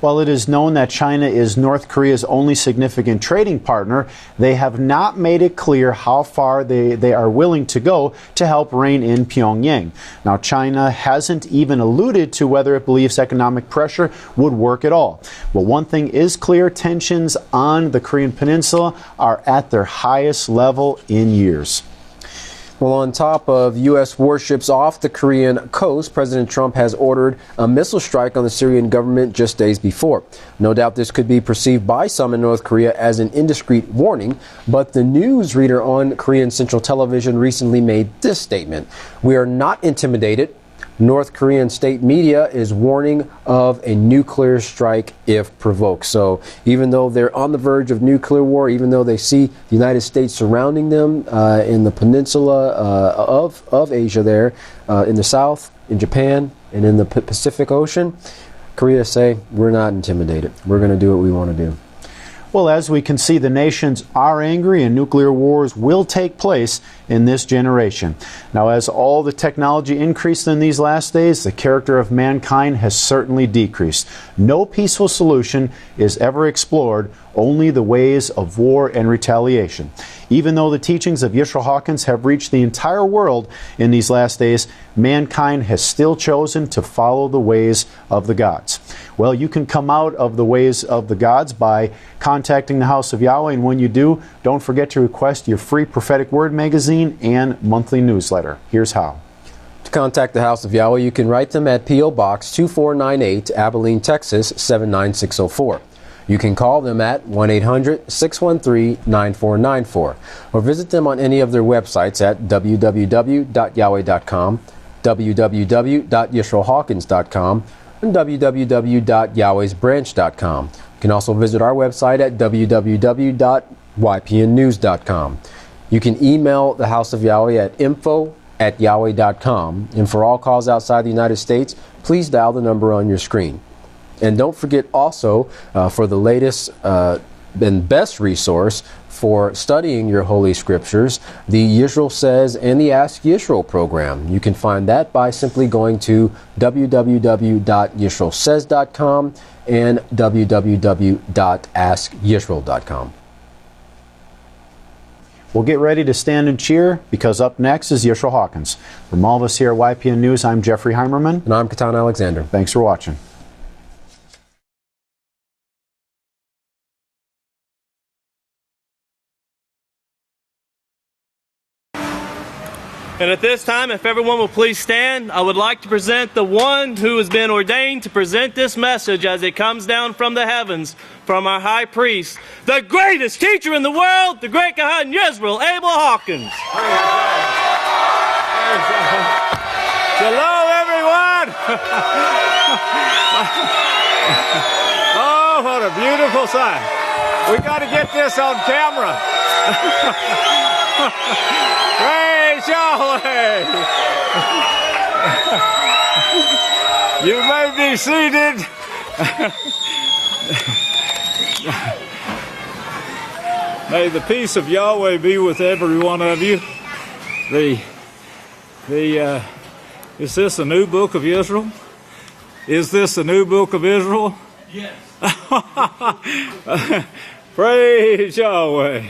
While it is known that China is North Korea's only significant trading partner, they have not made it clear how far they are willing to go to help rein in Pyongyang. Now, China hasn't even alluded to whether it believes economic pressure would work at all. But one thing is clear, tensions on the Korean peninsula are at their highest level in years. Well, on top of U.S. warships off the Korean coast, President Trump has ordered a missile strike on the Syrian government just days before. No doubt this could be perceived by some in North Korea as an indiscreet warning, but the newsreader on Korean Central Television recently made this statement. We are not intimidated. North Korean state media is warning of a nuclear strike if provoked. So even though they're on the verge of nuclear war, even though they see the United States surrounding them in the peninsula of Asia there, in the south, in Japan, and in the Pacific Ocean, Korea say, we're not intimidated. We're going to do what we want to do. Well, as we can see, the nations are angry and nuclear wars will take place in this generation. Now, as all the technology increased in these last days, the character of mankind has certainly decreased. No peaceful solution is ever explored, only the ways of war and retaliation. Even though the teachings of Yeshua Hawkins have reached the entire world in these last days, mankind has still chosen to follow the ways of the gods. Well, you can come out of the ways of the gods by contacting the House of Yahweh, and when you do, don't forget to request your free Prophetic Word magazine and monthly newsletter. Here's how. To contact the House of Yahweh, you can write them at P.O. Box 2498, Abilene, Texas 79604. You can call them at 1-800-613-9494 or visit them on any of their websites at www.yahweh.com, www.yisroelhawkins.com, and www.yahwehsbranch.com. You can also visit our website at www.ypnnews.com. You can email the House of Yahweh at info@yahweh.com. And for all calls outside the United States, please dial the number on your screen. And don't forget also, for the latest and best resource for studying your Holy Scriptures, the Yisrael Says and the Ask Yisrael program. You can find that by simply going to www.yisraelsays.com and www.askyisrael.com. We'll get ready to stand and cheer, because up next is Yeshua Hawkins. From all of us here at YPN News, I'm Jeffrey Heimerman. And I'm Katan Alexander. Thanks for watching. And at this time, if everyone will please stand, I would like to present the one who has been ordained to present this message as it comes down from the heavens, from our high priest, the greatest teacher in the world, the great Kahan Yisrael, Abel Hawkins. Hello, everyone. Oh, what a beautiful sight. We got to get this on camera. Praise Yahweh. You may be seated. May the peace of Yahweh be with every one of you. Is this a new book of Israel? Is this a new book of Israel? Yes. Praise Yahweh.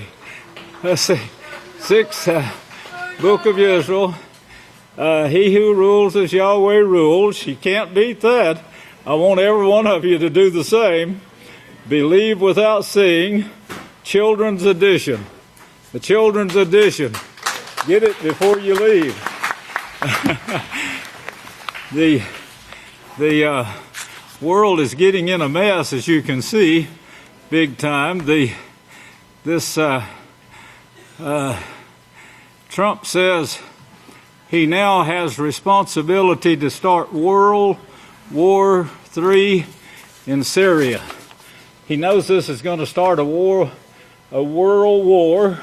Let's see. Sixth book of Israel. He who rules as Yahweh rules. You can't beat that. I want every one of you to do the same. Believe without seeing. Children's edition. The children's edition. Get it before you leave. The world is getting in a mess, as you can see, big time. Trump says he now has responsibility to start World War III in Syria. He knows this is going to start a world war,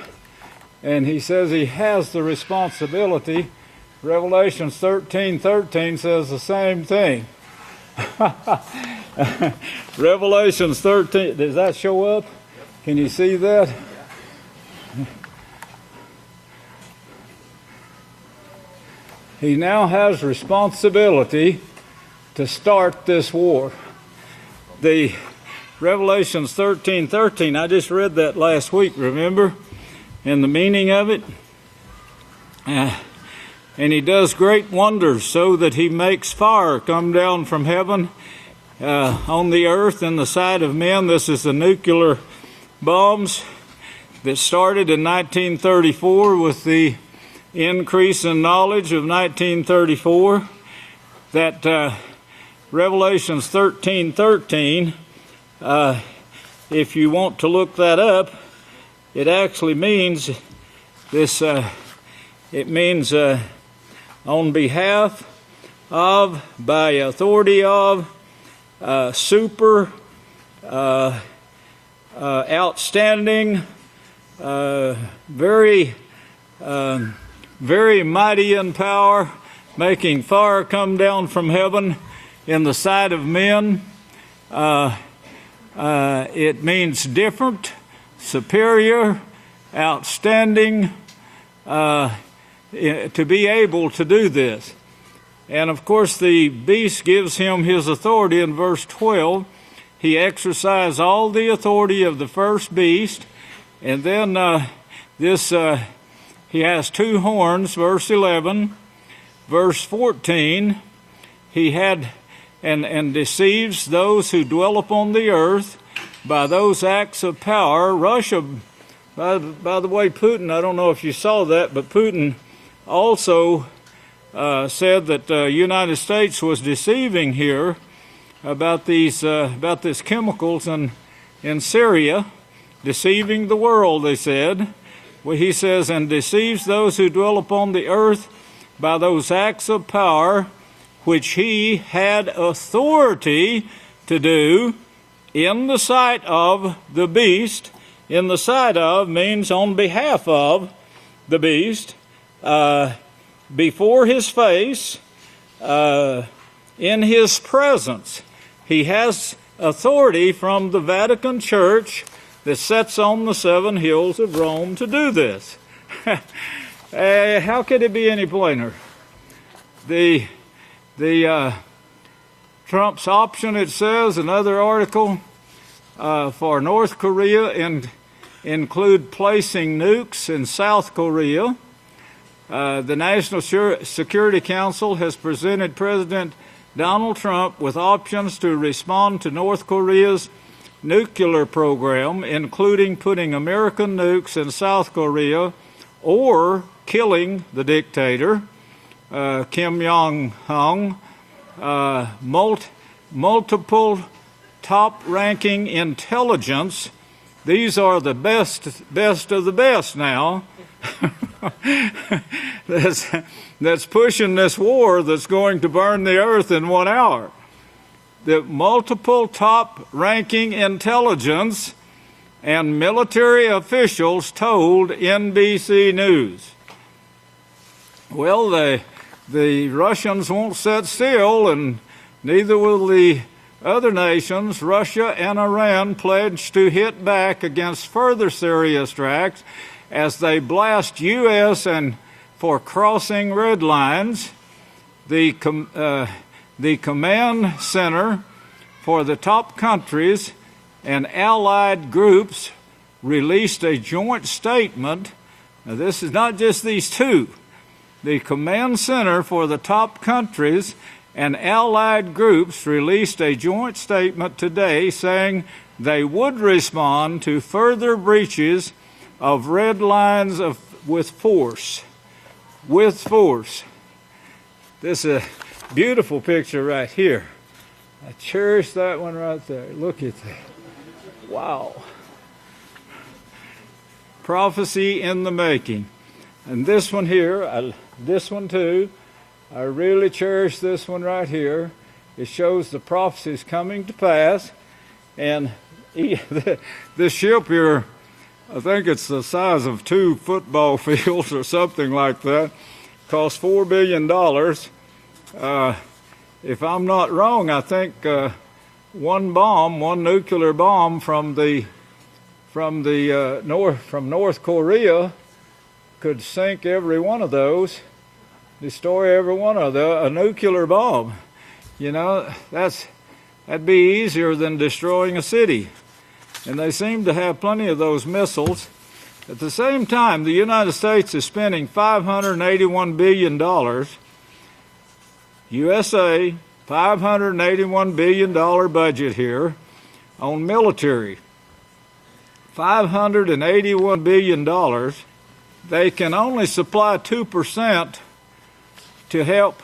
and he says he has the responsibility. Revelation 13:13 says the same thing. Revelation 13, does that show up? Can you see that? He now has responsibility to start this war. The Revelations 13:13, I just read that last week, remember? And the meaning of it? And he does great wonders so that he makes fire come down from heaven on the earth in the sight of men. This is the nuclear bombs that started in 1934 with the increase in knowledge of 1934. That Revelations 13:13, if you want to look that up, it actually means this. It means on behalf of, by authority of, super, outstanding, very mighty in power, making fire come down from heaven in the sight of men. It means different, superior, outstanding, to be able to do this. And of course the beast gives him his authority in verse 12. He exercised all the authority of the first beast. And then he has two horns, verse 11. Verse 14, he had and deceives those who dwell upon the earth by those acts of power. Russia, by the way, Putin, I don't know if you saw that, but Putin also said that the United States was deceiving here about this chemicals in Syria, deceiving the world, they said. Well, he says, and deceives those who dwell upon the earth by those acts of power which he had authority to do in the sight of the beast. In the sight of means on behalf of the beast, before his face, in his presence. He has authority from the Vatican Church that sits on the 7 hills of Rome to do this. How could it be any plainer? The Trump's option, it says, another article, for North Korea include placing nukes in South Korea. The National Security Council has presented President Donald Trump with options to respond to North Korea's nuclear program, including putting American nukes in South Korea or killing the dictator, Kim Jong-un. Multiple top-ranking intelligence. These are the best of the best now. that's pushing this war that's going to burn the earth in 1 hour. The multiple top-ranking intelligence and military officials told NBC News. Well, the Russians won't sit still, and neither will the other nations. Russia and Iran pledged to hit back against further Syria strikes as they blast U.S. and for crossing red lines. The command center for the top countries and allied groups released a joint statement. Now, this is not just these two. The command center for the top countries and allied groups released a joint statement today saying they would respond to further breaches of red lines with force. With force. This is a beautiful picture right here. I cherish that one right there. Look at that. Wow. Prophecy in the making. And this one here, this one too, I really cherish this one right here. It shows the prophecies coming to pass. And this ship here, I think it's the size of 2 football fields or something like that. Cost $4 billion. If I'm not wrong, I think one nuclear bomb from North Korea could sink every one of those, destroy every one of a nuclear bomb. You know, that'd be easier than destroying a city. And they seem to have plenty of those missiles. At the same time, the United States is spending $581 billion. USA, $581 billion budget here on military. $581 billion. They can only supply 2% to help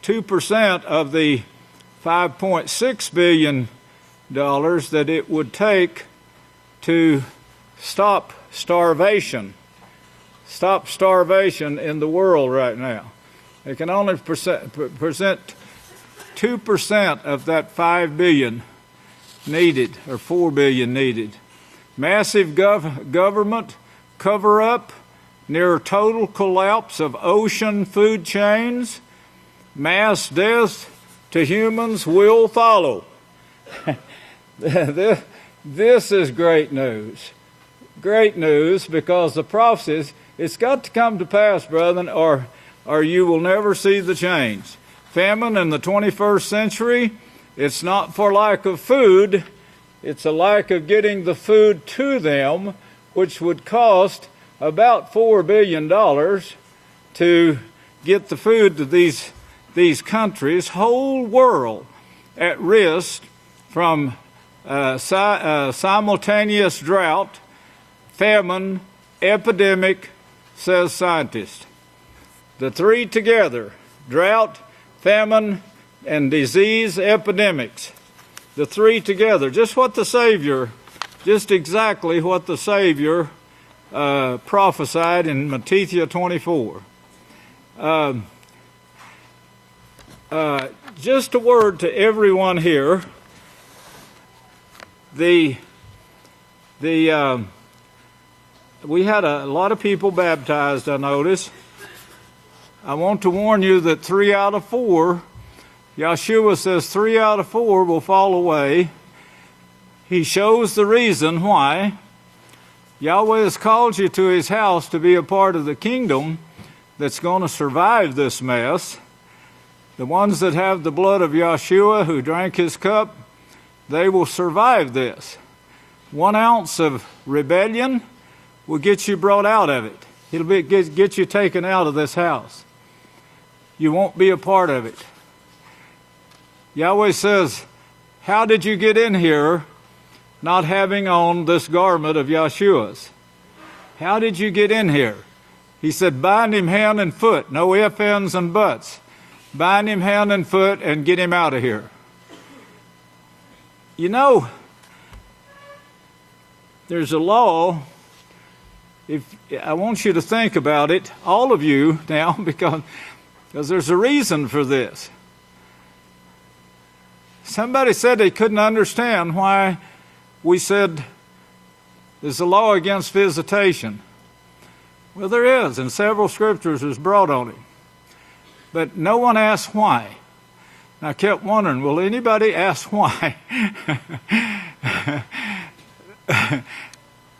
2% of the $5.6 billion that it would take to stop starvation. Stop starvation in the world right now. They can only present 2% of that $5 billion needed, or $4 billion needed. Massive government cover-up, near total collapse of ocean food chains, mass death to humans will follow. This is great news. Great news, because the prophecies, it's got to come to pass, brethren, or you will never see the change. Famine in the 21st century, it's not for lack of food, it's a lack of getting the food to them, which would cost about $4 billion to get the food to these countries, whole world at risk from simultaneous drought, famine, epidemic, says scientists. The three together, drought, famine, and disease epidemics, the three together, just exactly what the Savior prophesied in Matthew 24. Just a word to everyone here. We had a lot of people baptized, I noticed. I want to warn you that 3 out of 4, Yeshua says 3 out of 4 will fall away. He shows the reason why. Yahweh has called you to His house to be a part of the kingdom that's going to survive this mess. The ones that have the blood of Yeshua, who drank His cup, they will survive this. 1 ounce of rebellion will get you brought out of it. It'll get you taken out of this house. You won't be a part of it. Yahweh says, how did you get in here not having on this garment of Yeshua's? How did you get in here? He said, bind him hand and foot. No ifs, ands, and buts. Bind him hand and foot and get him out of here. You know, there's a law. I want you to think about it, all of you now, because there's a reason for this. Somebody said they couldn't understand why we said, there's a law against visitation. Well, there is, and several scriptures is brought on it. But no one asked why. And I kept wondering, will anybody ask why?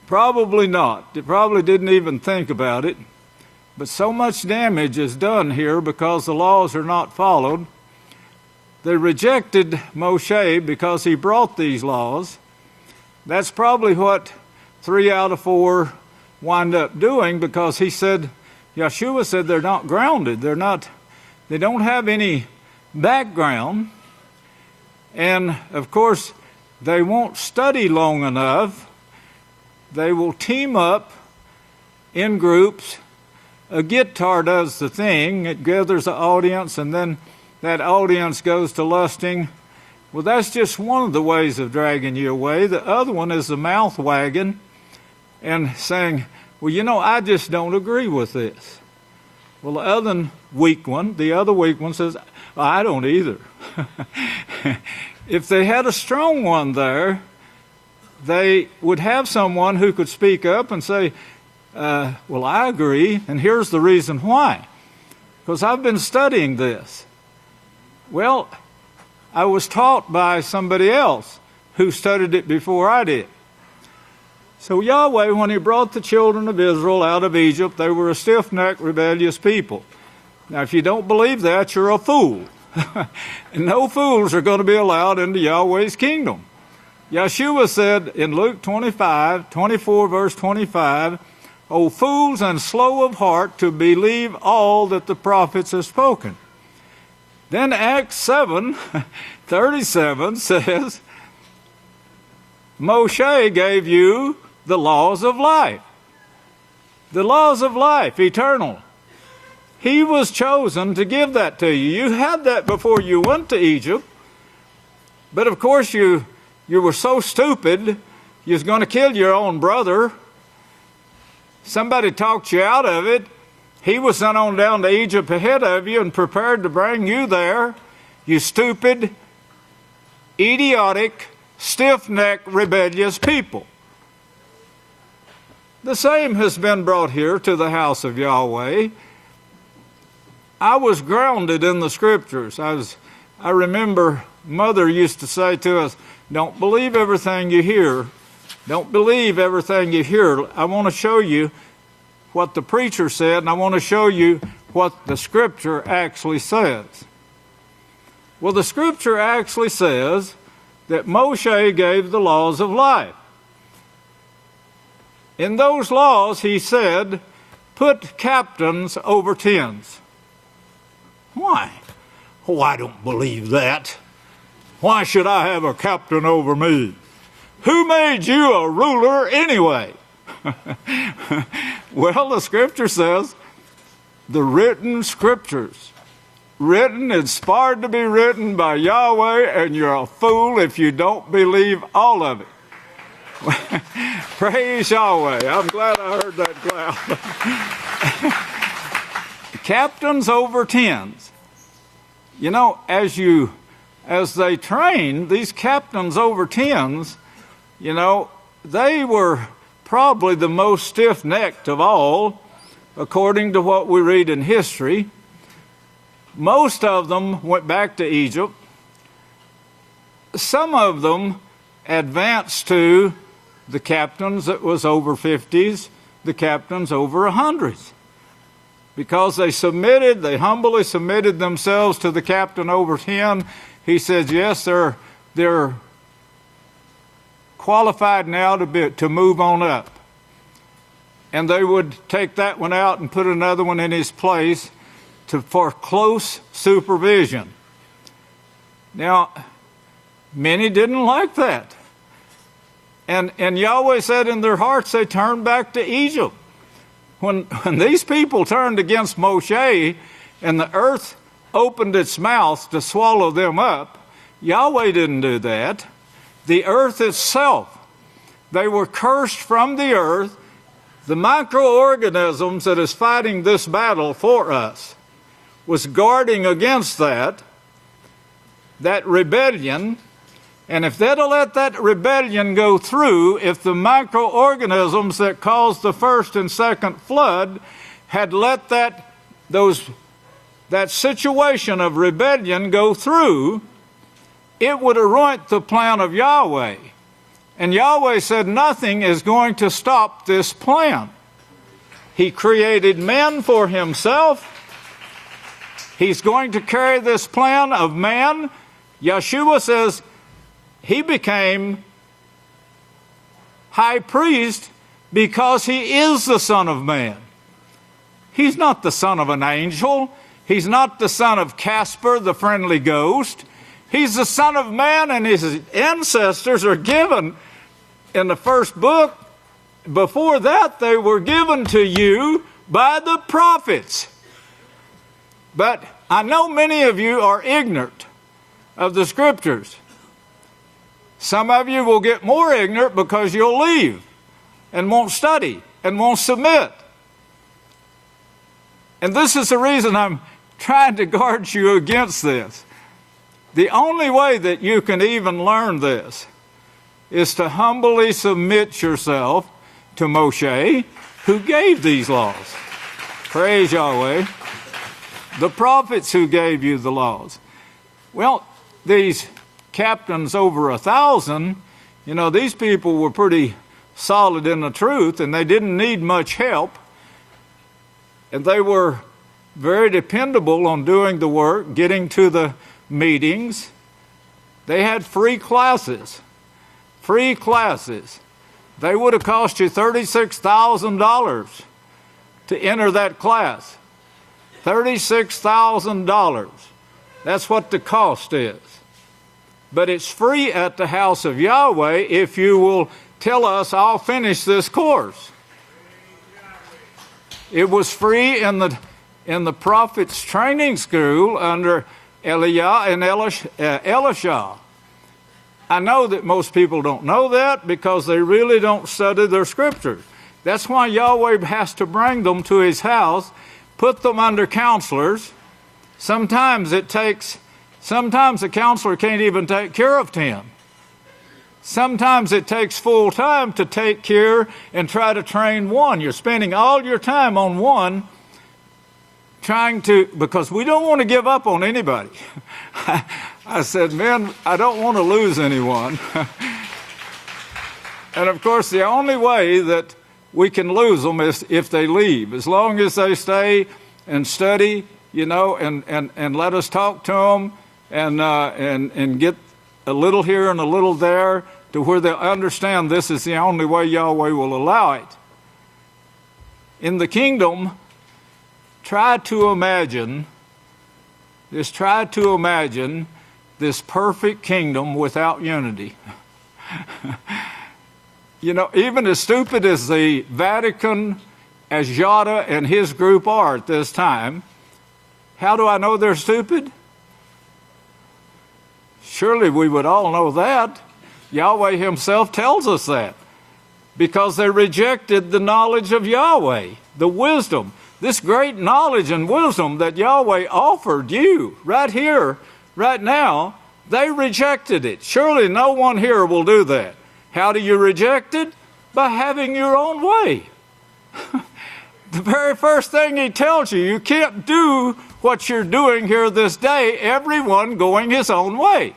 Probably not. They probably didn't even think about it. But so much damage is done here because the laws are not followed. They rejected Moshe because he brought these laws. That's probably what 3 out of 4 wind up doing, because he said, Yeshua said they're not grounded. They don't have any background. And of course, they won't study long enough. They will team up in groups. A guitar does the thing. It gathers an audience, and then that audience goes to lusting. Well, that's just one of the ways of dragging you away. The other one is the mouth wagging and saying, well, I just don't agree with this. Well, the other weak one says, I don't either. If they had a strong one there, they would have someone who could speak up and say, well, I agree, and here's the reason why. Because I've been studying this. Well, I was taught by somebody else who studied it before I did. So Yahweh, when he brought the children of Israel out of Egypt, they were a stiff-necked, rebellious people. Now, if you don't believe that, you're a fool. And no fools are going to be allowed into Yahweh's kingdom. Yeshua said in Luke 24, verse 25, O fools and slow of heart to believe all that the prophets have spoken. Then Acts 7:37 says, Moshe gave you the laws of life. The laws of life, eternal. He was chosen to give that to you. You had that before you went to Egypt. But of course you were so stupid, you was going to kill your own brother. Somebody talked you out of it. He was sent on down to Egypt ahead of you and prepared to bring you there. You stupid, idiotic, stiff-necked, rebellious people. The same has been brought here to the house of Yahweh. I was grounded in the scriptures. I remember Mother used to say to us, don't believe everything you hear. Don't believe everything you hear. I want to show you what the preacher said, and I want to show you what the scripture actually says. Well, the scripture actually says that Moshe gave the laws of life. In those laws, he said, put captains over tens. Why? Oh, I don't believe that. Why should I have a captain over me? Who made you a ruler anyway? Well, the scripture says, the written scriptures, written, inspired to be written by Yahweh, and you're a fool if you don't believe all of it. Praise Yahweh. I'm glad I heard that clap. Captains over tens. As they trained, these captains over tens, they were probably the most stiff-necked of all, according to what we read in history. Most of them went back to Egypt. Some of them advanced to the captains that was over 50s, the captains over 100s. Because they humbly submitted themselves to the captain over 10. He says, yes, they're qualified now to move on up. And they would take that one out and put another one in his place for close supervision. Now, many didn't like that. And Yahweh said in their hearts they turned back to Egypt. When these people turned against Moshe and the earth opened its mouth to swallow them up, Yahweh didn't do that. The earth itself, they were cursed from the earth. The microorganisms that is fighting this battle for us was guarding against that rebellion, And if they'd have let that rebellion go through, if the microorganisms that caused the first and second flood had let that situation of rebellion go through, it would have ruined the plan of Yahweh. And Yahweh said nothing is going to stop this plan. He created men for himself. He's going to carry this plan of man. Yeshua says he became high priest because he is the Son of Man. He's not the son of an angel. He's not the son of Casper, the friendly ghost. He's the Son of Man, and his ancestors are given in the first book. Before that, they were given to you by the prophets. But I know many of you are ignorant of the Scriptures. Some of you will get more ignorant because you'll leave and won't study and won't submit. And this is the reason I'm trying to guard you against this. The only way that you can even learn this is to humbly submit yourself to Moshe, who gave these laws. Praise Yahweh. The prophets who gave you the laws. Well, these captains over 1,000, these people were pretty solid in the truth, and they didn't need much help. And they were very dependable on doing the work, getting to the meetings. They had free classes. Free classes. They would have cost you $36,000 to enter that class. $36,000. That's what the cost is. But it's free at the house of Yahweh if you will tell us, I'll finish this course. It was free in the prophet's training school under Eliah and Elisha. I know that most people don't know that because they really don't study their scriptures. That's why Yahweh has to bring them to his house, put them under counselors. Sometimes the counselor can't even take care of 10. Sometimes it takes full time to take care and try to train one. You're spending all your time on one because we don't want to give up on anybody. I said, men, I don't want to lose anyone. And of course, the only way that we can lose them is if they leave. As long as they stay and study, and let us talk to them and get a little here and a little there to where they'll understand this is the only way Yahweh will allow it. In the kingdom, try to imagine this perfect kingdom without unity. Even as stupid as the Vatican, as Jada and his group are at this time, how do I know they're stupid? Surely we would all know that. Yahweh himself tells us that. Because they rejected the knowledge of Yahweh, the wisdom. This great knowledge and wisdom that Yahweh offered you right here, right now, they rejected it. Surely no one here will do that. How do you reject it? By having your own way. The very first thing he tells you can't do what you're doing here this day, everyone going his own way.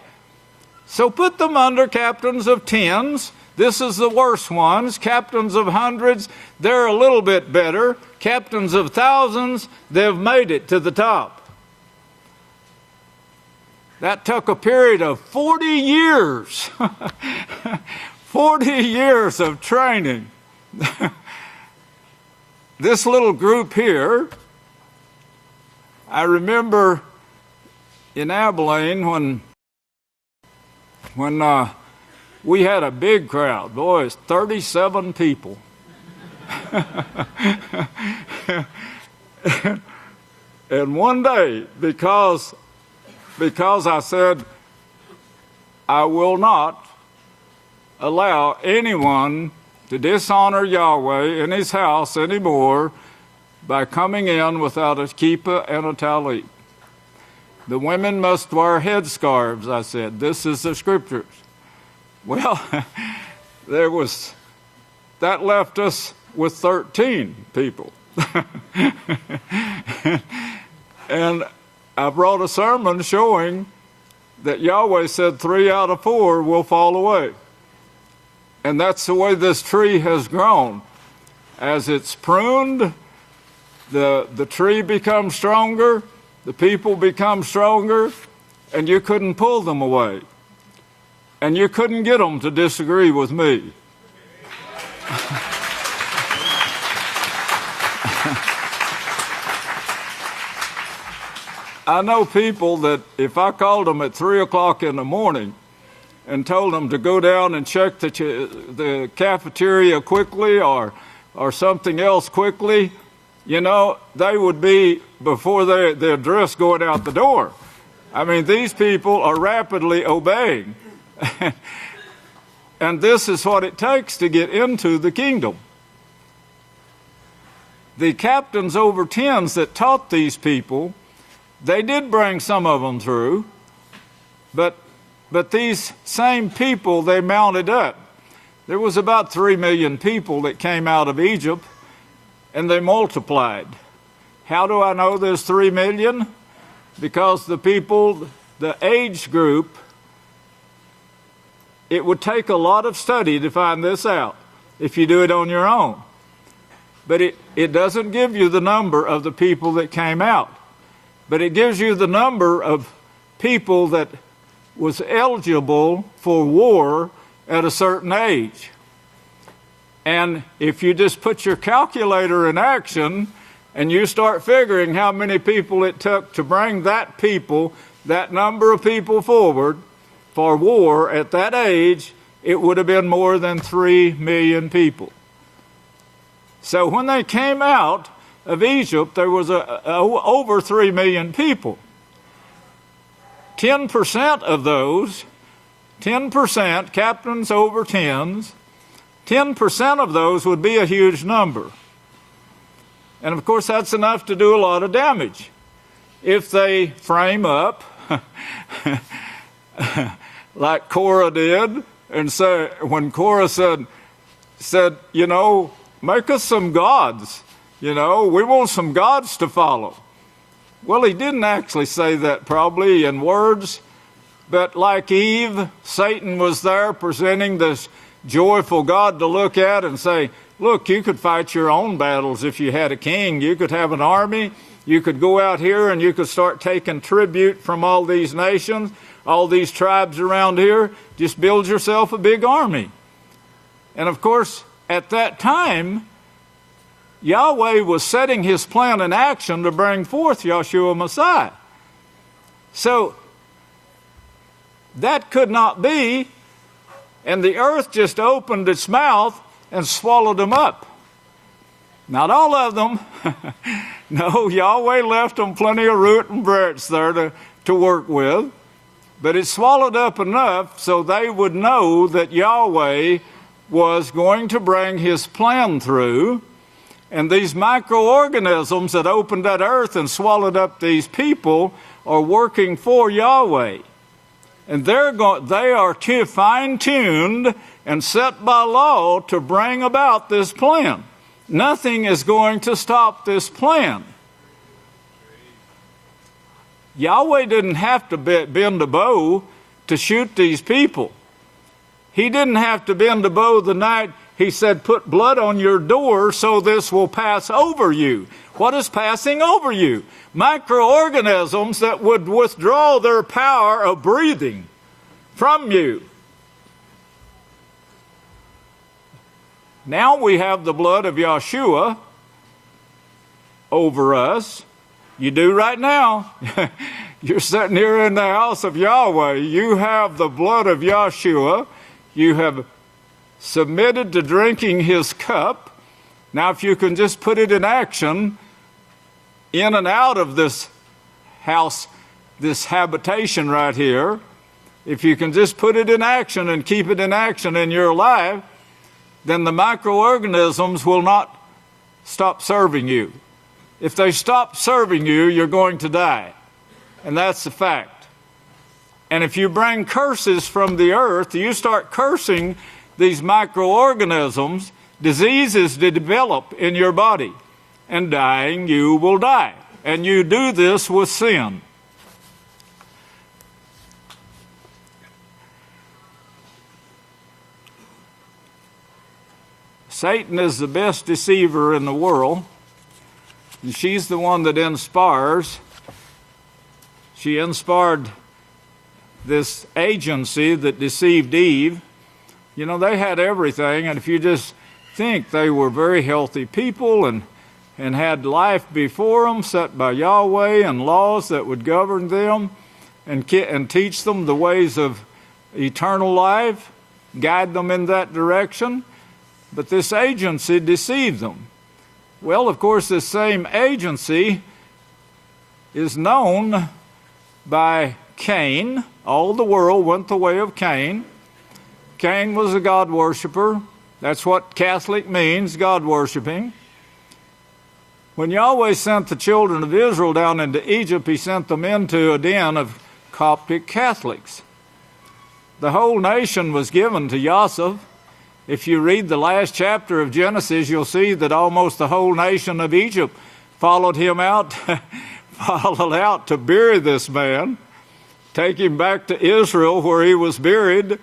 So put them under captains of 10s. This is the worst ones. Captains of 100s, they're a little bit better. Captains of 1,000s, they've made it to the top. That took a period of 40 years. 40 years of training. This little group here, I remember in Abilene when we had a big crowd. Boy, it's 37 people. And one day, because I said, I will not allow anyone to dishonor Yahweh in his house anymore by coming in without a kippah and a talit. The women must wear headscarves, I said. This is the scriptures. Well, that left us with 13 people. And I brought a sermon showing that Yahweh said 3 out of 4 will fall away. And that's the way this tree has grown. As it's pruned, the tree becomes stronger, the people become stronger, and you couldn't pull them away. And you couldn't get them to disagree with me. I know people that if I called them at 3 o'clock in the morning and told them to go down and check the cafeteria quickly or something else quickly, you know, they would be before their dress going out the door. I mean, these people are rapidly obeying. And this is what it takes to get into the kingdom. The captains over tens that taught these people, they did bring some of them through, but these same people, they mounted up. There was about 3 million people that came out of Egypt, and they multiplied. How do I know there's 3 million? Because the people, the age group, it would take a lot of study to find this out if you do it on your own. But it doesn't give you the number of the people that came out. But it gives you the number of people that was eligible for war at a certain age. And if you just put your calculator in action and you start figuring how many people it took to bring that number of people forward for war at that age, it would have been more than 3 million people. So when they came out of Egypt, there was over 3 million people. 10% of those, 10%, captains over tens, 10% of those would be a huge number. And of course, that's enough to do a lot of damage. If they frame up, like Korah did, and say, when Korah said, you know, make us some gods. You know, we want some gods to follow. Well, he didn't actually say that probably in words, but like Eve, Satan was there presenting this joyful God to look at and say, look, you could fight your own battles if you had a king. You could have an army. You could go out here and you could start taking tribute from all these nations, all these tribes around here. Just build yourself a big army. And of course, at that time, Yahweh was setting his plan in action to bring forth Yeshua Messiah. So, that could not be, and the earth just opened its mouth and swallowed them up. Not all of them. No, Yahweh left them plenty of root and branch there to work with. But it swallowed up enough so they would know that Yahweh was going to bring his plan through. And these microorganisms that opened that earth and swallowed up these people are working for Yahweh. And they are fine-tuned and set by law to bring about this plan. Nothing is going to stop this plan. Yahweh didn't have to bend a bow to shoot these people. He didn't have to bend a bow the night he said, put blood on your door so this will pass over you. What is passing over you? Microorganisms that would withdraw their power of breathing from you. Now we have the blood of Yeshua over us. You do right now. You're sitting here in the house of Yahweh. You have the blood of Yeshua. You have submitted to drinking his cup. Now, if you can just put it in action, in and out of this house, this habitation right here, if you can just put it in action and keep it in action in your life, then the microorganisms will not stop serving you. If they stop serving you, you're going to die. And that's the fact. And if you bring curses from the earth, you start cursing these microorganisms, diseases to develop in your body. And dying, you will die. And you do this with sin. Satan is the best deceiver in the world. And she's the one that inspires. She inspired this agency that deceived Eve. You know, they had everything, and if you just think they were very healthy people and had life before them set by Yahweh and laws that would govern them and teach them the ways of eternal life, guide them in that direction. But this agency deceived them. Well, of course, this same agency is known by Cain. All the world went the way of Cain. Cain was a God worshiper. That's what Catholic means, God worshiping. When Yahweh sent the children of Israel down into Egypt, he sent them into a den of Coptic Catholics. The whole nation was given to Yosef. If you read the last chapter of Genesis, you'll see that almost the whole nation of Egypt followed him out, followed out to bury this man, take him back to Israel where he was buried,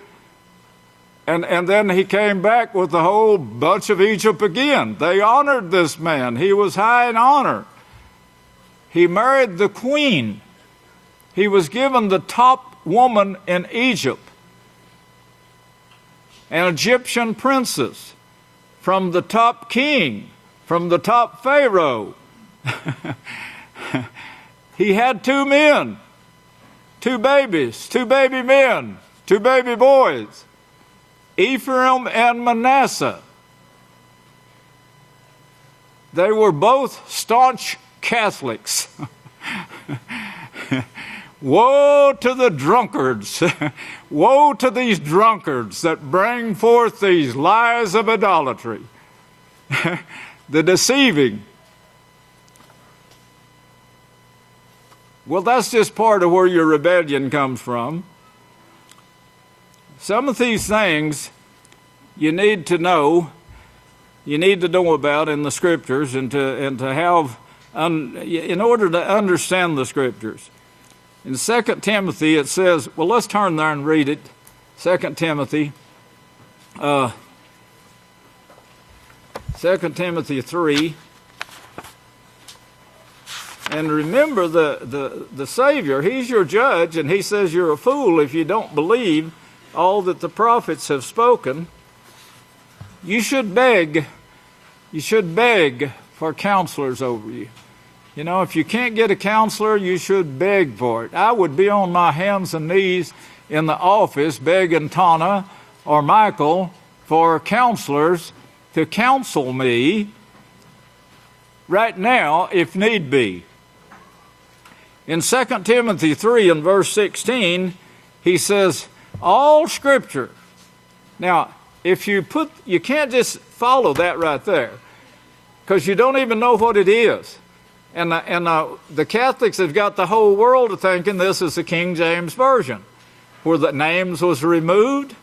and then he came back with the whole bunch of Egypt again. They honored this man. He was high in honor. He married the queen. He was given the top woman in Egypt, an Egyptian princess, from the top king, from the top pharaoh. He had 2 men, 2 babies, 2 baby men, 2 baby boys, Ephraim and Manasseh. They were both staunch Catholics. Woe to the drunkards. Woe to these drunkards that bring forth these lies of idolatry. The deceiving. Well, that's just part of where your rebellion comes from. Some of these things you need to know about in the Scriptures and to have, in order to understand the Scriptures. In 2 Timothy it says, well, let's turn there and read it. 2 Timothy 2 Timothy 3. And remember the Savior, he's your judge, and he says you're a fool if you don't believe all that the prophets have spoken. You should beg for counselors over you. You know, if you can't get a counselor, you should beg for it. I would be on my hands and knees in the office begging Tana or Michael for counselors to counsel me right now if need be. In 2 Timothy 3 and verse 16, he says, all Scripture. Now, if you can't just follow that right there, because you don't even know what it is. And the Catholics have got the whole world to thinking this is the King James Version, where the names was removed.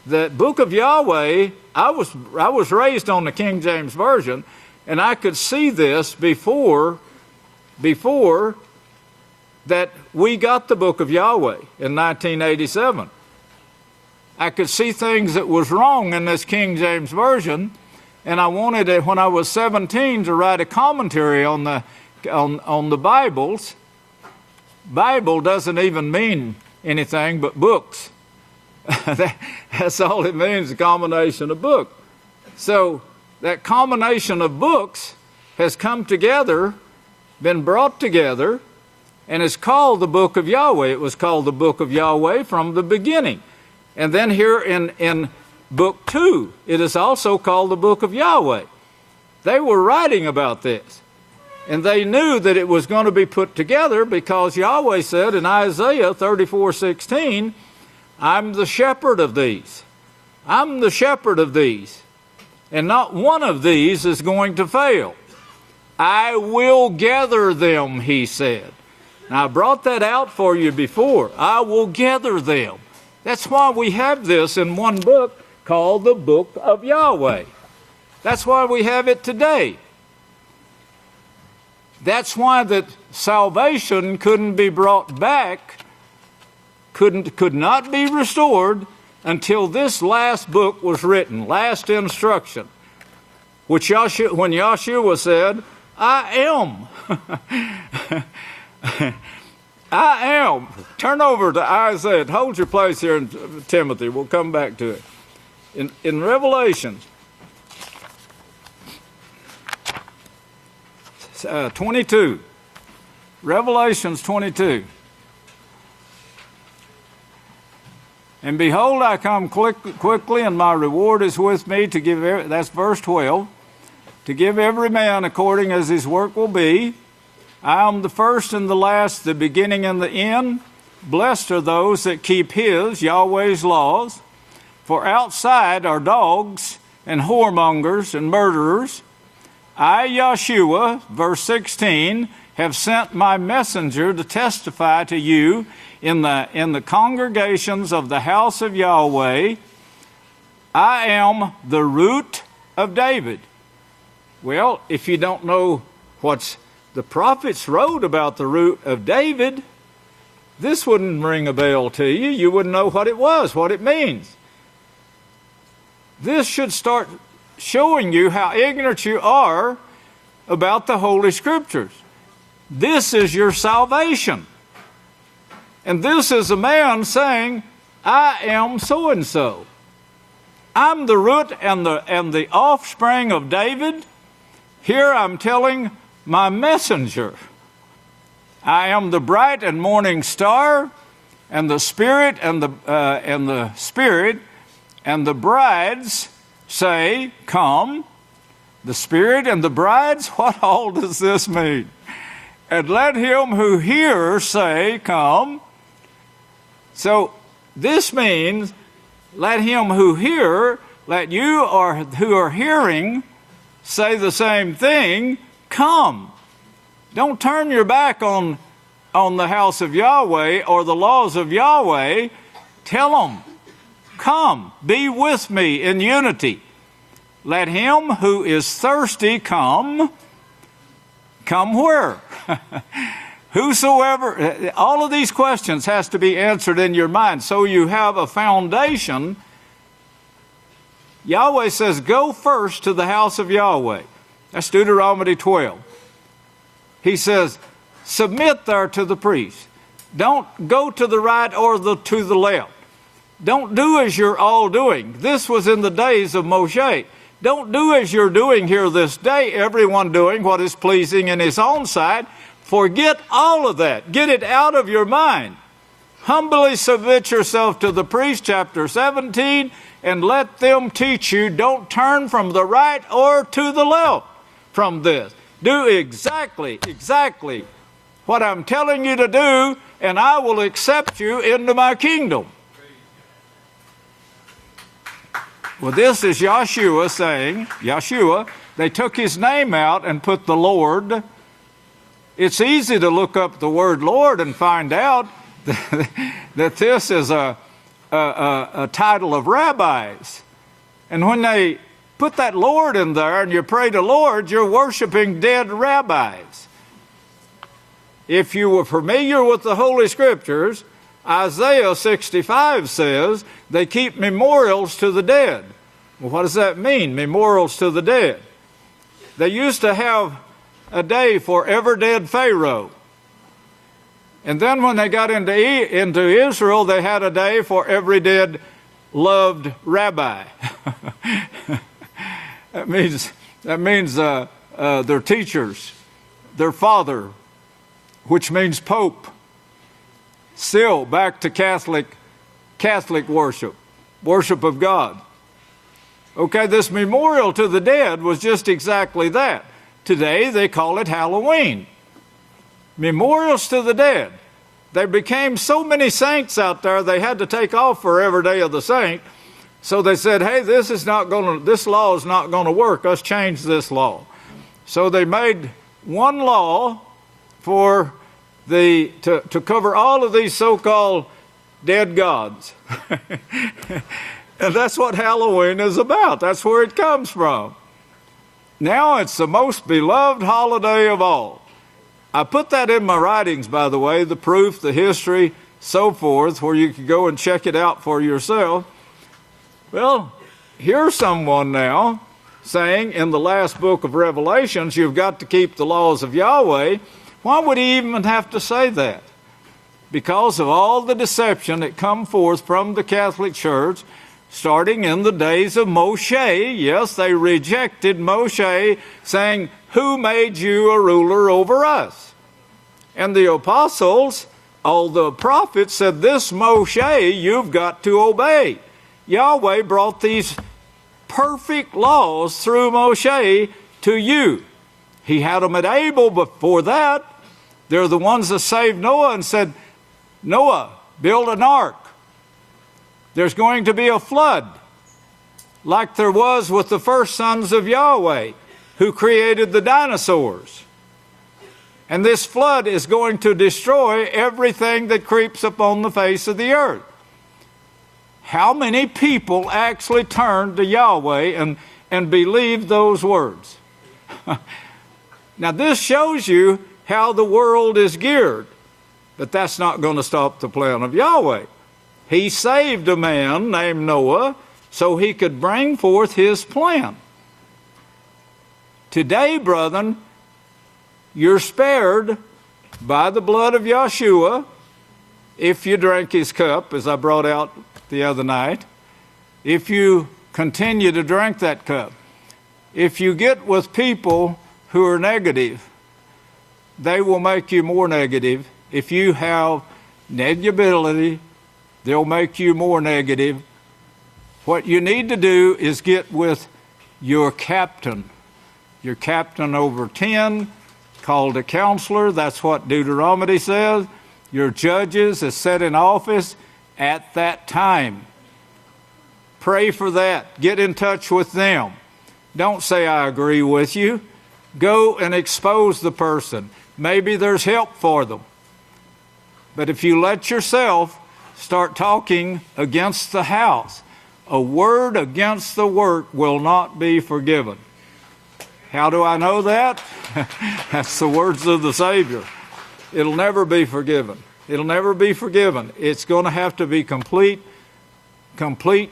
The Book of Yahweh, I was raised on the King James Version, and I could see this before that we got the Book of Yahweh in 1987. I could see things that was wrong in this King James Version, and I wanted it when I was 17 to write a commentary on the Bibles. Bible doesn't even mean anything but books. That's all it means, a combination of book. So that combination of books has come together, been brought together, and it's called the Book of Yahweh. It was called the Book of Yahweh from the beginning. And then here in Book 2, it is also called the Book of Yahweh. They were writing about this. And they knew that it was going to be put together because Yahweh said in Isaiah 34:16, I'm the shepherd of these. I'm the shepherd of these. And not one of these is going to fail. I will gather them, he said. Now, I brought that out for you before. I will gather them. That's why we have this in one book called the Book of Yahweh. That's why we have it today. That's why that salvation couldn't be brought back, could not be restored until this last book was written, last instruction, which when Yahshua said, I am. I am. Turn over to Isaiah. Hold your place here in Timothy. We'll come back to it. In Revelation 22. Revelations 22. And behold, I come quickly, and my reward is with me to give, that's verse 12, to give every man according as his work will be. I am the first and the last, the beginning and the end. Blessed are those that keep his, Yahweh's laws. For outside are dogs and whoremongers and murderers. I, Yahshua, verse 16, have sent my messenger to testify to you in the congregations of the house of Yahweh. I am the root of David. Well, if you don't know what's the prophets wrote about the root of David, this wouldn't ring a bell to you. You wouldn't know what it was, what it means. This should start showing you how ignorant you are about the Holy Scriptures. This is your salvation. And this is a man saying, I am so-and-so. I'm the root and the offspring of David. Here I'm telling my messenger. I am the bright and morning star, and the Spirit and the Spirit and the brides say, come. The Spirit and the brides, what all does this mean? And let him who hears say, come. So this means, let him who hear, let you who are hearing say the same thing, come. Don't turn your back on the house of Yahweh or the laws of Yahweh. Tell them, come, be with me in unity. Let him who is thirsty come. Come where? Whosoever. All of these questions has to be answered in your mind so you have a foundation. Yahweh says, go first to the house of Yahweh. That's Deuteronomy 12. He says, submit there to the priest. Don't go to the right or to the left. Don't do as you're all doing. This was in the days of Moshe. Don't do as you're doing here this day, everyone doing what is pleasing in his own sight. Forget all of that. Get it out of your mind. Humbly submit yourself to the priest, chapter 17, and let them teach you. Don't turn from the right or to the left from this. Do exactly what I'm telling you to do, and I will accept you into my kingdom. Well, this is Yahshua saying, they took his name out and put the Lord. It's easy to look up the word Lord and find out that this is a title of rabbis. And when they put that Lord in there and you pray to Lord, you're worshiping dead rabbis. If you were familiar with the Holy Scriptures, Isaiah 65 says they keep memorials to the dead. Well, what does that mean, memorials to the dead? They used to have a day for every dead Pharaoh. And then when they got into Israel, they had a day for every dead loved rabbi. That means their teachers, their father, which means Pope. Still back to Catholic worship of God. Okay, this memorial to the dead was just exactly that. Today they call it Halloween. Memorials to the dead. There became so many saints out there they had to take off for every day of the saint. So they said, hey, this law is not going to work. Let's change this law. So they made one law for to cover all of these so-called dead gods. And that's what Halloween is about. That's where it comes from. Now it's the most beloved holiday of all. I put that in my writings, by the way, the proof, the history, so forth, where you can go and check it out for yourself. Well, here's someone now saying in the last book of Revelations, you've got to keep the laws of Yahweh. Why would he even have to say that? Because of all the deception that come forth from the Catholic Church, starting in the days of Moshe. Yes, they rejected Moshe, saying, who made you a ruler over us? And the apostles, all the prophets said, this Moshe you've got to obey. Yahweh brought these perfect laws through Moshe to you. He had them at Abel before that. They're the ones that saved Noah and said, Noah, build an ark. There's going to be a flood, like there was with the first sons of Yahweh, who created the dinosaurs. And this flood is going to destroy everything that creeps upon the face of the earth. How many people actually turned to Yahweh and believed those words? Now this shows you how the world is geared, but that's not going to stop the plan of Yahweh. He saved a man named Noah so he could bring forth his plan. Today, brethren, you're spared by the blood of Yeshua if you drink his cup, as I brought out the other night, if you continue to drink that cup. If you get with people who are negative, they will make you more negative. If you have negability, they'll make you more negative. What you need to do is get with your captain over 10, called a counselor. That's what Deuteronomy says. Your judges is set in office at that time. Pray for that. Get in touch with them. Don't say, I agree with you. Go and expose the person. Maybe there's help for them. But if you let yourself start talking against the house, a word against the work will not be forgiven. How do I know that? That's the words of the Savior. It'll never be forgiven. It'll never be forgiven. It's going to have to be complete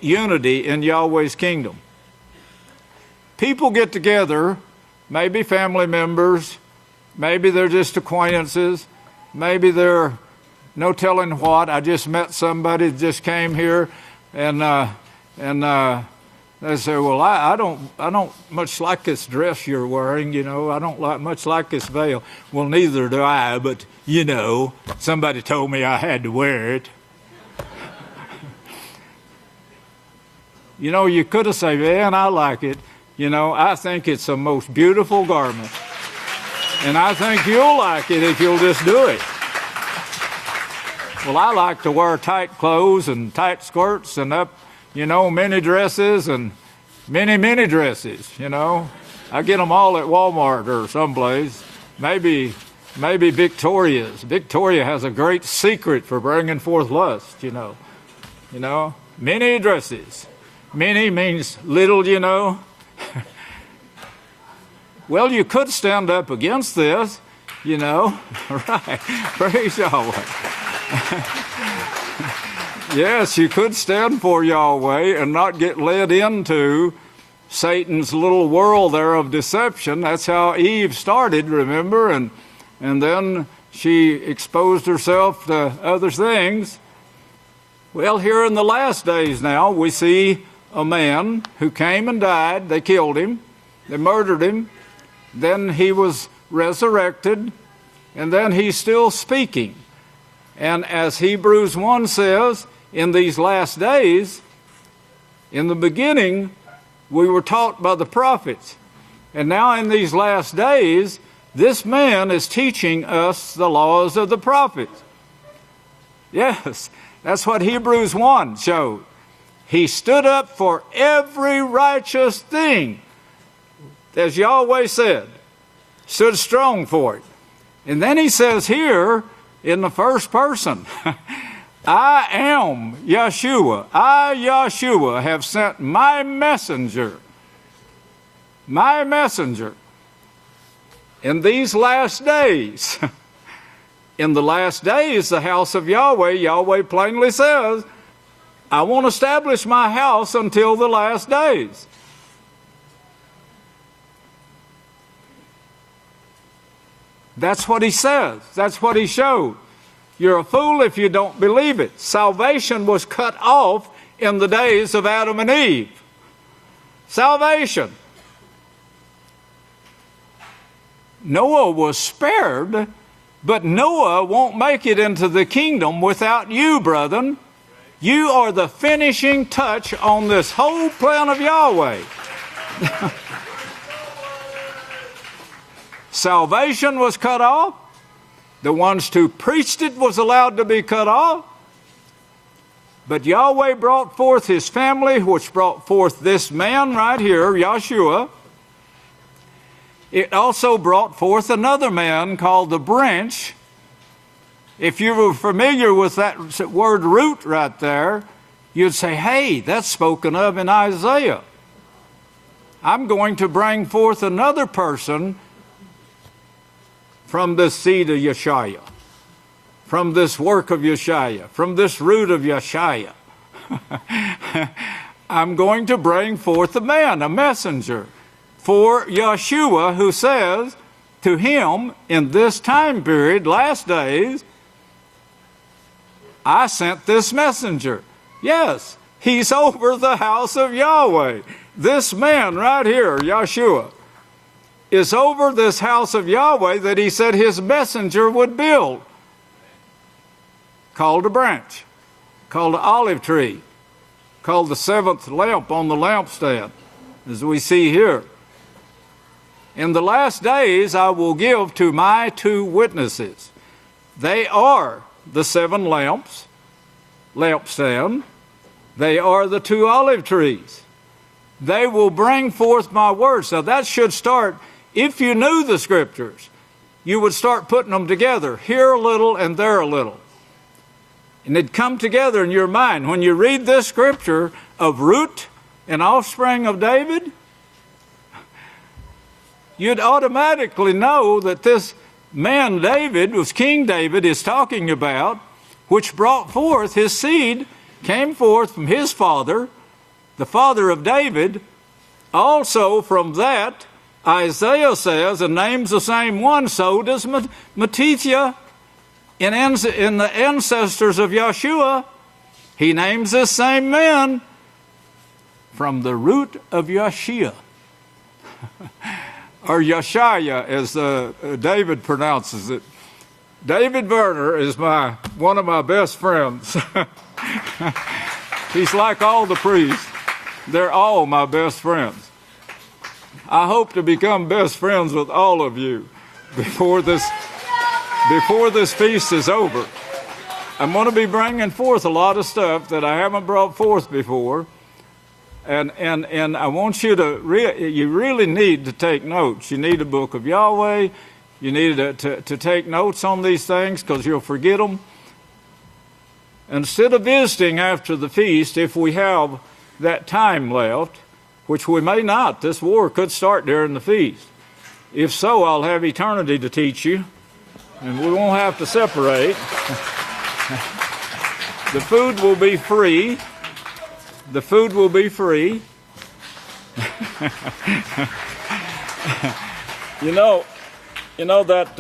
unity in Yahweh's kingdom. People get together, maybe family members, maybe they're just acquaintances, maybe they're no telling what. I just met somebody that just came here, and they say, well, I don't much like this dress you're wearing, you know. I don't much like this veil. Well, neither do I, but, you know, somebody told me I had to wear it. You know, you could have said, man, I like it. You know, I think it's the most beautiful garment. And I think you'll like it if you'll just do it. Well, I like to wear tight clothes and tight skirts and mini dresses and mini dresses, you know. I get them all at Walmart or someplace. Maybe Victoria's. Victoria has a great secret for bringing forth lust, you know. You know, mini dresses. Mini means little, you know. Well, you could stand up against this, you know. Right. Praise Yahweh. Yes, you could stand for Yahweh and not get led into Satan's little world there of deception. That's how Eve started, remember? And then she exposed herself to other things. Well, here in the last days now, we see a man who came and died. They killed him. They murdered him. Then he was resurrected. And then he's still speaking. And as Hebrews 1 says, in these last days, in the beginning, we were taught by the prophets. And now in these last days, this man is teaching us the laws of the prophets. Yes, that's what Hebrews 1 showed. He stood up for every righteous thing, as Yahweh said, stood strong for it. And then he says here in the first person. I am Yeshua. I, Yeshua, have sent my messenger in these last days. In the last days, the house of Yahweh, Yahweh plainly says, I won't establish my house until the last days. That's what he says. That's what he showed. You're a fool if you don't believe it. Salvation was cut off in the days of Adam and Eve. Salvation. Noah was spared, but Noah won't make it into the kingdom without you, brethren. You are the finishing touch on this whole plan of Yahweh. Salvation was cut off. The ones who preached it was allowed to be cut off. But Yahweh brought forth his family, which brought forth this man right here, Yeshua. It also brought forth another man called the branch. If you were familiar with that word root right there, you'd say, hey, that's spoken of in Isaiah. I'm going to bring forth another person from this seed of Yeshua, from this work of Yeshua, from this root of Yeshua. I'm going to bring forth a man, a messenger, for Yeshua, who says to him in this time period, last days, I sent this messenger. Yes, he's over the house of Yahweh. This man right here, Yeshua, is over this house of Yahweh that he said his messenger would build. Called a branch, called an olive tree, called the seventh lamp on the lampstand, as we see here. In the last days I will give to my two witnesses. They are the seven lamps, lampstand. They are the two olive trees. They will bring forth my words. Now that should start, if you knew the scriptures, you would start putting them together, here a little and there a little. And it'd come together in your mind. When you read this scripture of root and offspring of David, you'd automatically know that this man David, was King David, is talking about, which brought forth his seed, came forth from his father, the father of David. Also from that, Isaiah says, and names the same one, so does Matithia in the ancestors of Yeshua. He names this same man from the root of Yeshua. Or Yeshaya, as David pronounces it. David Werner is one of my best friends. He's like all the priests. They're all my best friends. I hope to become best friends with all of you before this feast is over. I'm going to be bringing forth a lot of stuff that I haven't brought forth before. And I want you you really need to take notes. You need a book of Yahweh. You need to take notes on these things because you'll forget them. Instead of visiting after the feast, if we have that time left, which we may not, this war could start during the feast. If so, I'll have eternity to teach you, and we won't have to separate. The food will be free. The food will be free. You know that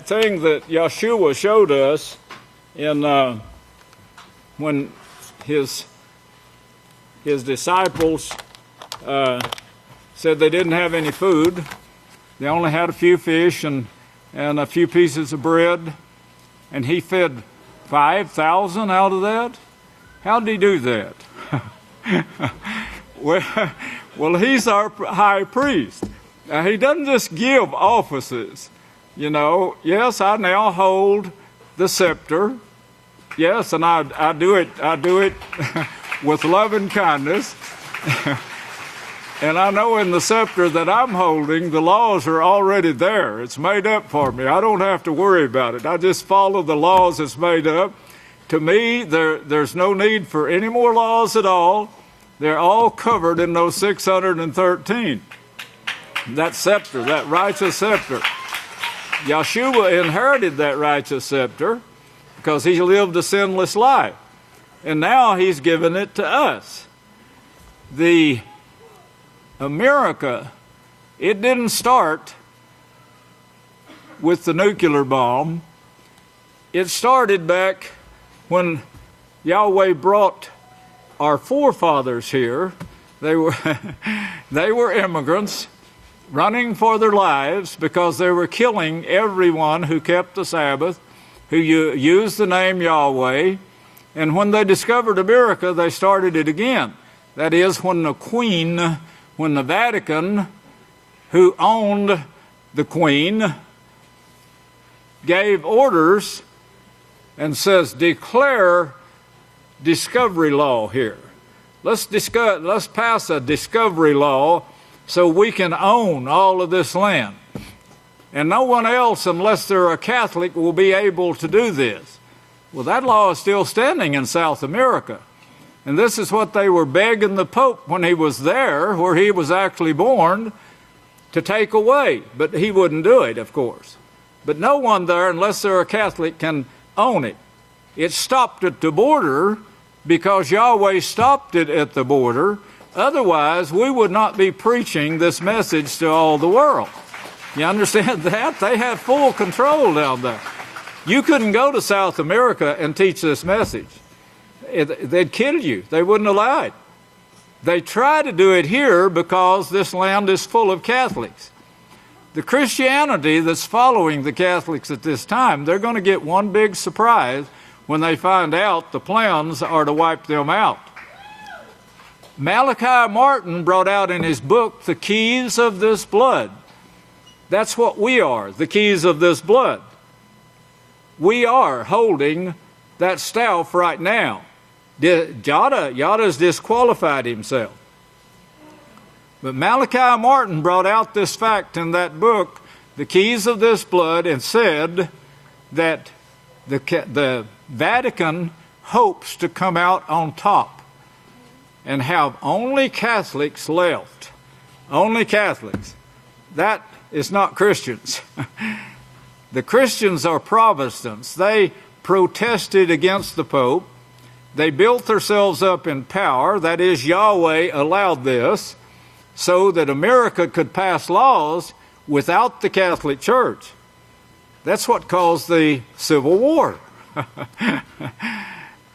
thing that Yeshua showed us in when his disciples said they didn't have any food. They only had a few fish and a few pieces of bread, and he fed 5,000 out of that. How did he do that? Well, he's our high priest. He doesn't just give offices. Yes, I now hold the scepter. Yes, and I do it with love and kindness. And I know in the scepter that I'm holding, the laws are already there. It's made up for me. I don't have to worry about it. I just follow the laws that's made up. To me, there's no need for any more laws at all. They're all covered in those 613. That scepter, that righteous scepter. Yeshua inherited that righteous scepter because he lived a sinless life. And now he's given it to us. The America, it didn't start with the nuclear bomb. It started back when Yahweh brought our forefathers here. They were immigrants running for their lives because they were killing everyone who kept the Sabbath, who used the name Yahweh. And when they discovered America, they started it again. That is, when the Vatican, who owned the Queen, gave orders and says, declare discovery law here. Let's pass a discovery law so we can own all of this land. And no one else, unless they're a Catholic, will be able to do this. Well, that law is still standing in South America. And this is what they were begging the Pope when he was there, where he was actually born, to take away. But he wouldn't do it, of course. But no one there, unless they're a Catholic, can own it. It stopped at the border because Yahweh stopped it at the border. Otherwise, we would not be preaching this message to all the world. You understand that? They had full control down there. You couldn't go to South America and teach this message. They'd kill you. They wouldn't allow it. They try to do it here because this land is full of Catholics. The Christianity that's following the Catholics at this time, they're going to get one big surprise when they find out the plans are to wipe them out. Malachi Martin brought out in his book the keys of this blood. That's what we are, the keys of this blood. We are holding that staff right now. Yada's disqualified himself. But Malachi Martin brought out this fact in that book, the keys of this blood, and said that the Vatican hopes to come out on top and have only Catholics left. Only Catholics. That is not Christians. The Christians are Protestants. They protested against the Pope. They built themselves up in power. That is, Yahweh allowed this so that America could pass laws without the Catholic Church. That's what caused the Civil War.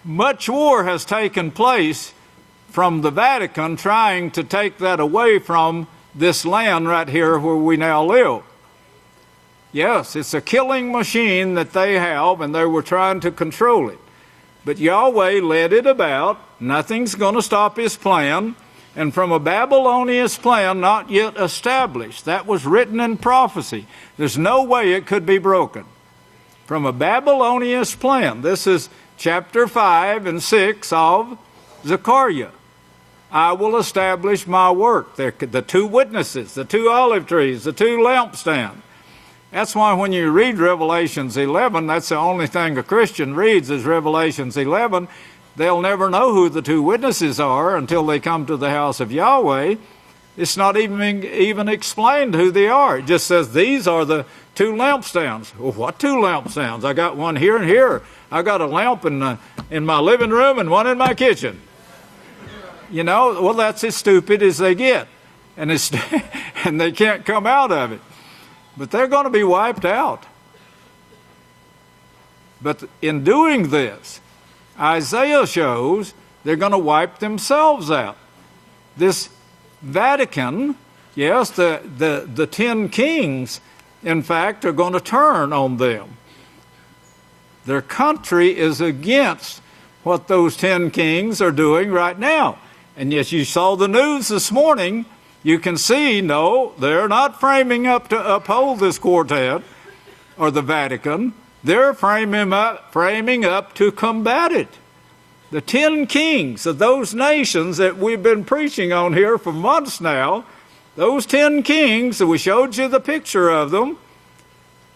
Much war has taken place from the Vatican trying to take that away from this land right here where we now live. Yes, it's a killing machine that they have, and they were trying to control it. But Yahweh led it about. Nothing's going to stop his plan. And from a Babylonian plan not yet established, that was written in prophecy. There's no way it could be broken. From a Babylonian plan, this is chapter 5 and 6 of Zechariah. I will establish my work. The two witnesses, the two olive trees, the two lampstands. That's why when you read Revelations 11, that's the only thing a Christian reads is Revelations 11. They'll never know who the two witnesses are until they come to the house of Yahweh. It's not even explained who they are. It just says these are the two lampstands. Well, what two lampstands? I got one here and here. I got a lamp in my living room and one in my kitchen. You know, well, that's as stupid as they get. And they can't come out of it. But they're going to be wiped out. But in doing this, Isaiah shows they're going to wipe themselves out. This Vatican, yes, the 10 kings, in fact, are going to turn on them. Their country is against what those 10 kings are doing right now. And yes, you saw the news this morning. You can see, no, they're not framing up to uphold this quartet or the Vatican. They're framing up to combat it. The 10 kings of those nations that we've been preaching on here for months now, those 10 kings, we showed you the picture of them.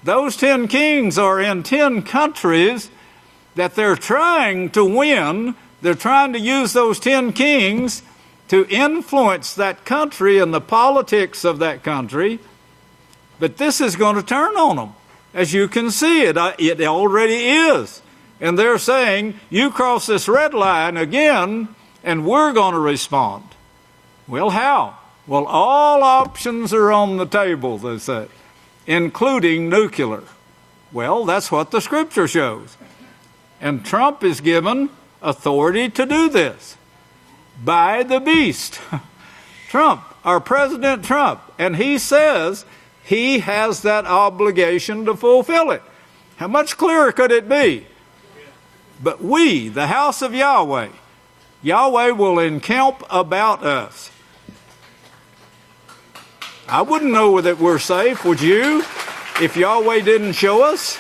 Those 10 kings are in 10 countries that they're trying to win. They're trying to use those 10 kings to influence that country and the politics of that country. But this is going to turn on them. As you can see, it already is. And they're saying, you cross this red line again, and we're going to respond. Well, how? Well, all options are on the table, they say, including nuclear. Well, that's what the Scripture shows. And Trump is given authority to do this by the beast. Trump, our President Trump, and he says he has that obligation to fulfill it. How much clearer could it be? But we, the house of Yahweh, Yahweh will encamp about us. I wouldn't know that we're safe, would you, if Yahweh didn't show us?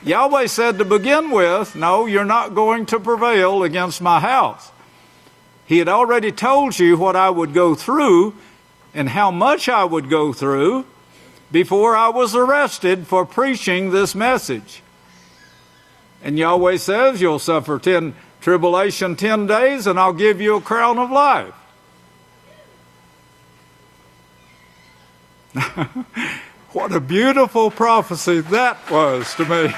Yahweh said to begin with, no, you're not going to prevail against my house. He had already told you what I would go through and how much I would go through before I was arrested for preaching this message. And Yahweh says, you'll suffer tribulation 10 days, and I'll give you a crown of life. What a beautiful prophecy that was to me.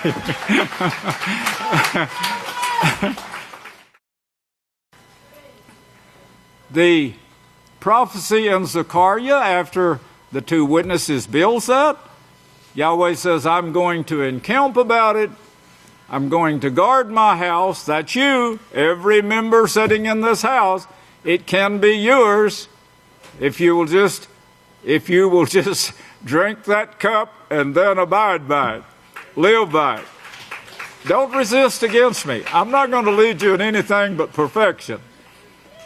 The prophecy in Zechariah after the two witnesses builds that, Yahweh says, I'm going to encamp about it. I'm going to guard my house. That's you, every member sitting in this house. It can be yours if you will just drink that cup and then abide by it, live by it. Don't resist against me. I'm not going to lead you in anything but perfection.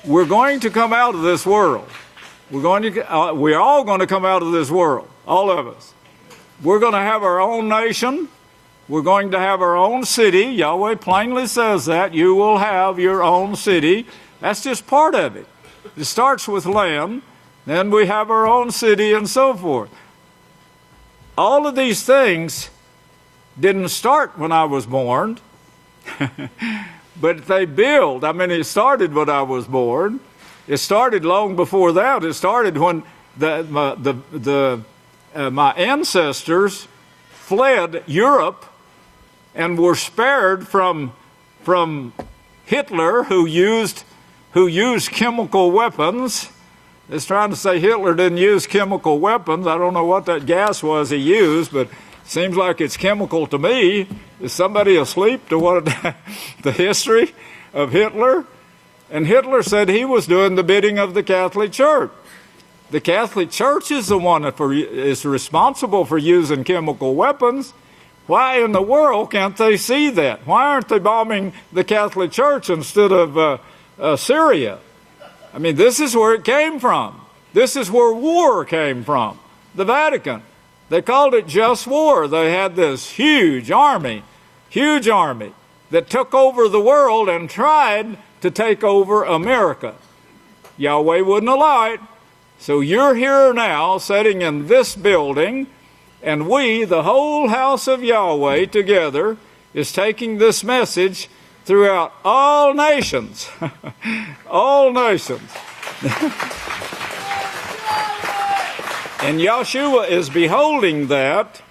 We're going to come out of this world. We're all going to come out of this world, all of us. We're going to have our own nation. We're going to have our own city. Yahweh plainly says that. You will have your own city. That's just part of it. It starts with land. Then we have our own city and so forth. All of these things didn't start when I was born, but they build. I mean, it started when I was born. It started long before that. It started when my ancestors fled Europe and were spared from Hitler, who used chemical weapons. It's trying to say Hitler didn't use chemical weapons. I don't know what that gas was he used, but it seems like it's chemical to me. Is somebody asleep to what the history of Hitler? And Hitler said he was doing the bidding of the Catholic Church. The Catholic Church is the one that is responsible for using chemical weapons. Why in the world can't they see that? Why aren't they bombing the Catholic Church instead of Syria? I mean, this is where it came from. This is where war came from. The Vatican. They called it just war. They had this huge army that took over the world and tried to take over America. Yahweh wouldn't allow it. So you're here now, sitting in this building, and we, the whole house of Yahweh together, is taking this message throughout all nations. All nations. And Yahshua is beholding that.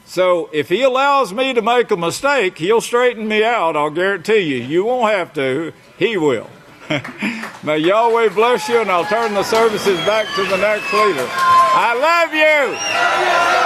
So if he allows me to make a mistake, he'll straighten me out, I'll guarantee you. You won't have to. He will. May Yahweh bless you, and I'll turn the services back to the next leader. I love you.